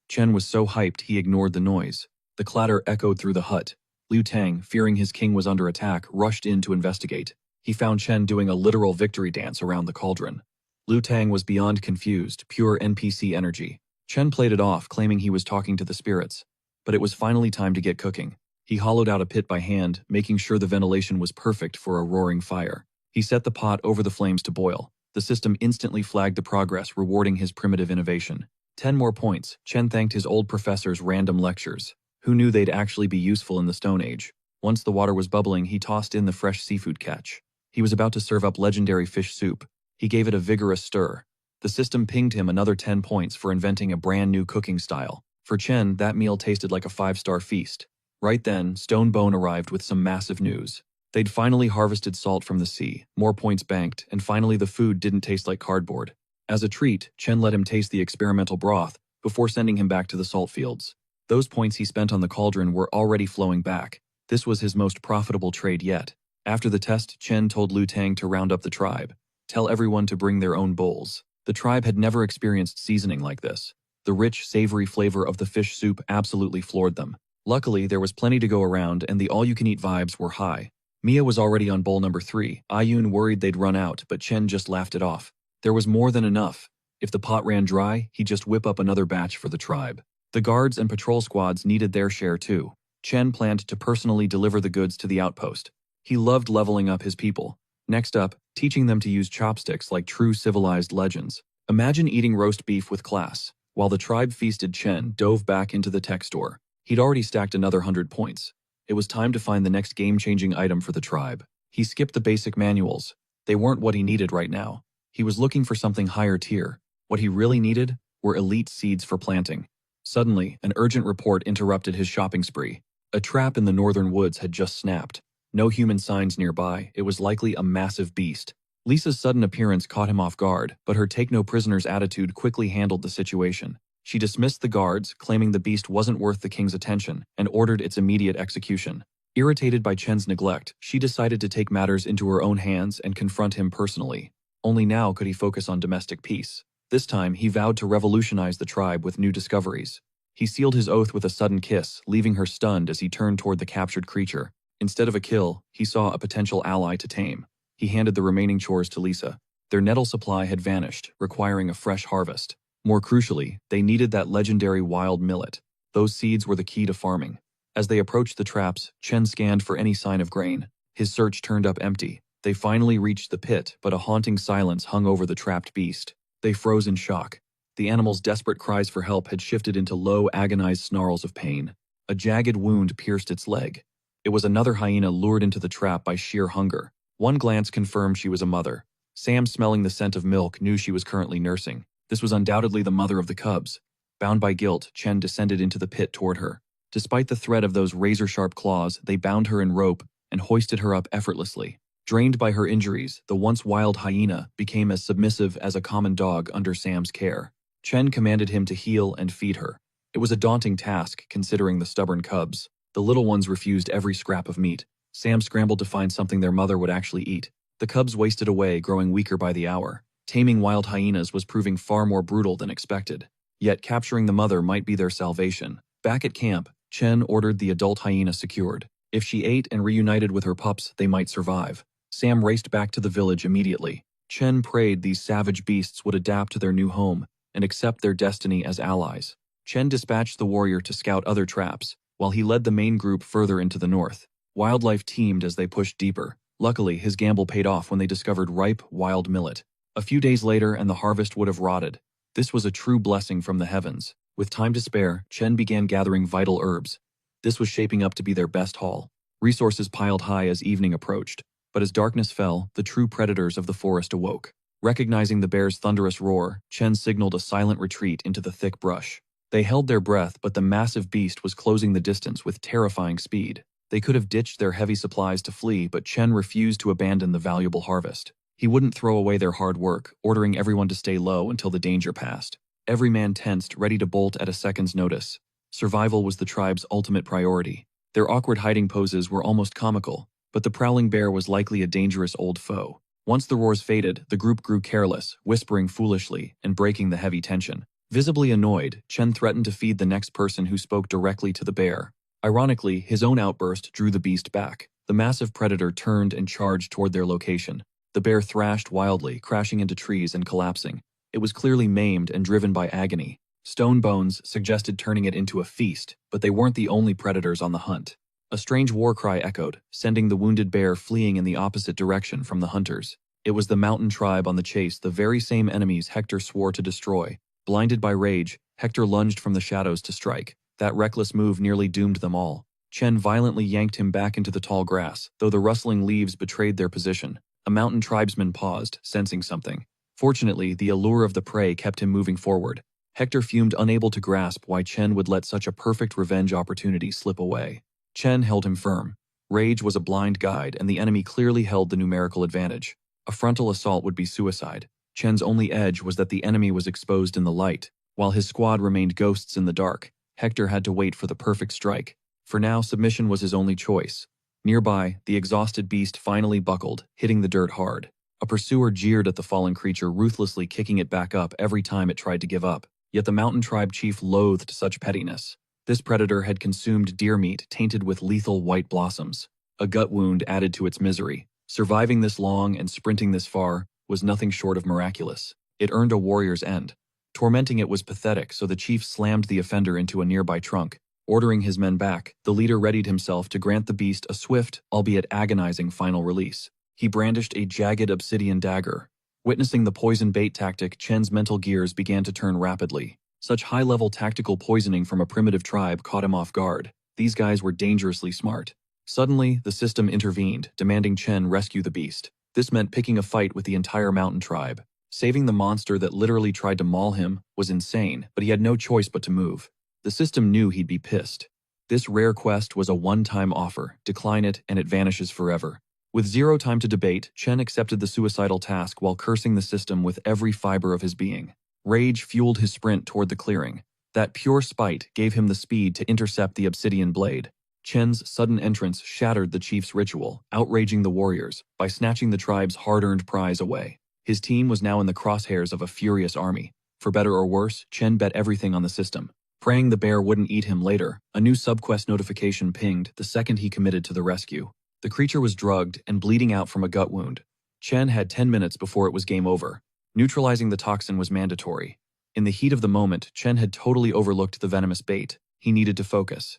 Chen was so hyped he ignored the noise. The clatter echoed through the hut. Liu Tang, fearing his king was under attack, rushed in to investigate. He found Chen doing a literal victory dance around the cauldron. Liu Tang was beyond confused, pure NPC energy. Chen played it off, claiming he was talking to the spirits. But it was finally time to get cooking. He hollowed out a pit by hand, making sure the ventilation was perfect for a roaring fire. He set the pot over the flames to boil. The system instantly flagged the progress, rewarding his primitive innovation. 10 more points. Chen thanked his old professor's random lectures. Who knew they'd actually be useful in the Stone Age? Once the water was bubbling, he tossed in the fresh seafood catch. He was about to serve up legendary fish soup. He gave it a vigorous stir. The system pinged him another 10 points for inventing a brand new cooking style. For Chen, that meal tasted like a 5-star feast. Right then, Stonebone arrived with some massive news. They'd finally harvested salt from the sea, more points banked, and finally the food didn't taste like cardboard. As a treat, Chen let him taste the experimental broth before sending him back to the salt fields. Those points he spent on the cauldron were already flowing back. This was his most profitable trade yet. After the test, Chen told Liu Tang to round up the tribe. Tell everyone to bring their own bowls. The tribe had never experienced seasoning like this. The rich, savory flavor of the fish soup absolutely floored them. Luckily, there was plenty to go around and the all-you-can-eat vibes were high. Mia was already on bowl number 3. Ayun worried they'd run out, but Chen just laughed it off. There was more than enough. If the pot ran dry, he'd just whip up another batch for the tribe. The guards and patrol squads needed their share too. Chen planned to personally deliver the goods to the outpost. He loved leveling up his people. Next up, teaching them to use chopsticks like true civilized legends. Imagine eating roast beef with class. While the tribe feasted, Chen dove back into the tech store. He'd already stacked another 100 points. It was time to find the next game-changing item for the tribe. He skipped the basic manuals. They weren't what he needed right now. He was looking for something higher tier. What he really needed were elite seeds for planting. Suddenly, an urgent report interrupted his shopping spree. A trap in the northern woods had just snapped. No human signs nearby. It was likely a massive beast. Lisa's sudden appearance caught him off guard, but her take-no-prisoners attitude quickly handled the situation. She dismissed the guards, claiming the beast wasn't worth the king's attention, and ordered its immediate execution. Irritated by Chen's neglect, she decided to take matters into her own hands and confront him personally. Only now could he focus on domestic peace. This time, he vowed to revolutionize the tribe with new discoveries. He sealed his oath with a sudden kiss, leaving her stunned as he turned toward the captured creature. Instead of a kill, he saw a potential ally to tame. He handed the remaining chores to Lisa. Their nettle supply had vanished, requiring a fresh harvest. More crucially, they needed that legendary wild millet. Those seeds were the key to farming. As they approached the traps, Chen scanned for any sign of grain. His search turned up empty. They finally reached the pit, but a haunting silence hung over the trapped beast. They froze in shock. The animal's desperate cries for help had shifted into low, agonized snarls of pain. A jagged wound pierced its leg. It was another hyena lured into the trap by sheer hunger. One glance confirmed she was a mother. Sam, smelling the scent of milk, knew she was currently nursing. This was undoubtedly the mother of the cubs. Bound by guilt, Chen descended into the pit toward her. Despite the threat of those razor-sharp claws, they bound her in rope and hoisted her up effortlessly. Drained by her injuries, the once wild hyena became as submissive as a common dog under Sam's care. Chen commanded him to heal and feed her. It was a daunting task, considering the stubborn cubs. The little ones refused every scrap of meat. Sam scrambled to find something their mother would actually eat. The cubs wasted away, growing weaker by the hour. Taming wild hyenas was proving far more brutal than expected. Yet capturing the mother might be their salvation. Back at camp, Chen ordered the adult hyena secured. If she ate and reunited with her pups, they might survive. Sam raced back to the village immediately. Chen prayed these savage beasts would adapt to their new home and accept their destiny as allies. Chen dispatched the warrior to scout other traps, while he led the main group further into the north. Wildlife teemed as they pushed deeper. Luckily, his gamble paid off when they discovered ripe, wild millet. A few days later, and the harvest would have rotted. This was a true blessing from the heavens. With time to spare, Chen began gathering vital herbs. This was shaping up to be their best haul. Resources piled high as evening approached. But as darkness fell, the true predators of the forest awoke. Recognizing the bear's thunderous roar, Chen signaled a silent retreat into the thick brush. They held their breath, but the massive beast was closing the distance with terrifying speed. They could have ditched their heavy supplies to flee, but Chen refused to abandon the valuable harvest. He wouldn't throw away their hard work, ordering everyone to stay low until the danger passed. Every man tensed, ready to bolt at a second's notice. Survival was the tribe's ultimate priority. Their awkward hiding poses were almost comical, but the prowling bear was likely a dangerous old foe. Once the roars faded, the group grew careless, whispering foolishly and breaking the heavy tension. Visibly annoyed, Chen threatened to feed the next person who spoke directly to the bear. Ironically, his own outburst drew the beast back. The massive predator turned and charged toward their location. The bear thrashed wildly, crashing into trees and collapsing. It was clearly maimed and driven by agony. Stone bones suggested turning it into a feast, but they weren't the only predators on the hunt. A strange war cry echoed, sending the wounded bear fleeing in the opposite direction from the hunters. It was the mountain tribe on the chase, the very same enemies Hector swore to destroy. Blinded by rage, Hector lunged from the shadows to strike. That reckless move nearly doomed them all. Chen violently yanked him back into the tall grass, though the rustling leaves betrayed their position. A mountain tribesman paused, sensing something. Fortunately, the allure of the prey kept him moving forward. Hector fumed, unable to grasp why Chen would let such a perfect revenge opportunity slip away. Chen held him firm. Rage was a blind guide, and the enemy clearly held the numerical advantage. A frontal assault would be suicide. Chen's only edge was that the enemy was exposed in the light. While his squad remained ghosts in the dark, Hector had to wait for the perfect strike. For now, submission was his only choice. Nearby, the exhausted beast finally buckled, hitting the dirt hard. A pursuer jeered at the fallen creature, ruthlessly kicking it back up every time it tried to give up. Yet the mountain tribe chief loathed such pettiness. This predator had consumed deer meat tainted with lethal white blossoms. A gut wound added to its misery. Surviving this long and sprinting this far was nothing short of miraculous. It earned a warrior's end. Tormenting it was pathetic, so the chief slammed the offender into a nearby trunk. Ordering his men back, the leader readied himself to grant the beast a swift, albeit agonizing, final release. He brandished a jagged obsidian dagger. Witnessing the poison bait tactic, Chen's mental gears began to turn rapidly. Such high-level tactical poisoning from a primitive tribe caught him off guard. These guys were dangerously smart. Suddenly, the system intervened, demanding Chen rescue the beast. This meant picking a fight with the entire mountain tribe. Saving the monster that literally tried to maul him was insane, but he had no choice but to move. The system knew he'd be pissed. This rare quest was a one-time offer. Decline it and it vanishes forever. With zero time to debate, Chen accepted the suicidal task while cursing the system with every fiber of his being. Rage fueled his sprint toward the clearing. That pure spite gave him the speed to intercept the obsidian blade. Chen's sudden entrance shattered the chief's ritual, outraging the warriors by snatching the tribe's hard-earned prize away. His team was now in the crosshairs of a furious army. For better or worse, Chen bet everything on the system. Praying the bear wouldn't eat him later, a new subquest notification pinged the second he committed to the rescue. The creature was drugged and bleeding out from a gut wound. Chen had 10 minutes before it was game over. Neutralizing the toxin was mandatory. In the heat of the moment, Chen had totally overlooked the venomous bait. He needed to focus.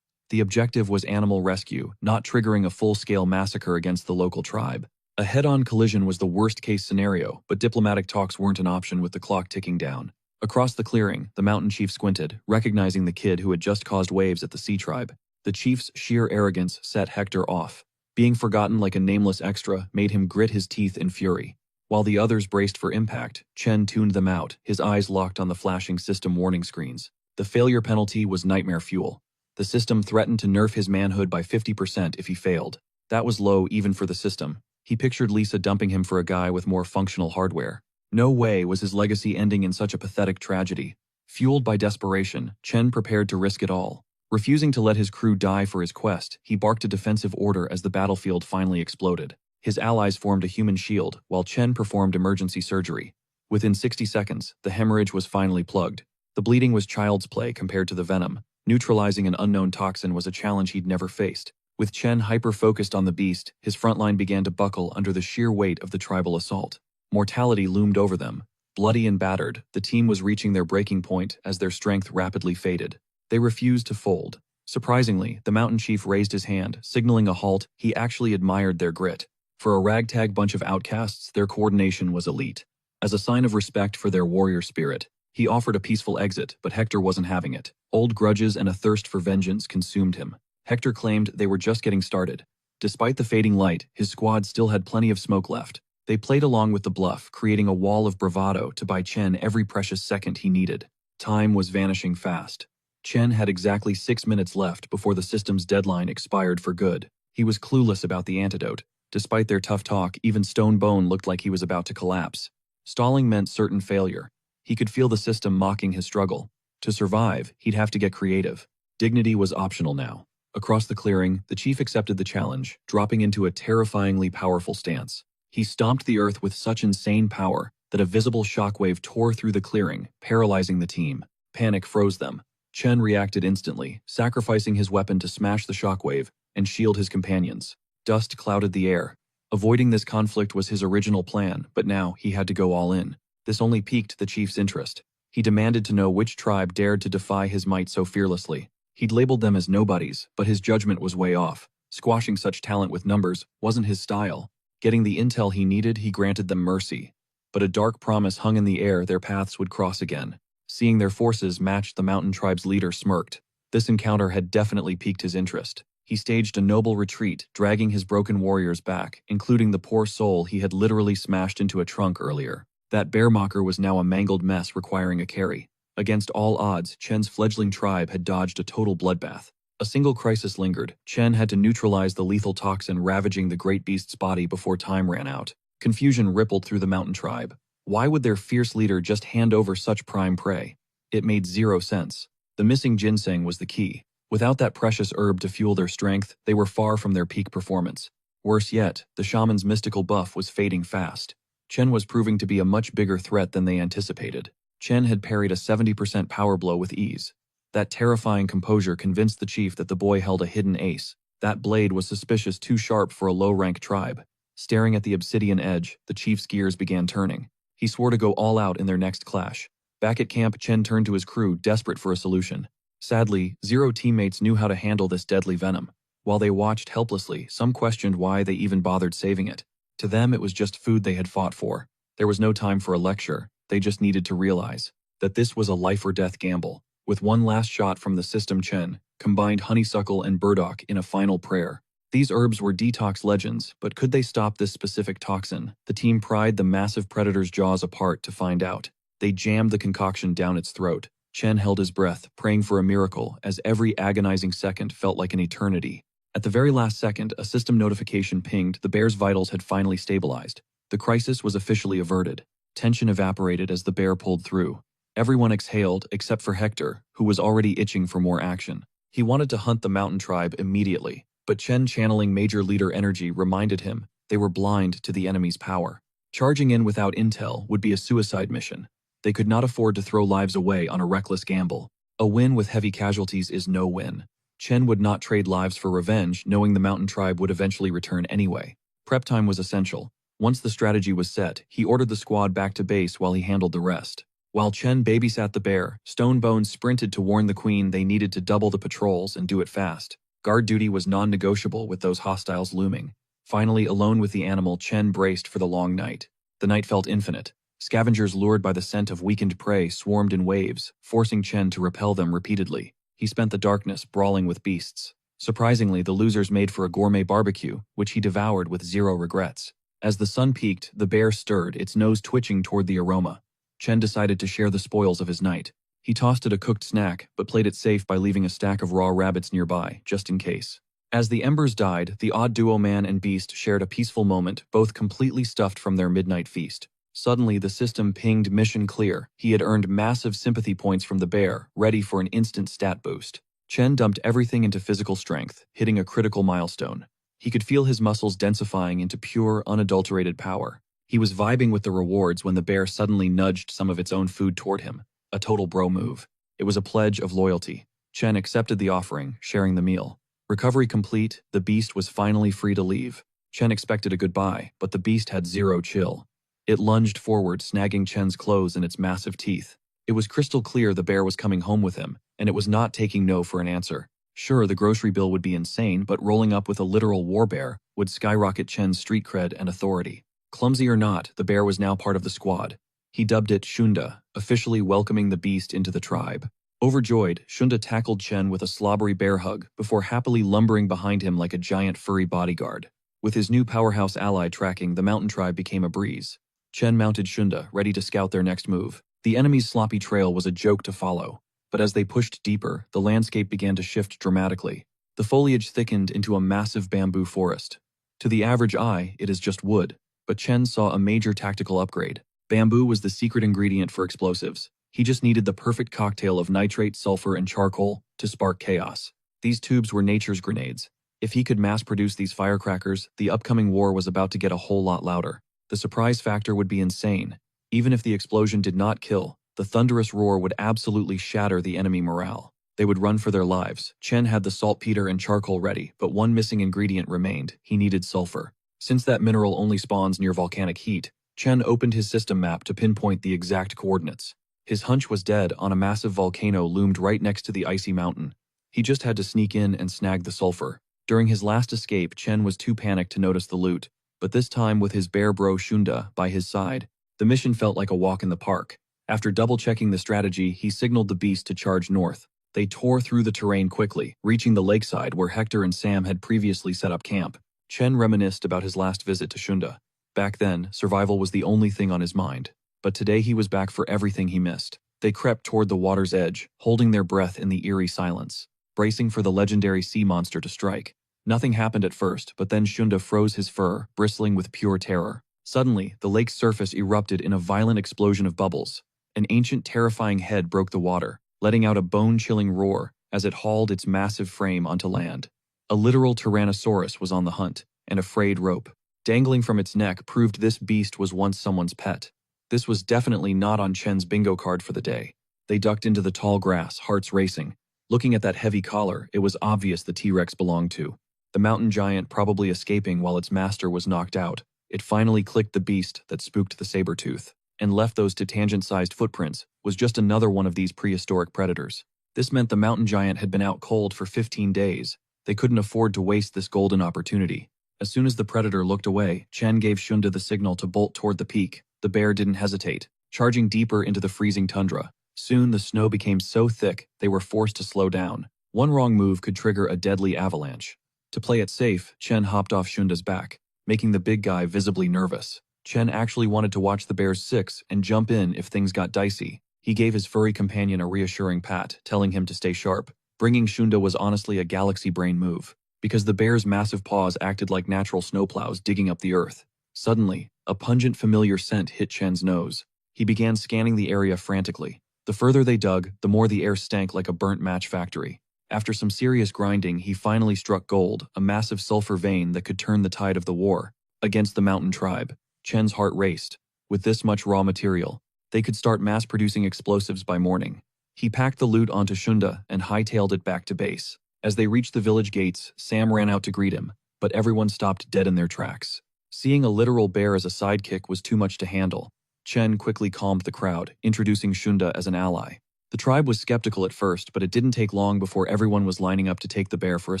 The objective was animal rescue, not triggering a full-scale massacre against the local tribe. A head-on collision was the worst-case scenario, but diplomatic talks weren't an option with the clock ticking down. Across the clearing, the mountain chief squinted, recognizing the kid who had just caused waves at the sea tribe. The chief's sheer arrogance set Hector off. Being forgotten like a nameless extra made him grit his teeth in fury. While the others braced for impact, Chen tuned them out, his eyes locked on the flashing system warning screens. The failure penalty was nightmare fuel. The system threatened to nerf his manhood by 50% if he failed. That was low even for the system. He pictured Lisa dumping him for a guy with more functional hardware. No way was his legacy ending in such a pathetic tragedy. Fueled by desperation, Chen prepared to risk it all. Refusing to let his crew die for his quest, he barked a defensive order as the battlefield finally exploded. His allies formed a human shield, while Chen performed emergency surgery. Within 60 seconds, the hemorrhage was finally plugged. The bleeding was child's play compared to the venom. Neutralizing an unknown toxin was a challenge he'd never faced. With Chen hyper-focused on the beast, his front line began to buckle under the sheer weight of the tribal assault. Mortality loomed over them. Bloody and battered, the team was reaching their breaking point as their strength rapidly faded. They refused to fold. Surprisingly, the mountain chief raised his hand, signaling a halt. He actually admired their grit. For a ragtag bunch of outcasts, their coordination was elite. As a sign of respect for their warrior spirit, he offered a peaceful exit, but Hector wasn't having it. Old grudges and a thirst for vengeance consumed him. Hector claimed they were just getting started. Despite the fading light, his squad still had plenty of smoke left. They played along with the bluff, creating a wall of bravado to buy Chen every precious second he needed. Time was vanishing fast. Chen had exactly 6 minutes left before the system's deadline expired for good. He was clueless about the antidote. Despite their tough talk, even Stone Bone looked like he was about to collapse. Stalling meant certain failure. He could feel the system mocking his struggle. To survive, he'd have to get creative. Dignity was optional now. Across the clearing, the chief accepted the challenge, dropping into a terrifyingly powerful stance. He stomped the earth with such insane power that a visible shockwave tore through the clearing, paralyzing the team. Panic froze them. Chen reacted instantly, sacrificing his weapon to smash the shockwave and shield his companions. Dust clouded the air. Avoiding this conflict was his original plan, but now he had to go all in. This only piqued the chief's interest. He demanded to know which tribe dared to defy his might so fearlessly. He'd labeled them as nobodies, but his judgment was way off. Squashing such talent with numbers wasn't his style. Getting the intel he needed, he granted them mercy. But a dark promise hung in the air their paths would cross again. Seeing their forces match, the mountain tribe's leader smirked. This encounter had definitely piqued his interest. He staged a noble retreat, dragging his broken warriors back, including the poor soul he had literally smashed into a trunk earlier. That bearmocker was now a mangled mess requiring a carry. Against all odds, Chen's fledgling tribe had dodged a total bloodbath. A single crisis lingered. Chen had to neutralize the lethal toxin ravaging the great beast's body before time ran out. Confusion rippled through the mountain tribe. Why would their fierce leader just hand over such prime prey? It made zero sense. The missing ginseng was the key. Without that precious herb to fuel their strength, they were far from their peak performance. Worse yet, the shaman's mystical buff was fading fast. Chen was proving to be a much bigger threat than they anticipated. Chen had parried a 70% power blow with ease. That terrifying composure convinced the chief that the boy held a hidden ace. That blade was suspicious, too sharp for a low-rank tribe. Staring at the obsidian edge, the chief's gears began turning. He swore to go all out in their next clash. Back at camp, Chen turned to his crew, desperate for a solution. Sadly, zero teammates knew how to handle this deadly venom. While they watched helplessly, some questioned why they even bothered saving it. To them, it was just food they had fought for. There was no time for a lecture. They just needed to realize that this was a life-or-death gamble. With one last shot from the system, Chen combined honeysuckle and burdock in a final prayer. These herbs were detox legends, but could they stop this specific toxin? The team pried the massive predator's jaws apart to find out. They jammed the concoction down its throat. Chen held his breath, praying for a miracle, as every agonizing second felt like an eternity. At the very last second, a system notification pinged. The bear's vitals had finally stabilized. The crisis was officially averted. Tension evaporated as the bear pulled through. Everyone exhaled, except for Hector, who was already itching for more action. He wanted to hunt the mountain tribe immediately, but Chen channeling Major Leader energy reminded him they were blind to the enemy's power. Charging in without intel would be a suicide mission. They could not afford to throw lives away on a reckless gamble. A win with heavy casualties is no win. Chen would not trade lives for revenge, knowing the mountain tribe would eventually return anyway. Prep time was essential. Once the strategy was set, he ordered the squad back to base while he handled the rest. While Chen babysat the bear, Stonebones sprinted to warn the queen they needed to double the patrols and do it fast. Guard duty was non-negotiable with those hostiles looming. Finally, alone with the animal, Chen braced for the long night. The night felt infinite. Scavengers lured by the scent of weakened prey swarmed in waves, forcing Chen to repel them repeatedly. He spent the darkness brawling with beasts. Surprisingly, the losers made for a gourmet barbecue, which he devoured with zero regrets. As the sun peaked, the bear stirred, its nose twitching toward the aroma. Chen decided to share the spoils of his night. He tossed it a cooked snack, but played it safe by leaving a stack of raw rabbits nearby, just in case. As the embers died, the odd duo man and beast shared a peaceful moment, both completely stuffed from their midnight feast. Suddenly, the system pinged mission clear. He had earned massive sympathy points from the bear, ready for an instant stat boost. Chen dumped everything into physical strength, hitting a critical milestone. He could feel his muscles densifying into pure, unadulterated power. He was vibing with the rewards when the bear suddenly nudged some of its own food toward him. A total bro move. It was a pledge of loyalty. Chen accepted the offering, sharing the meal. Recovery complete, the beast was finally free to leave. Chen expected a goodbye, but the beast had zero chill. It lunged forward, snagging Chen's clothes in its massive teeth. It was crystal clear the bear was coming home with him, and it was not taking no for an answer. Sure, the grocery bill would be insane, but rolling up with a literal war bear would skyrocket Chen's street cred and authority. Clumsy or not, the bear was now part of the squad. He dubbed it Shunda, officially welcoming the beast into the tribe. Overjoyed, Shunda tackled Chen with a slobbery bear hug before happily lumbering behind him like a giant furry bodyguard. With his new powerhouse ally tracking, the mountain tribe became a breeze. Chen mounted Shunda, ready to scout their next move. The enemy's sloppy trail was a joke to follow. But as they pushed deeper, the landscape began to shift dramatically. The foliage thickened into a massive bamboo forest. To the average eye, it is just wood. But Chen saw a major tactical upgrade. Bamboo was the secret ingredient for explosives. He just needed the perfect cocktail of nitrate, sulfur, and charcoal to spark chaos. These tubes were nature's grenades. If he could mass-produce these firecrackers, the upcoming war was about to get a whole lot louder. The surprise factor would be insane. Even if the explosion did not kill, the thunderous roar would absolutely shatter the enemy morale. They would run for their lives. Chen had the saltpeter and charcoal ready, but one missing ingredient remained. He needed sulfur. Since that mineral only spawns near volcanic heat, Chen opened his system map to pinpoint the exact coordinates. His hunch was dead on a massive volcano loomed right next to the icy mountain. He just had to sneak in and snag the sulfur. During his last escape, Chen was too panicked to notice the loot. But this time with his bear bro Shunda by his side, the mission felt like a walk in the park. After double-checking the strategy, he signaled the beast to charge north. They tore through the terrain quickly, reaching the lakeside where Hector and Sam had previously set up camp. Chen reminisced about his last visit to Shunda. Back then, survival was the only thing on his mind. But today he was back for everything he missed. They crept toward the water's edge, holding their breath in the eerie silence, bracing for the legendary sea monster to strike. Nothing happened at first, but then Shunda froze his fur, bristling with pure terror. Suddenly, the lake's surface erupted in a violent explosion of bubbles. An ancient, terrifying head broke the water, letting out a bone-chilling roar as it hauled its massive frame onto land. A literal Tyrannosaurus was on the hunt, and a frayed rope dangling from its neck proved this beast was once someone's pet. This was definitely not on Chen's bingo card for the day. They ducked into the tall grass, hearts racing. Looking at that heavy collar, it was obvious the T-Rex belonged to. The mountain giant probably escaping while its master was knocked out. It finally clicked the beast that spooked the saber-tooth, and left those to tangent-sized footprints, was just another one of these prehistoric predators. This meant the mountain giant had been out cold for 15 days. They couldn't afford to waste this golden opportunity. As soon as the predator looked away, Chen gave Shunda the signal to bolt toward the peak. The bear didn't hesitate, charging deeper into the freezing tundra. Soon the snow became so thick, they were forced to slow down. One wrong move could trigger a deadly avalanche. To play it safe, Chen hopped off Shunda's back, making the big guy visibly nervous. Chen actually wanted to watch the bear's six and jump in if things got dicey. He gave his furry companion a reassuring pat, telling him to stay sharp. Bringing Shunda was honestly a galaxy brain move, because the bear's massive paws acted like natural snowplows digging up the earth. Suddenly, a pungent familiar scent hit Chen's nose. He began scanning the area frantically. The further they dug, the more the air stank like a burnt match factory. After some serious grinding, he finally struck gold, a massive sulfur vein that could turn the tide of the war against the mountain tribe. Chen's heart raced. With this much raw material, they could start mass-producing explosives by morning. He packed the loot onto Shunda and hightailed it back to base. As they reached the village gates, Sam ran out to greet him, but everyone stopped dead in their tracks. Seeing a literal bear as a sidekick was too much to handle. Chen quickly calmed the crowd, introducing Shunda as an ally. The tribe was skeptical at first, but it didn't take long before everyone was lining up to take the bear for a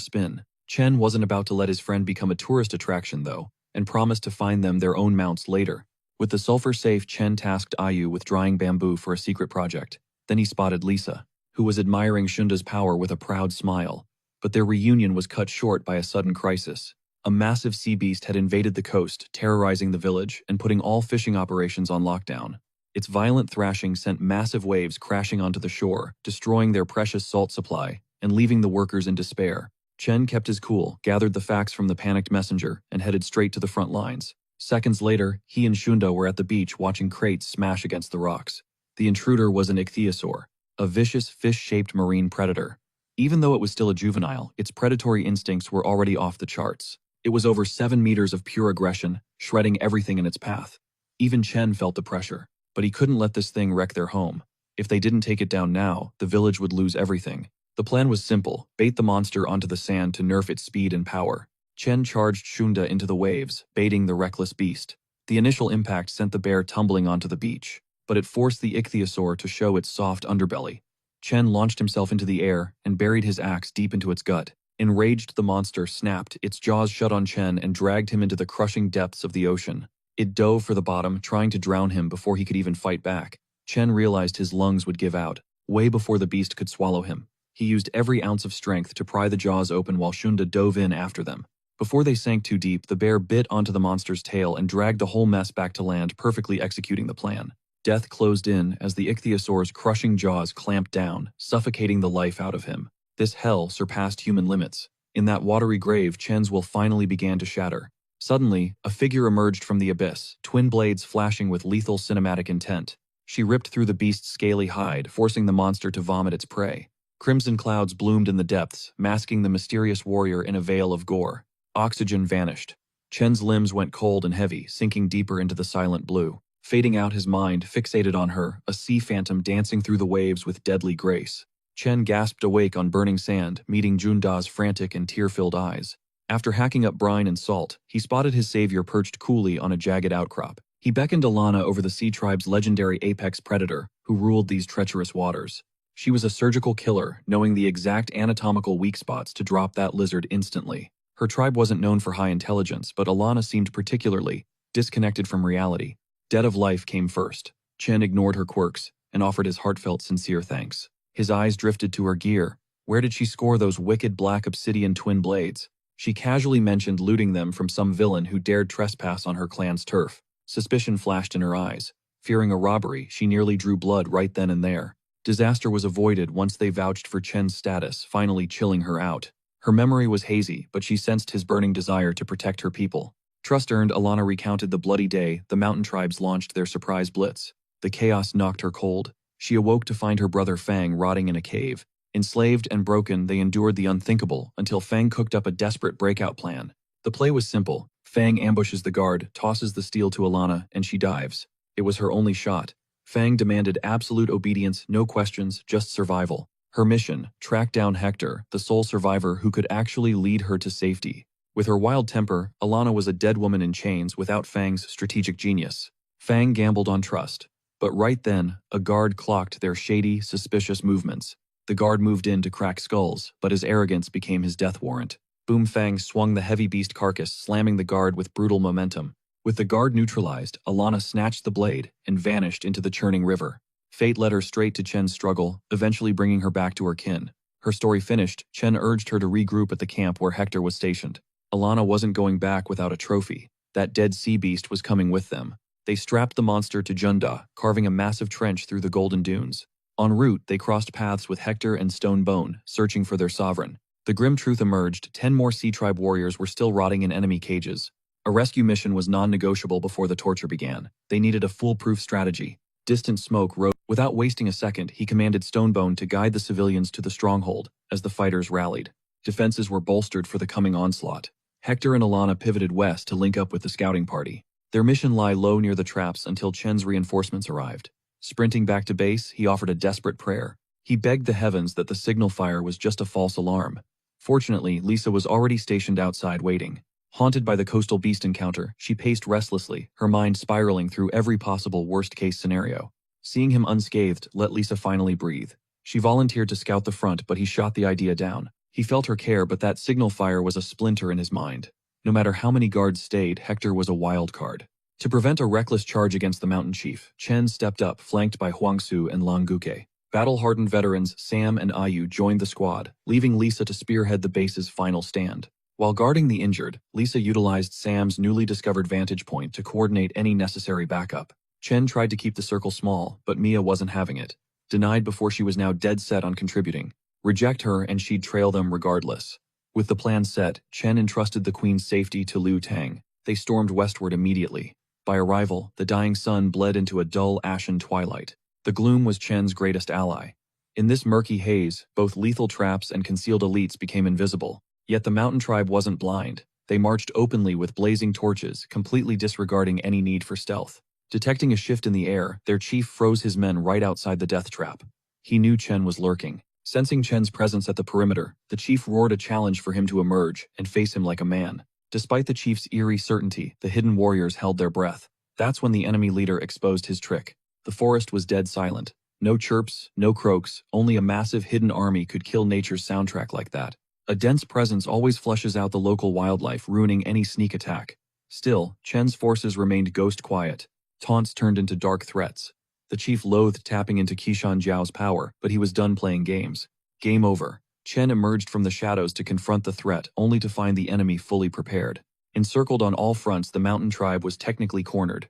spin. Chen wasn't about to let his friend become a tourist attraction, though, and promised to find them their own mounts later. With the sulfur safe, Chen tasked Ayu with drying bamboo for a secret project. Then he spotted Lisa, who was admiring Shunda's power with a proud smile. But their reunion was cut short by a sudden crisis. A massive sea beast had invaded the coast, terrorizing the village and putting all fishing operations on lockdown. Its violent thrashing sent massive waves crashing onto the shore, destroying their precious salt supply and leaving the workers in despair. Chen kept his cool, gathered the facts from the panicked messenger, and headed straight to the front lines. Seconds later, he and Shunda were at the beach watching crates smash against the rocks. The intruder was an ichthyosaur, a vicious fish-shaped marine predator. Even though it was still a juvenile, its predatory instincts were already off the charts. It was over 7 meters of pure aggression, shredding everything in its path. Even Chen felt the pressure, but he couldn't let this thing wreck their home. If they didn't take it down now, the village would lose everything. The plan was simple: bait the monster onto the sand to nerf its speed and power. Chen charged Shunda into the waves, baiting the reckless beast. The initial impact sent the bear tumbling onto the beach, but it forced the ichthyosaur to show its soft underbelly. Chen launched himself into the air and buried his axe deep into its gut. Enraged, the monster snapped its jaws shut on Chen and dragged him into the crushing depths of the ocean. It dove for the bottom, trying to drown him before he could even fight back. Chen realized his lungs would give out, way before the beast could swallow him. He used every ounce of strength to pry the jaws open while Shunda dove in after them. Before they sank too deep, the bear bit onto the monster's tail and dragged the whole mess back to land, perfectly executing the plan. Death closed in as the ichthyosaur's crushing jaws clamped down, suffocating the life out of him. This hell surpassed human limits. In that watery grave, Chen's will finally began to shatter. Suddenly, a figure emerged from the abyss, twin blades flashing with lethal cinematic intent. She ripped through the beast's scaly hide, forcing the monster to vomit its prey. Crimson clouds bloomed in the depths, masking the mysterious warrior in a veil of gore. Oxygen vanished. Chen's limbs went cold and heavy, sinking deeper into the silent blue. Fading out, his mind fixated on her, a sea phantom dancing through the waves with deadly grace. Chen gasped awake on burning sand, meeting Junda's frantic and tear-filled eyes. After hacking up brine and salt, he spotted his savior perched coolly on a jagged outcrop. He beckoned Alana over the sea tribe's legendary apex predator, who ruled these treacherous waters. She was a surgical killer, knowing the exact anatomical weak spots to drop that lizard instantly. Her tribe wasn't known for high intelligence, but Alana seemed particularly disconnected from reality. Dead of life came first. Chen ignored her quirks and offered his heartfelt, sincere thanks. His eyes drifted to her gear. Where did she score those wicked black obsidian twin blades? She casually mentioned looting them from some villain who dared trespass on her clan's turf. Suspicion flashed in her eyes. Fearing a robbery, she nearly drew blood right then and there. Disaster was avoided once they vouched for Chen's status, finally chilling her out. Her memory was hazy, but she sensed his burning desire to protect her people. Trust earned, Alana recounted the bloody day the mountain tribes launched their surprise blitz. The chaos knocked her cold. She awoke to find her brother Fang rotting in a cave. Enslaved and broken, they endured the unthinkable until Fang cooked up a desperate breakout plan. The play was simple. Fang ambushes the guard, tosses the steel to Alana, and she dives. It was her only shot. Fang demanded absolute obedience, no questions, just survival. Her mission: track down Hector, the sole survivor who could actually lead her to safety. With her wild temper, Alana was a dead woman in chains without Fang's strategic genius. Fang gambled on trust. But right then, a guard clocked their shady, suspicious movements. The guard moved in to crack skulls, but his arrogance became his death warrant. Boom Fang swung the heavy beast carcass, slamming the guard with brutal momentum. With the guard neutralized, Alana snatched the blade and vanished into the churning river. Fate led her straight to Chen's struggle, eventually bringing her back to her kin. Her story finished, Chen urged her to regroup at the camp where Hector was stationed. Alana wasn't going back without a trophy. That dead sea beast was coming with them. They strapped the monster to Junda, carving a massive trench through the golden dunes. En route, they crossed paths with Hector and Stonebone, searching for their sovereign. The grim truth emerged: 10 more Sea Tribe warriors were still rotting in enemy cages. A rescue mission was non-negotiable before the torture began. They needed a foolproof strategy. Distant smoke rose. Without wasting a second, he commanded Stonebone to guide the civilians to the stronghold. As the fighters rallied, defenses were bolstered for the coming onslaught. Hector and Alana pivoted west to link up with the scouting party. Their mission lay low near the traps until Chen's reinforcements arrived. Sprinting back to base, he offered a desperate prayer. He begged the heavens that the signal fire was just a false alarm. Fortunately, Lisa was already stationed outside waiting. Haunted by the coastal beast encounter, she paced restlessly, her mind spiraling through every possible worst-case scenario. Seeing him unscathed let Lisa finally breathe. She volunteered to scout the front, but he shot the idea down. He felt her care, but that signal fire was a splinter in his mind. No matter how many guards stayed, Hector was a wild card. To prevent a reckless charge against the mountain chief, Chen stepped up, flanked by Huangsu and Languke. Battle-hardened veterans Sam and Ayu joined the squad, leaving Lisa to spearhead the base's final stand. While guarding the injured, Lisa utilized Sam's newly discovered vantage point to coordinate any necessary backup. Chen tried to keep the circle small, but Mia wasn't having it. Denied before she was now dead set on contributing. Reject her and she'd trail them regardless. With the plan set, Chen entrusted the queen's safety to Liu Tang. They stormed westward immediately. By arrival, the dying sun bled into a dull, ashen twilight. The gloom was Chen's greatest ally. In this murky haze, both lethal traps and concealed elites became invisible. Yet the mountain tribe wasn't blind. They marched openly with blazing torches, completely disregarding any need for stealth. Detecting a shift in the air, their chief froze his men right outside the death trap. He knew Chen was lurking. Sensing Chen's presence at the perimeter, the chief roared a challenge for him to emerge and face him like a man. Despite the chief's eerie certainty, the hidden warriors held their breath. That's when the enemy leader exposed his trick. The forest was dead silent. No chirps, no croaks, only a massive hidden army could kill nature's soundtrack like that. A dense presence always flushes out the local wildlife, ruining any sneak attack. Still, Chen's forces remained ghost quiet. Taunts turned into dark threats. The chief loathed tapping into Qishan Jiao's power, but he was done playing games. Game over. Chen emerged from the shadows to confront the threat, only to find the enemy fully prepared. Encircled on all fronts, the mountain tribe was technically cornered.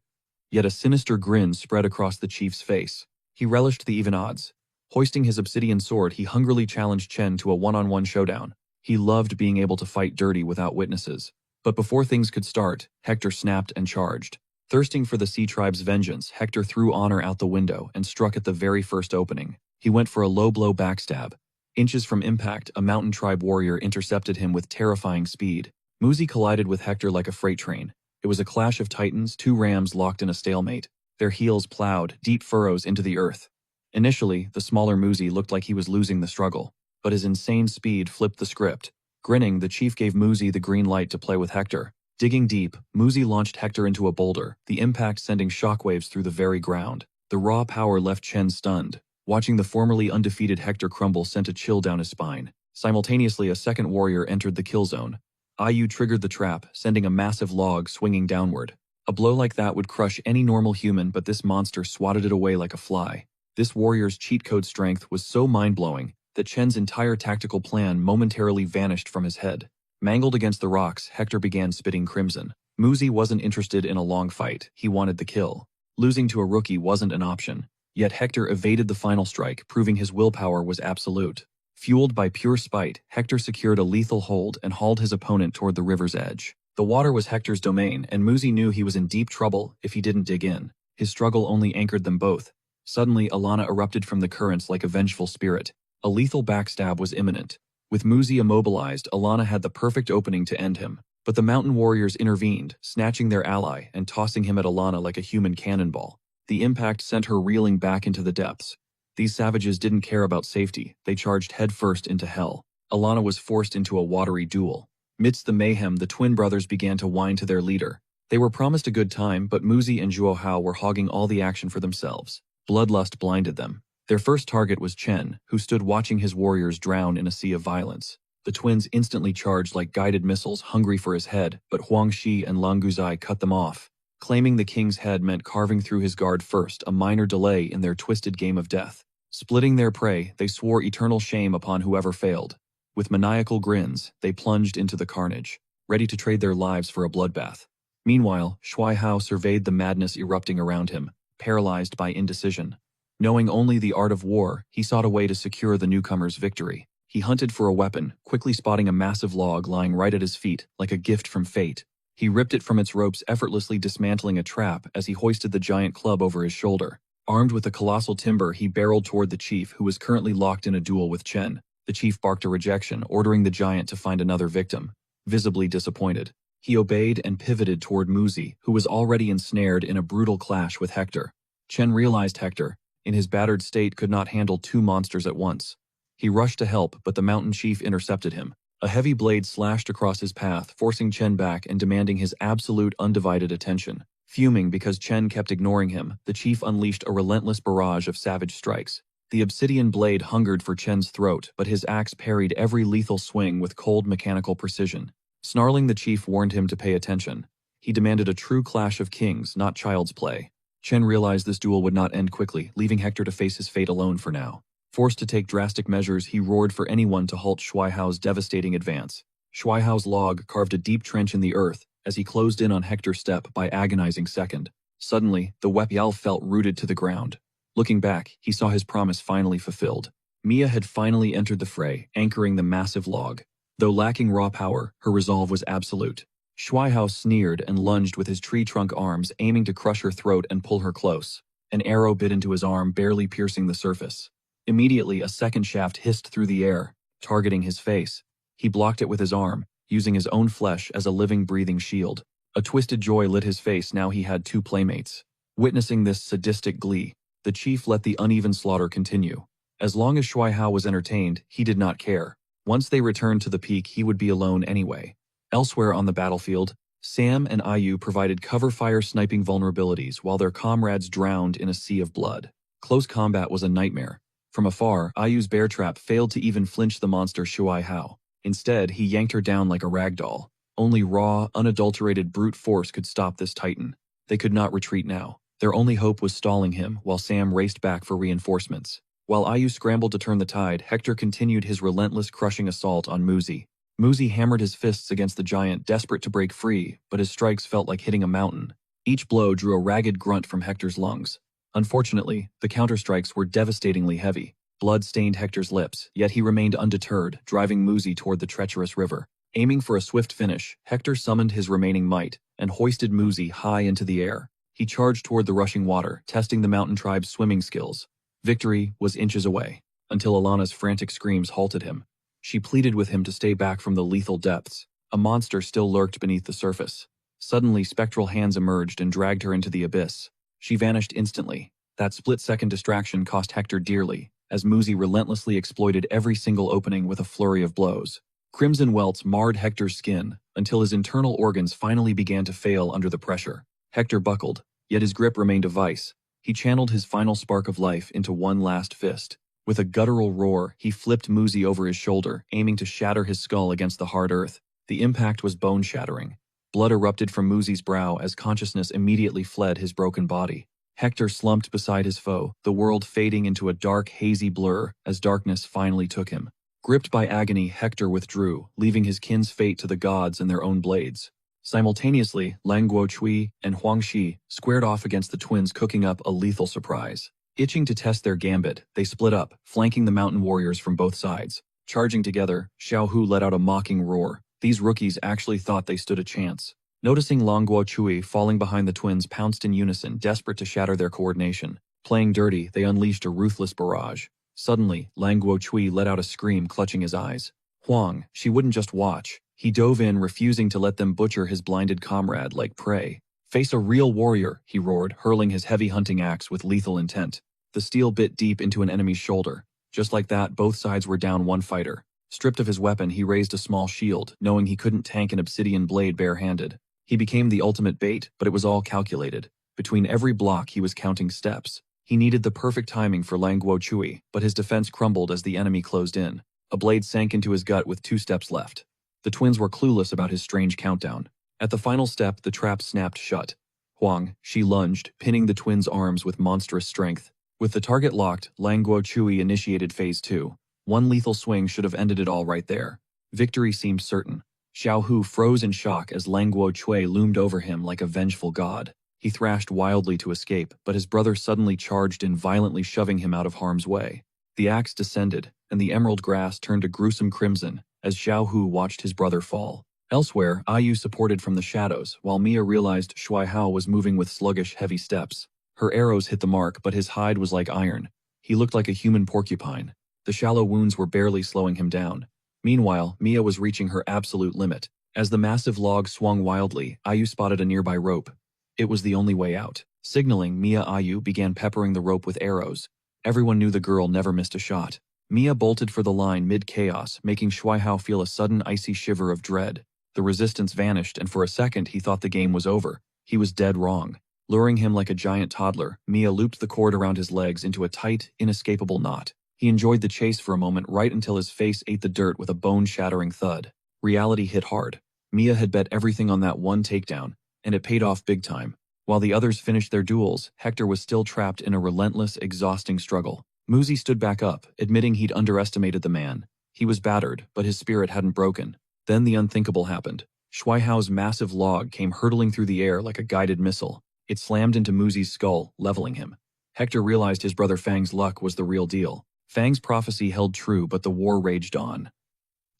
Yet a sinister grin spread across the chief's face. He relished the even odds. Hoisting his obsidian sword, he hungrily challenged Chen to a one-on-one showdown. He loved being able to fight dirty without witnesses. But before things could start, Hector snapped and charged. Thirsting for the Sea Tribe's vengeance, Hector threw honor out the window and struck at the very first opening. He went for a low-blow backstab. Inches from impact, a mountain tribe warrior intercepted him with terrifying speed. Muzi collided with Hector like a freight train. It was a clash of titans, two rams locked in a stalemate. Their heels plowed deep furrows into the earth. Initially, the smaller Muzi looked like he was losing the struggle, but his insane speed flipped the script. Grinning, the chief gave Muzi the green light to play with Hector. Digging deep, Muzi launched Hector into a boulder, the impact sending shockwaves through the very ground. The raw power left Chen stunned. Watching the formerly undefeated Hector crumble sent a chill down his spine. Simultaneously, a second warrior entered the kill zone. Ayu triggered the trap, sending a massive log swinging downward. A blow like that would crush any normal human, but this monster swatted it away like a fly. This warrior's cheat code strength was so mind-blowing that Chen's entire tactical plan momentarily vanished from his head. Mangled against the rocks, Hector began spitting crimson. Muzi wasn't interested in a long fight, he wanted the kill. Losing to a rookie wasn't an option. Yet Hector evaded the final strike, proving his willpower was absolute. Fueled by pure spite, Hector secured a lethal hold and hauled his opponent toward the river's edge. The water was Hector's domain, and Muzi knew he was in deep trouble if he didn't dig in. His struggle only anchored them both. Suddenly, Alana erupted from the currents like a vengeful spirit. A lethal backstab was imminent. With Muzi immobilized, Alana had the perfect opening to end him. But the mountain warriors intervened, snatching their ally and tossing him at Alana like a human cannonball. The impact sent her reeling back into the depths. These savages didn't care about safety, they charged headfirst into hell. Alana was forced into a watery duel. Midst the mayhem, the twin brothers began to whine to their leader. They were promised a good time, but Muzi and Zhuo Hao were hogging all the action for themselves. Bloodlust blinded them. Their first target was Chen, who stood watching his warriors drown in a sea of violence. The twins instantly charged like guided missiles, hungry for his head, but Huang Shi and Lang Guzai cut them off. Claiming the king's head meant carving through his guard first, a minor delay in their twisted game of death. Splitting their prey, they swore eternal shame upon whoever failed. With maniacal grins, they plunged into the carnage, ready to trade their lives for a bloodbath. Meanwhile, Shuai Hao surveyed the madness erupting around him, paralyzed by indecision. Knowing only the art of war, he sought a way to secure the newcomer's victory. He hunted for a weapon, quickly spotting a massive log lying right at his feet, like a gift from fate. He ripped it from its ropes, effortlessly dismantling a trap as he hoisted the giant club over his shoulder. Armed with the colossal timber, he barreled toward the chief, who was currently locked in a duel with Chen. The chief barked a rejection, ordering the giant to find another victim. Visibly disappointed, he obeyed and pivoted toward Muzi, who was already ensnared in a brutal clash with Hector. Chen realized Hector, in his battered state, could not handle two monsters at once. He rushed to help, but the mountain chief intercepted him. A heavy blade slashed across his path, forcing Chen back and demanding his absolute undivided attention. Fuming because Chen kept ignoring him, the chief unleashed a relentless barrage of savage strikes. The obsidian blade hungered for Chen's throat, but his axe parried every lethal swing with cold mechanical precision. Snarling, the chief warned him to pay attention. He demanded a true clash of kings, not child's play. Chen realized this duel would not end quickly, leaving Hector to face his fate alone for now. Forced to take drastic measures, he roared for anyone to halt Shuai Hao's devastating advance. Shuai Hao's log carved a deep trench in the earth as he closed in on Hector's step by agonizing second. Suddenly, the Wepiao felt rooted to the ground. Looking back, he saw his promise finally fulfilled. Mia had finally entered the fray, anchoring the massive log. Though lacking raw power, her resolve was absolute. Shuai Hao sneered and lunged with his tree trunk arms, aiming to crush her throat and pull her close. An arrow bit into his arm, barely piercing the surface. Immediately, a second shaft hissed through the air, targeting his face. He blocked it with his arm, using his own flesh as a living, breathing shield. A twisted joy lit his face. Now he had two playmates. Witnessing this sadistic glee, the chief let the uneven slaughter continue. As long as Shuai Hao was entertained, he did not care. Once they returned to the peak, he would be alone anyway. Elsewhere on the battlefield, Sam and Ayu provided cover fire sniping vulnerabilities while their comrades drowned in a sea of blood. Close combat was a nightmare. From afar, Ayu's bear trap failed to even flinch the monster Shuai Hao. Instead, he yanked her down like a rag doll. Only raw, unadulterated brute force could stop this titan. They could not retreat now. Their only hope was stalling him while Sam raced back for reinforcements. While Ayu scrambled to turn the tide, Hector continued his relentless crushing assault on Muzi. Muzi hammered his fists against the giant, desperate to break free, but his strikes felt like hitting a mountain. Each blow drew a ragged grunt from Hector's lungs. Unfortunately, the counterstrikes were devastatingly heavy. Blood stained Hector's lips, yet he remained undeterred, driving Muzi toward the treacherous river. Aiming for a swift finish, Hector summoned his remaining might and hoisted Muzi high into the air. He charged toward the rushing water, testing the mountain tribe's swimming skills. Victory was inches away, until Alana's frantic screams halted him. She pleaded with him to stay back from the lethal depths. A monster still lurked beneath the surface. Suddenly, spectral hands emerged and dragged her into the abyss. She vanished instantly. That split-second distraction cost Hector dearly, as Muzi relentlessly exploited every single opening with a flurry of blows. Crimson welts marred Hector's skin until his internal organs finally began to fail under the pressure. Hector buckled, yet his grip remained a vice. He channeled his final spark of life into one last fist. With a guttural roar, he flipped Muzi over his shoulder, aiming to shatter his skull against the hard earth. The impact was bone-shattering. Blood erupted from Muzi's brow as consciousness immediately fled his broken body. Hector slumped beside his foe, the world fading into a dark, hazy blur as darkness finally took him. Gripped by agony, Hector withdrew, leaving his kin's fate to the gods and their own blades. Simultaneously, Lang Guochui and Huang Shi squared off against the twins, cooking up a lethal surprise. Itching to test their gambit, they split up, flanking the mountain warriors from both sides. Charging together, Xiao Hu let out a mocking roar. These rookies actually thought they stood a chance. Noticing Lang Guochui falling behind, the twins pounced in unison, desperate to shatter their coordination. Playing dirty, they unleashed a ruthless barrage. Suddenly, Lang Guochui let out a scream, clutching his eyes. Huang, she wouldn't just watch. He dove in, refusing to let them butcher his blinded comrade like prey. Face a real warrior, he roared, hurling his heavy hunting axe with lethal intent. The steel bit deep into an enemy's shoulder. Just like that, both sides were down one fighter. Stripped of his weapon, he raised a small shield, knowing he couldn't tank an obsidian blade barehanded. He became the ultimate bait, but it was all calculated. Between every block, he was counting steps. He needed the perfect timing for Lang Guochui, but his defense crumbled as the enemy closed in. A blade sank into his gut with 2 steps left. The twins were clueless about his strange countdown. At the final step, the trap snapped shut. Huang, she lunged, pinning the twins' arms with monstrous strength. With the target locked, Lang Guochui initiated Phase 2. One lethal swing should have ended it all right there. Victory seemed certain. Xiao Hu froze in shock as Lang Guo Chui loomed over him like a vengeful god. He thrashed wildly to escape, but his brother suddenly charged in, violently shoving him out of harm's way. The axe descended, and the emerald grass turned a gruesome crimson as Xiao Hu watched his brother fall. Elsewhere, Ayu supported from the shadows, while Mia realized Shui Hao was moving with sluggish, heavy steps. Her arrows hit the mark, but his hide was like iron. He looked like a human porcupine. The shallow wounds were barely slowing him down. Meanwhile, Mia was reaching her absolute limit. As the massive log swung wildly, Ayu spotted a nearby rope. It was the only way out. Signaling, Ayu began peppering the rope with arrows. Everyone knew the girl never missed a shot. Mia bolted for the line mid-chaos, making Shui Hao feel a sudden icy shiver of dread. The resistance vanished, and for a second he thought the game was over. He was dead wrong. Luring him like a giant toddler, Mia looped the cord around his legs into a tight, inescapable knot. He enjoyed the chase for a moment, right until his face ate the dirt with a bone-shattering thud. Reality hit hard. Mia had bet everything on that one takedown, and it paid off big time. While the others finished their duels, Hector was still trapped in a relentless, exhausting struggle. Muzi stood back up, admitting he'd underestimated the man. He was battered, but his spirit hadn't broken. Then the unthinkable happened. Shui Hao's massive log came hurtling through the air like a guided missile. It slammed into Muzi's skull, leveling him. Hector realized his brother Fang's luck was the real deal. Fang's prophecy held true, but the war raged on.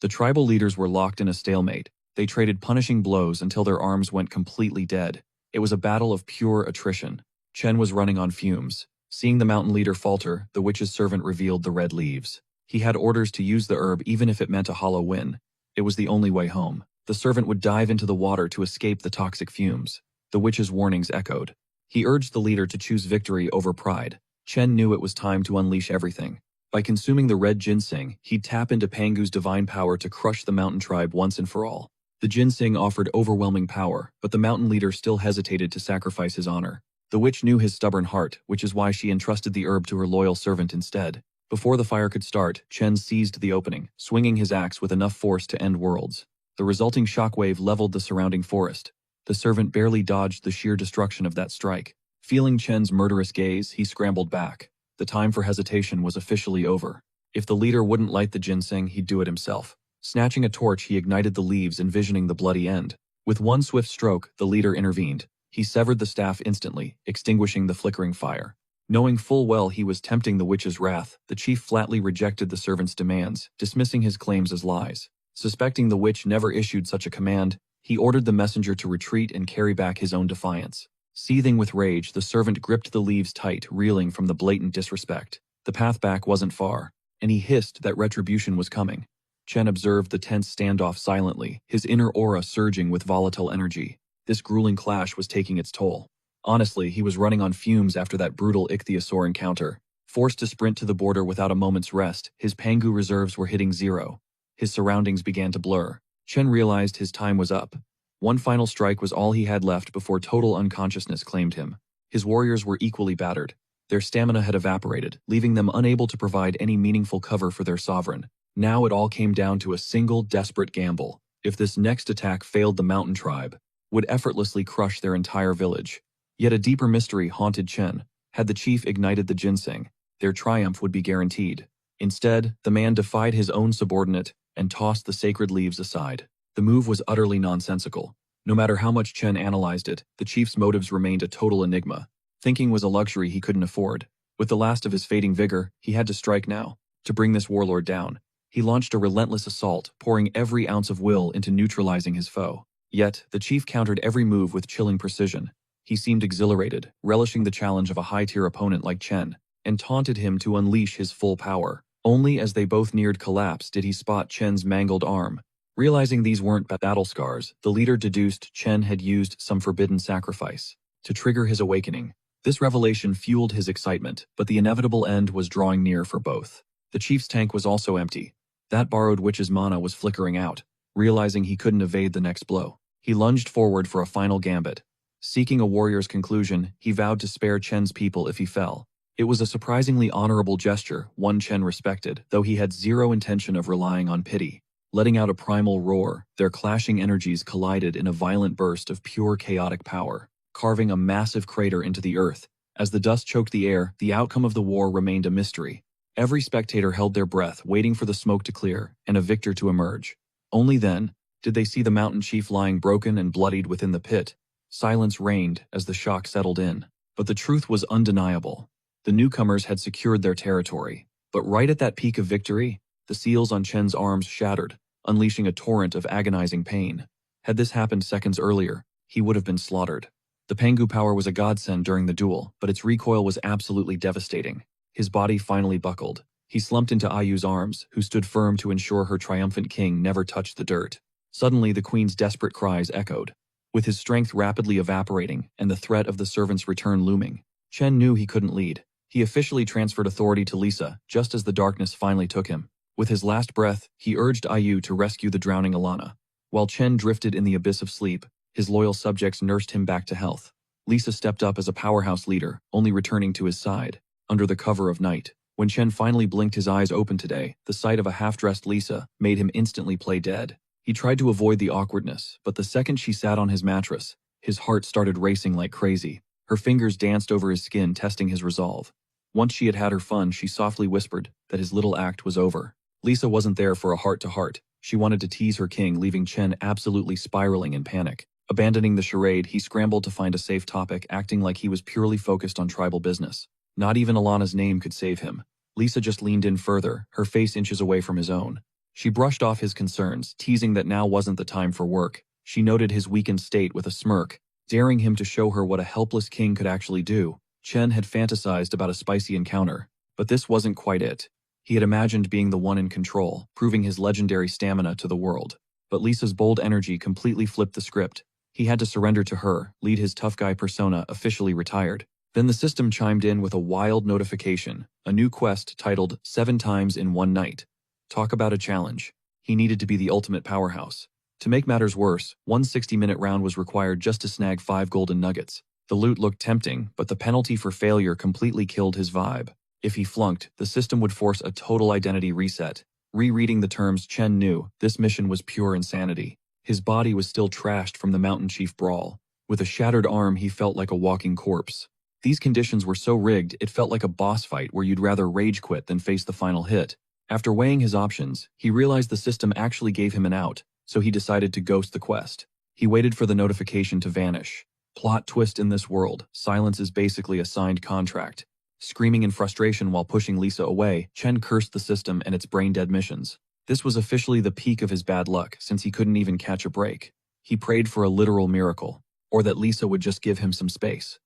The tribal leaders were locked in a stalemate. They traded punishing blows until their arms went completely dead. It was a battle of pure attrition. Chen was running on fumes. Seeing the mountain leader falter, the witch's servant revealed the red leaves. He had orders to use the herb even if it meant a hollow win. It was the only way home. The servant would dive into the water to escape the toxic fumes. The witch's warnings echoed. He urged the leader to choose victory over pride. Chen knew it was time to unleash everything. By consuming the red ginseng, he'd tap into Pangu's divine power to crush the mountain tribe once and for all. The ginseng offered overwhelming power, but the mountain leader still hesitated to sacrifice his honor. The witch knew his stubborn heart, which is why she entrusted the herb to her loyal servant instead. Before the fire could start, Chen seized the opening, swinging his axe with enough force to end worlds. The resulting shockwave leveled the surrounding forest. The servant barely dodged the sheer destruction of that strike. Feeling Chen's murderous gaze, he scrambled back. The time for hesitation was officially over. If the leader wouldn't light the ginseng, he'd do it himself. Snatching a torch, he ignited the leaves, envisioning the bloody end. With one swift stroke, the leader intervened. He severed the staff instantly, extinguishing the flickering fire. Knowing full well he was tempting the witch's wrath, the chief flatly rejected the servant's demands, dismissing his claims as lies. Suspecting the witch never issued such a command, he ordered the messenger to retreat and carry back his own defiance. Seething with rage, the servant gripped the leaves tight, reeling from the blatant disrespect. The path back wasn't far, and he hissed that retribution was coming. Chen observed the tense standoff silently, his inner aura surging with volatile energy. This grueling clash was taking its toll. Honestly, he was running on fumes after that brutal ichthyosaur encounter. Forced to sprint to the border without a moment's rest, his Pangu reserves were hitting zero. His surroundings began to blur. Chen realized his time was up. One final strike was all he had left before total unconsciousness claimed him. His warriors were equally battered. Their stamina had evaporated, leaving them unable to provide any meaningful cover for their sovereign. Now it all came down to a single desperate gamble. If this next attack failed, the mountain tribe would effortlessly crush their entire village. Yet a deeper mystery haunted Chen. Had the chief ignited the ginseng, their triumph would be guaranteed. Instead, the man defied his own subordinate and tossed the sacred leaves aside. The move was utterly nonsensical. No matter how much Chen analyzed it, the chief's motives remained a total enigma. Thinking was a luxury he couldn't afford. With the last of his fading vigor, he had to strike now. To bring this warlord down, he launched a relentless assault, pouring every ounce of will into neutralizing his foe. Yet, the chief countered every move with chilling precision. He seemed exhilarated, relishing the challenge of a high-tier opponent like Chen, and taunted him to unleash his full power. Only as they both neared collapse did he spot Chen's mangled arm. Realizing these weren't battle scars, the leader deduced Chen had used some forbidden sacrifice to trigger his awakening. This revelation fueled his excitement, but the inevitable end was drawing near for both. The chief's tank was also empty. That borrowed witch's mana was flickering out. Realizing he couldn't evade the next blow, he lunged forward for a final gambit. Seeking a warrior's conclusion, he vowed to spare Chen's people if he fell. It was a surprisingly honorable gesture, one Chen respected, though he had zero intention of relying on pity. Letting out a primal roar, their clashing energies collided in a violent burst of pure chaotic power, carving a massive crater into the earth. As the dust choked the air, the outcome of the war remained a mystery. Every spectator held their breath, waiting for the smoke to clear and a victor to emerge. Only then, Did they see the mountain chief lying broken and bloodied within the pit? Silence reigned as the shock settled in. But the truth was undeniable. The newcomers had secured their territory. But right at that peak of victory, the seals on Chen's arms shattered, unleashing a torrent of agonizing pain. Had this happened seconds earlier, he would have been slaughtered. The Pengu power was a godsend during the duel, but its recoil was absolutely devastating. His body finally buckled. He slumped into Ayu's arms, who stood firm to ensure her triumphant king never touched the dirt. Suddenly, the queen's desperate cries echoed. With his strength rapidly evaporating and the threat of the servant's return looming, Chen knew he couldn't lead. He officially transferred authority to Lisa, just as the darkness finally took him. With his last breath, he urged Ayu to rescue the drowning Alana. While Chen drifted in the abyss of sleep, his loyal subjects nursed him back to health. Lisa stepped up as a powerhouse leader, only returning to his side, under the cover of night. When Chen finally blinked his eyes open today, the sight of a half-dressed Lisa made him instantly play dead. He tried to avoid the awkwardness, but the second she sat on his mattress, his heart started racing like crazy. Her fingers danced over his skin, testing his resolve. Once she had had her fun, she softly whispered that his little act was over. Lisa wasn't there for a heart-to-heart. She wanted to tease her king, leaving Chen absolutely spiraling in panic. Abandoning the charade, he scrambled to find a safe topic, acting like he was purely focused on tribal business. Not even Alana's name could save him. Lisa just leaned in further, her face inches away from his own. She brushed off his concerns, teasing that now wasn't the time for work. She noted his weakened state with a smirk, daring him to show her what a helpless king could actually do. Chen had fantasized about a spicy encounter, but this wasn't quite it. He had imagined being the one in control, proving his legendary stamina to the world. But Lisa's bold energy completely flipped the script. He had to surrender to her, lead his tough guy persona officially retired. Then the system chimed in with a wild notification, a new quest titled 7 Times in One Night. Talk about a challenge. He needed to be the ultimate powerhouse. To make matters worse, one 60-minute round was required just to snag 5 golden nuggets. The loot looked tempting, but the penalty for failure completely killed his vibe. If he flunked, the system would force a total identity reset. Rereading the terms, Chen knew this mission was pure insanity. His body was still trashed from the mountain chief brawl. With a shattered arm, he felt like a walking corpse. These conditions were so rigged, it felt like a boss fight where you'd rather rage quit than face the final hit. After weighing his options, he realized the system actually gave him an out, so he decided to ghost the quest. He waited for the notification to vanish. Plot twist in this world, silence is basically a signed contract. Screaming in frustration while pushing Lisa away, Chen cursed the system and its brain-dead missions. This was officially the peak of his bad luck, since he couldn't even catch a break. He prayed for a literal miracle, or that Lisa would just give him some space.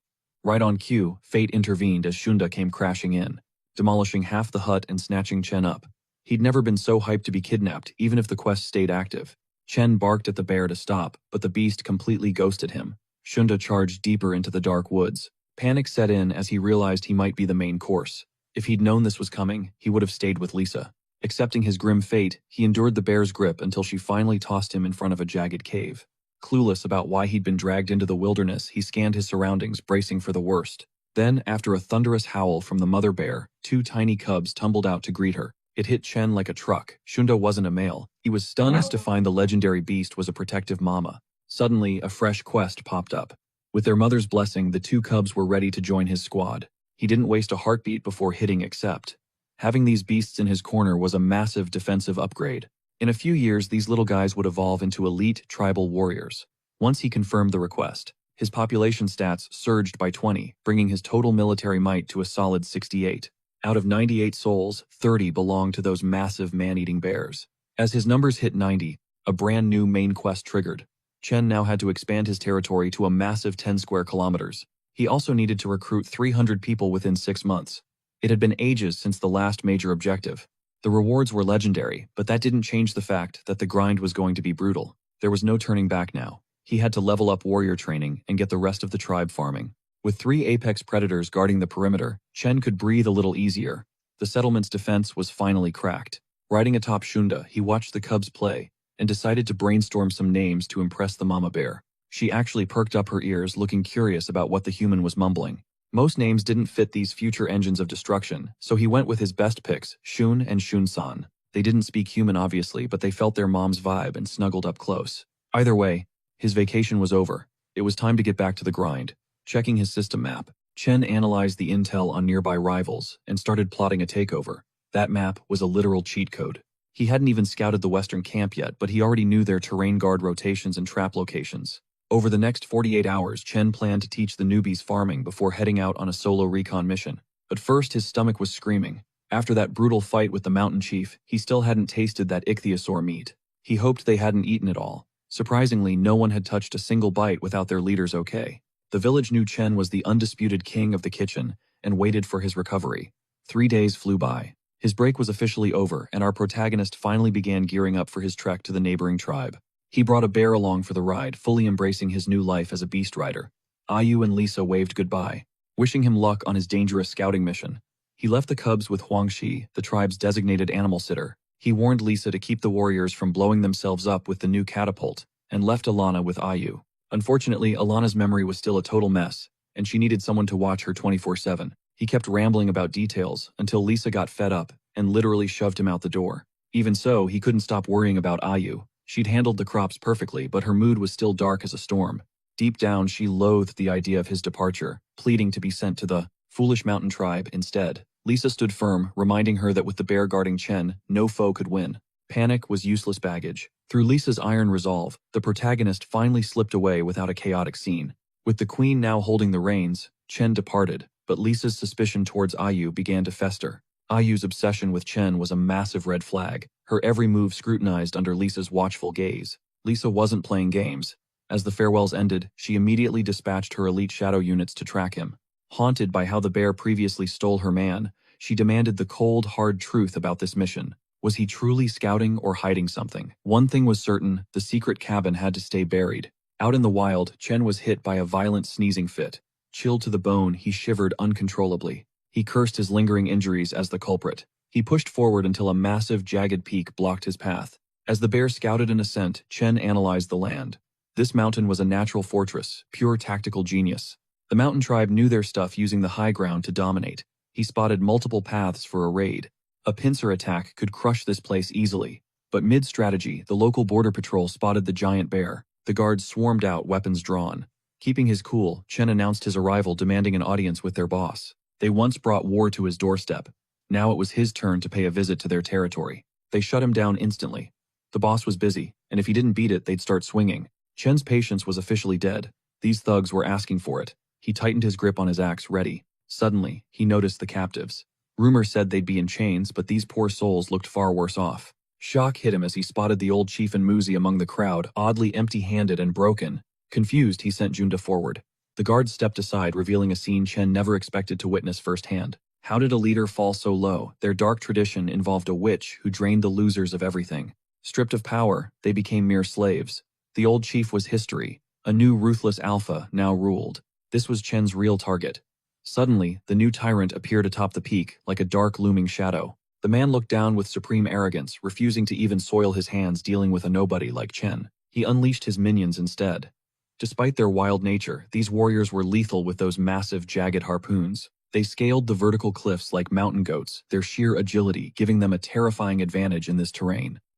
Right on cue, fate intervened as Shunda came crashing in, demolishing half the hut and snatching Chen up. He'd never been so hyped to be kidnapped, even if the quest stayed active. Chen barked at the bear to stop, but the beast completely ghosted him. Shunda charged deeper into the dark woods. Panic set in as he realized he might be the main course. If he'd known this was coming, he would have stayed with Lisa. Accepting his grim fate, he endured the bear's grip until she finally tossed him in front of a jagged cave. Clueless about why he'd been dragged into the wilderness, he scanned his surroundings, bracing for the worst. Then, after a thunderous howl from the mother bear, 2 tiny cubs tumbled out to greet her. It hit Chen like a truck. Shunda wasn't a male. He was stunned to find the legendary beast was a protective mama. Suddenly, a fresh quest popped up. With their mother's blessing, the 2 cubs were ready to join his squad. He didn't waste a heartbeat before hitting accept. Having these beasts in his corner was a massive defensive upgrade. In a few years, these little guys would evolve into elite tribal warriors. Once he confirmed the request, his population stats surged by 20, bringing his total military might to a solid 68. Out of 98 souls, 30 belonged to those massive man-eating bears. As his numbers hit 90, a brand new main quest triggered. Chen now had to expand his territory to a massive 10 square kilometers. He also needed to recruit 300 people within 6 months. It had been ages since the last major objective. The rewards were legendary, but that didn't change the fact that the grind was going to be brutal. There was no turning back now. He had to level up warrior training and get the rest of the tribe farming. With 3 apex predators guarding the perimeter, Chen could breathe a little easier. The settlement's defense was finally cracked. Riding atop Shunda, he watched the cubs play and decided to brainstorm some names to impress the mama bear. She actually perked up her ears, looking curious about what the human was mumbling. Most names didn't fit these future engines of destruction, so he went with his best picks, Shun and Shun-san. They didn't speak human obviously, but they felt their mom's vibe and snuggled up close. Either way, his vacation was over. It was time to get back to the grind. Checking his system map, Chen analyzed the intel on nearby rivals and started plotting a takeover. That map was a literal cheat code. He hadn't even scouted the western camp yet, but he already knew their terrain guard rotations and trap locations. Over the next 48 hours, Chen planned to teach the newbies farming before heading out on a solo recon mission. But first, his stomach was screaming. After that brutal fight with the mountain chief, he still hadn't tasted that ichthyosaur meat. He hoped they hadn't eaten it all. Surprisingly, no one had touched a single bite without their leaders okay. The village knew Chen was the undisputed king of the kitchen and waited for his recovery. 3 days flew by. His break was officially over, and our protagonist finally began gearing up for his trek to the neighboring tribe. He brought a bear along for the ride, fully embracing his new life as a beast rider. Ayu and Lisa waved goodbye, wishing him luck on his dangerous scouting mission. He left the cubs with Huangxi, the tribe's designated animal sitter. He warned Lisa to keep the warriors from blowing themselves up with the new catapult, and left Alana with Ayu. Unfortunately, Alana's memory was still a total mess, and she needed someone to watch her 24/7. He kept rambling about details until Lisa got fed up and literally shoved him out the door. Even so, he couldn't stop worrying about Ayu. She'd handled the crops perfectly, but her mood was still dark as a storm. Deep down, she loathed the idea of his departure, pleading to be sent to the foolish mountain tribe instead. Lisa stood firm, reminding her that with the bear guarding Chen, no foe could win. Panic was useless baggage. Through Lisa's iron resolve, the protagonist finally slipped away without a chaotic scene. With the queen now holding the reins, Chen departed, but Lisa's suspicion towards Ayu began to fester. Ayu's obsession with Chen was a massive red flag, her every move scrutinized under Lisa's watchful gaze. Lisa wasn't playing games. As the farewells ended, she immediately dispatched her elite shadow units to track him. Haunted by how the bear previously stole her man, she demanded the cold, hard truth about this mission. Was he truly scouting or hiding something? One thing was certain, the secret cabin had to stay buried. Out in the wild, Chen was hit by a violent sneezing fit. Chilled to the bone, he shivered uncontrollably. He cursed his lingering injuries as the culprit. He pushed forward until a massive, jagged peak blocked his path. As the bear scouted an ascent, Chen analyzed the land. This mountain was a natural fortress, pure tactical genius. The mountain tribe knew their stuff, using the high ground to dominate. He spotted multiple paths for a raid. A pincer attack could crush this place easily. But mid-strategy, the local border patrol spotted the giant bear. The guards swarmed out, weapons drawn. Keeping his cool, Chen announced his arrival, demanding an audience with their boss. They once brought war to his doorstep. Now it was his turn to pay a visit to their territory. They shut him down instantly. The boss was busy, and if he didn't beat it, they'd start swinging. Chen's patience was officially dead. These thugs were asking for it. He tightened his grip on his axe, ready. Suddenly, he noticed the captives. Rumor said they'd be in chains, but these poor souls looked far worse off. Shock hit him as he spotted the old chief and Muzi among the crowd, oddly empty-handed and broken. Confused, he sent Junta forward. The guards stepped aside, revealing a scene Chen never expected to witness firsthand. How did a leader fall so low? Their dark tradition involved a witch who drained the losers of everything. Stripped of power, they became mere slaves. The old chief was history. A new ruthless alpha now ruled. This was Chen's real target. Suddenly, the new tyrant appeared atop the peak, like a dark looming shadow. The man looked down with supreme arrogance, refusing to even soil his hands dealing with a nobody like Chen. He unleashed his minions instead. Despite their wild nature, these warriors were lethal with those massive, jagged harpoons. They scaled the vertical cliffs like mountain goats, their sheer agility giving them a terrifying advantage in this terrain.